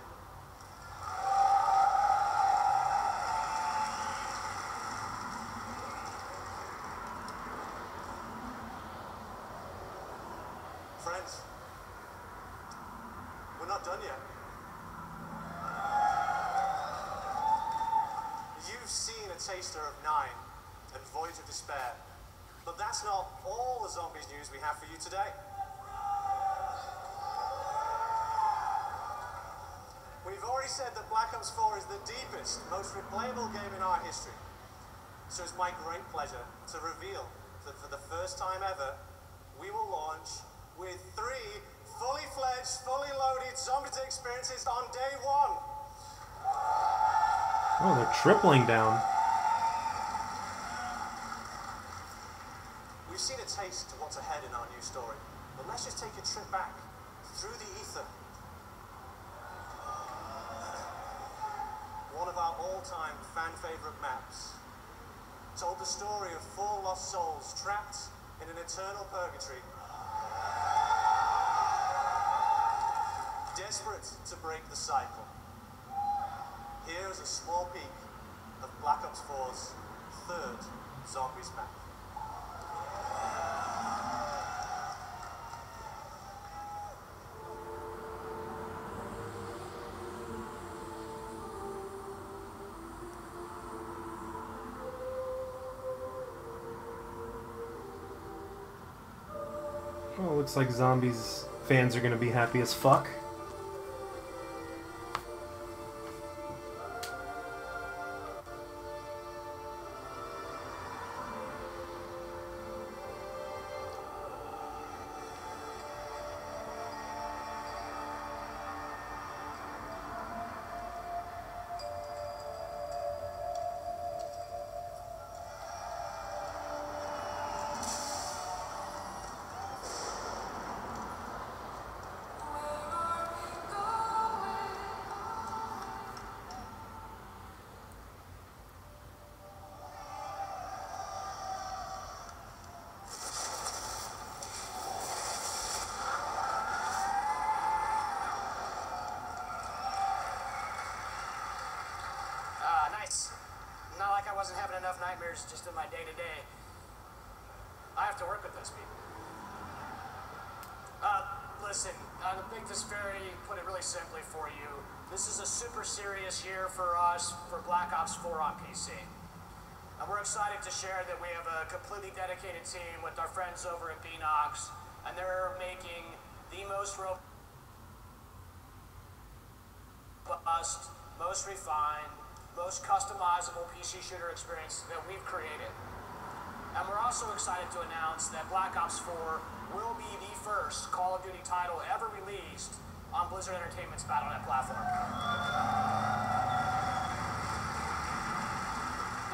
Friends, we're not done yet. You've seen a taster of 9 and Voyage of Despair, but that's not all the zombies news we have for you today. We've already said that Black Ops 4 is the deepest, most replayable game in our history. So it's my great pleasure to reveal that for the first time ever, we will launch with 3 fully fledged, fully loaded zombie experiences on day 1. Oh, they're tripling down. We've seen a taste of what's ahead in our new story, but let's just take a trip back through the ether. One of our all-time fan-favorite maps told the story of 4 lost souls trapped in an eternal purgatory, desperate to break the cycle. Here is a small peek of Black Ops 4's 3rd Zombies map. Oh, looks like zombies fans are gonna be happy as fuck. wasn't having enough nightmares just in my day-to-day. I have to work with those people. Listen, to make this put it really simply for you, this is a super serious year for us for Black Ops 4 on PC. And we're excited to share that we have a completely dedicated team with our friends over at BO4, and they're making the most robust, most refined, most customizable PC shooter experience that we've created. And we're also excited to announce that Black Ops 4 will be the first Call of Duty title ever released on Blizzard Entertainment's Battle.net platform.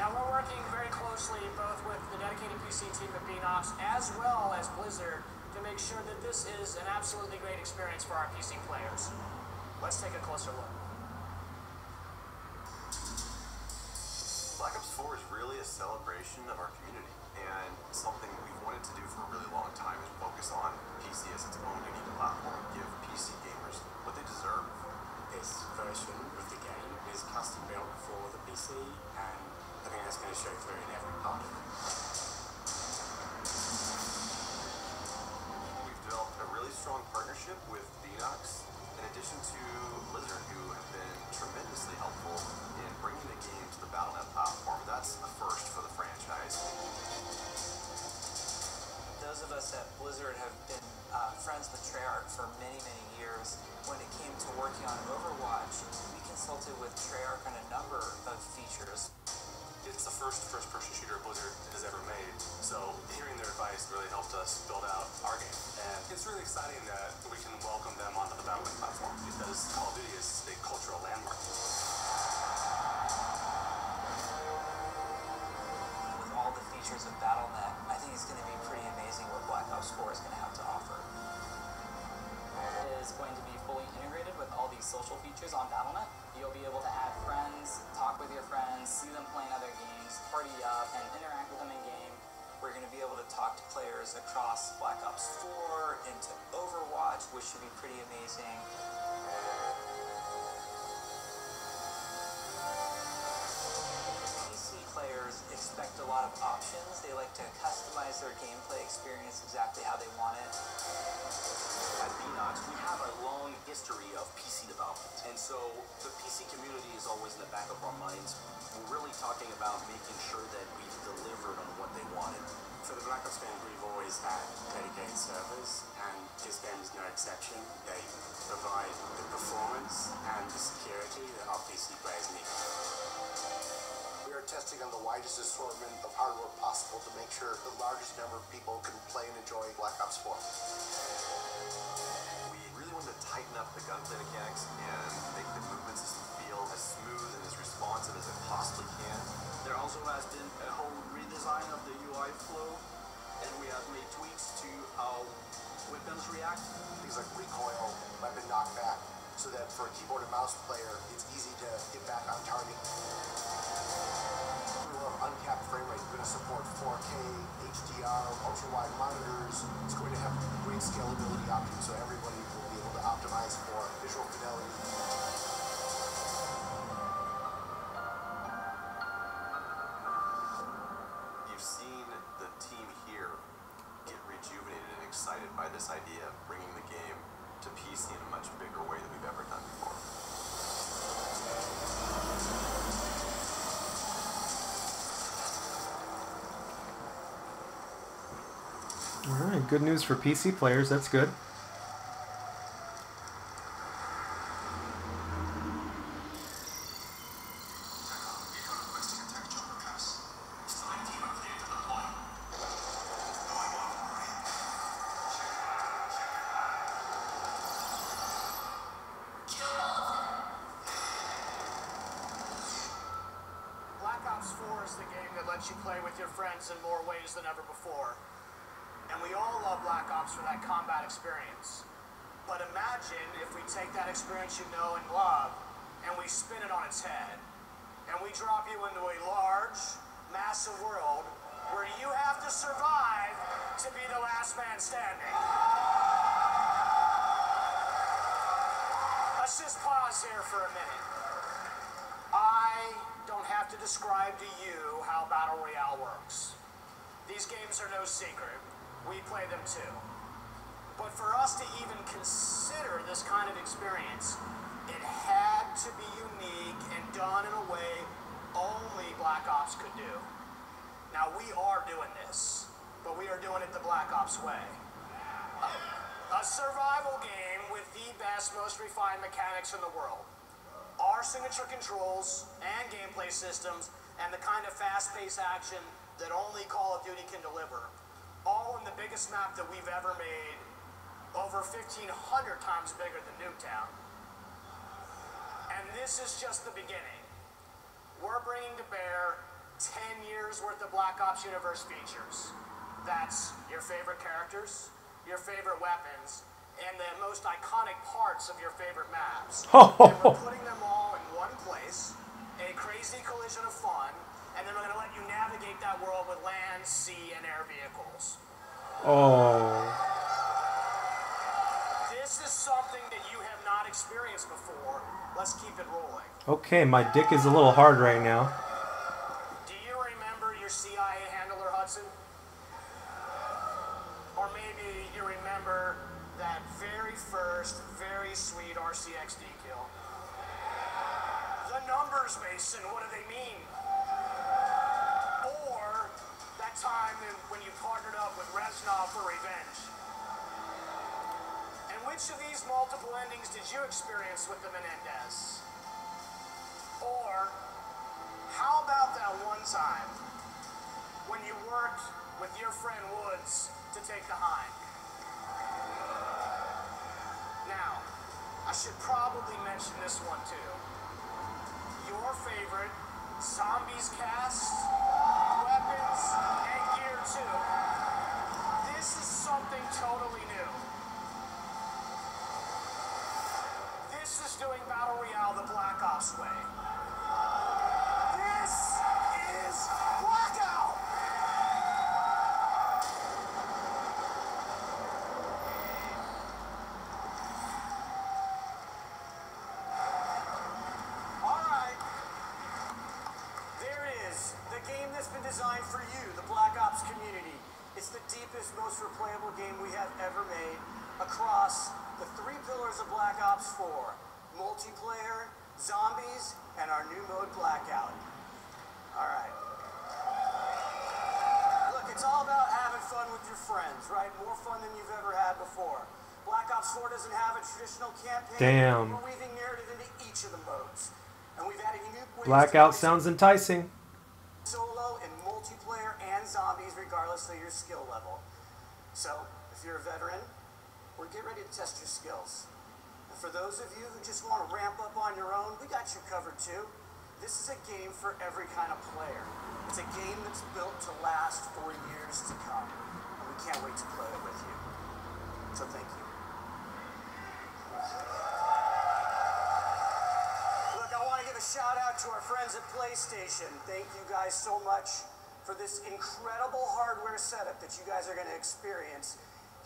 Now we're working very closely both with the dedicated PC team at BO4 as well as Blizzard to make sure that this is an absolutely great experience for our PC players. Let's take a closer look. Black Ops 4 is really a celebration of our community, and something we've wanted to do for a really long time is focus on PC as its own unique platform, give PC gamers what they deserve. This version of the game is custom built for the PC, and I think that's going to show through in every part of it. We've developed a really strong partnership with BO4, in addition to Blizzard, who have been tremendously helpful in bringing the game to the Battle.net platform. That's a first for the franchise. Those of us at Blizzard have been friends with Treyarch for many, many years. When it came to working on Overwatch, we consulted with Treyarch on a number of features. It's the first first-person shooter Blizzard has ever made, so hearing their advice really helped us build out our game. And it's really exciting that we can welcome them onto the Battle.net platform, because Call of Duty is a cultural landmark. With all the features of Battle.net, I think it's going to be pretty amazing what Black Ops 4 is going to have to offer. It is going to be fully integrated with all these social features on Battle.net. You'll be able to add friends, talk with your friends, see them playing other games, party up, and interact with them in game. We're going to be able to talk to players across Black Ops 4 into Overwatch, which should be pretty amazing. PC players expect a lot of options. They like to customize their gameplay experience exactly how they want it. At BO4, we have a long history of PC development, and so the PC community is always in the back of our minds. We're really talking about making sure that we've delivered on what they wanted. For the Black Ops fans, we've always had dedicated servers, and this game is no exception. They provide the performance and the security that our PC players need. We are testing on the widest assortment of hardware possible to make sure the largest number of people can play and enjoy Black Ops 4. We really wanted to tighten up the gunplay mechanics and make the movement system feel as smooth and as responsive as it possibly can. There also has been a whole redesign of the UI flow, and we have made tweaks to how weapons react. Things like recoil, weapon knockback, so that for a keyboard and mouse player, it's easy to get back on target. We will have uncapped frame rate. We're going to support 4K, HDR, ultra-wide monitors. It's going to have great scalability options, so everybody will be able to optimize for visual fidelity. You've seen the team here get rejuvenated and excited by this idea of bringing the game to PC in a much bigger way than we've ever done before. All right, good news for PC players. That's good. Black Ops 4 is the game that lets you play with your friends in more ways than ever before. And we all love Black Ops for that combat experience. But imagine if we take that experience you know and love, and we spin it on its head, and we drop you into a large, massive world where you have to survive to be the last man standing. Let's just pause here for a minute. I don't don't have to describe to you how Battle Royale works. These games are no secret. We play them too. But for us to even consider this kind of experience, it had to be unique and done in a way only Black Ops could do. Now, we are doing this, but we are doing it the Black Ops way. A survival game with the best, most refined mechanics in the world. Our signature controls and gameplay systems and the kind of fast-paced action that only Call of Duty can deliver. All in the biggest map that we've ever made, over 1,500 times bigger than Nuketown. And this is just the beginning. We're bringing to bear 10 years worth of Black Ops Universe features. That's your favorite characters, your favorite weapons, and the most iconic parts of your favorite maps. And we're putting them all in one place, a crazy collision of fun, and then we're going to let you navigate that world with land, sea, and air vehicles. Oh. This is something that you have not experienced before. Let's keep it rolling. Okay, my dick is a little hard right now. Do you remember your CIA handler, Hudson? Or maybe you remember that very first, very sweet RCXD kill. The numbers, Mason, what do they mean? Or that time when you partnered up with Reznov for revenge. And which of these multiple endings did you experience with the Menendez? Or how about that one time when you worked with your friend Woods to take the Hind? Now, I should probably mention this one too. Your favorite zombies cast, weapons, and gear too. This is something totally new. This is doing Battle Royale the Black Ops way. This is Blackout! Alright. There it is. The game that's been designed for you, the Black Ops community. It's the deepest, most replayable game we have ever made across the three pillars of Black Ops 4. Multiplayer, zombies, and our new mode, Blackout. Alright. Look, it's all about having fun with your friends, right? More fun than you've ever had before. Black Ops 4 doesn't have a traditional campaign. Damn. We're weaving narrative into each of the modes. And we've added unique ways Blackout to sounds enticing. solo and multiplayer and zombies regardless of your skill level. So, if you're a veteran, we're getting ready to test your skills. And for those of you who just want to ramp up on your own, we got you covered too. This is a game for every kind of player. It's a game that's built to last for years to come. And we can't wait to play it with you. So thank you. Look, I want to give a shout out to our friends at PlayStation. Thank you guys so much for this incredible hardware setup that you guys are going to experience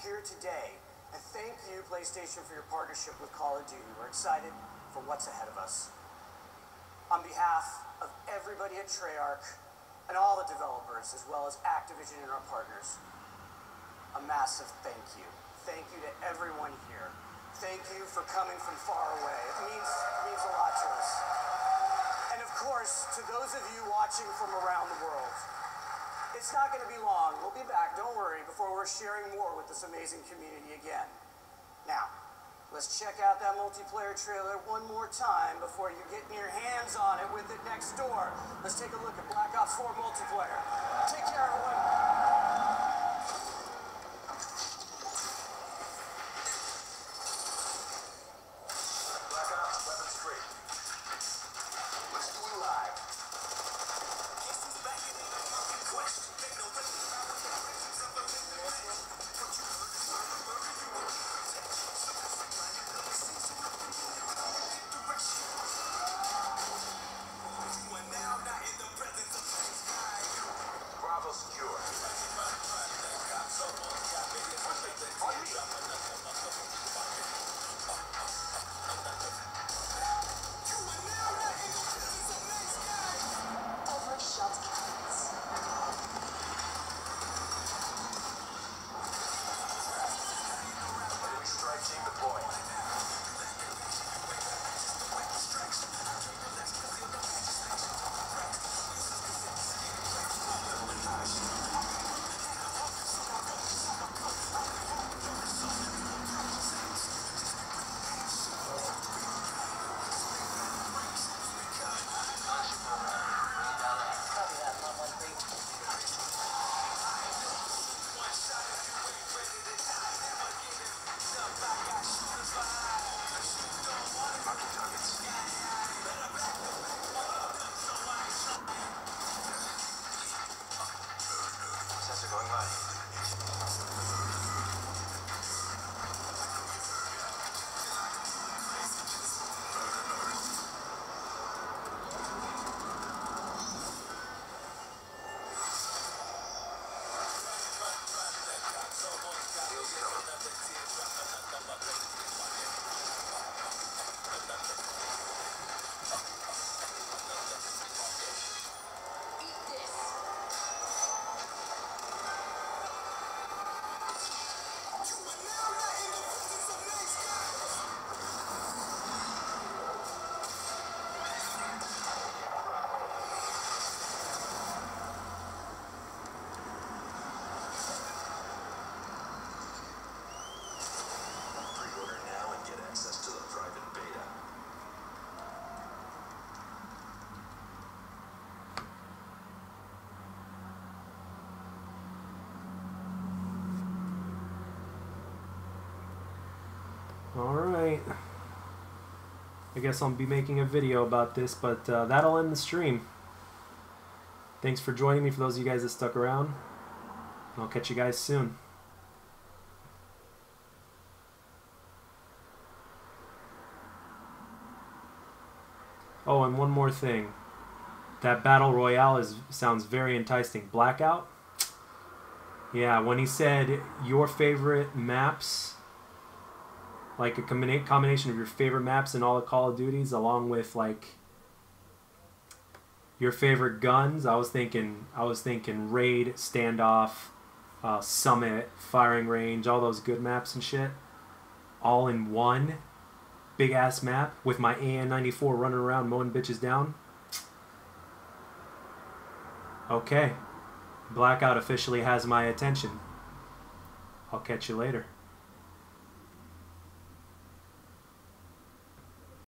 here today. And thank you, PlayStation, for your partnership with Call of Duty. We're excited for what's ahead of us. On behalf of everybody at Treyarch and all the developers, as well as Activision and our partners, a massive thank you. Thank you to everyone here. Thank you for coming from far away. It means a lot to us. And of course, to those of you watching from around the world, it's not going to be long. We'll be back, don't worry, before we're sharing more with this amazing community again. Now, let's check out that multiplayer trailer one more time before you get your hands on it with it next door. Let's take a look at Black Ops 4 multiplayer. Take care, everyone. Secure. tonight. I guess I'll be making a video about this, but that'll end the stream. Thanks for joining me, for those of you guys that stuck around. I'll catch you guys soon. Oh, and one more thing. That Battle Royale sounds very enticing. Blackout? Yeah, when he said your favorite maps, like a combination of your favorite maps in all the Call of Duties, along with like your favorite guns, I was thinking Raid, Standoff, Summit, Firing Range, all those good maps and shit, all in one big ass map with my AN-94 running around mowing bitches down. Okay, Blackout officially has my attention. I'll catch you later.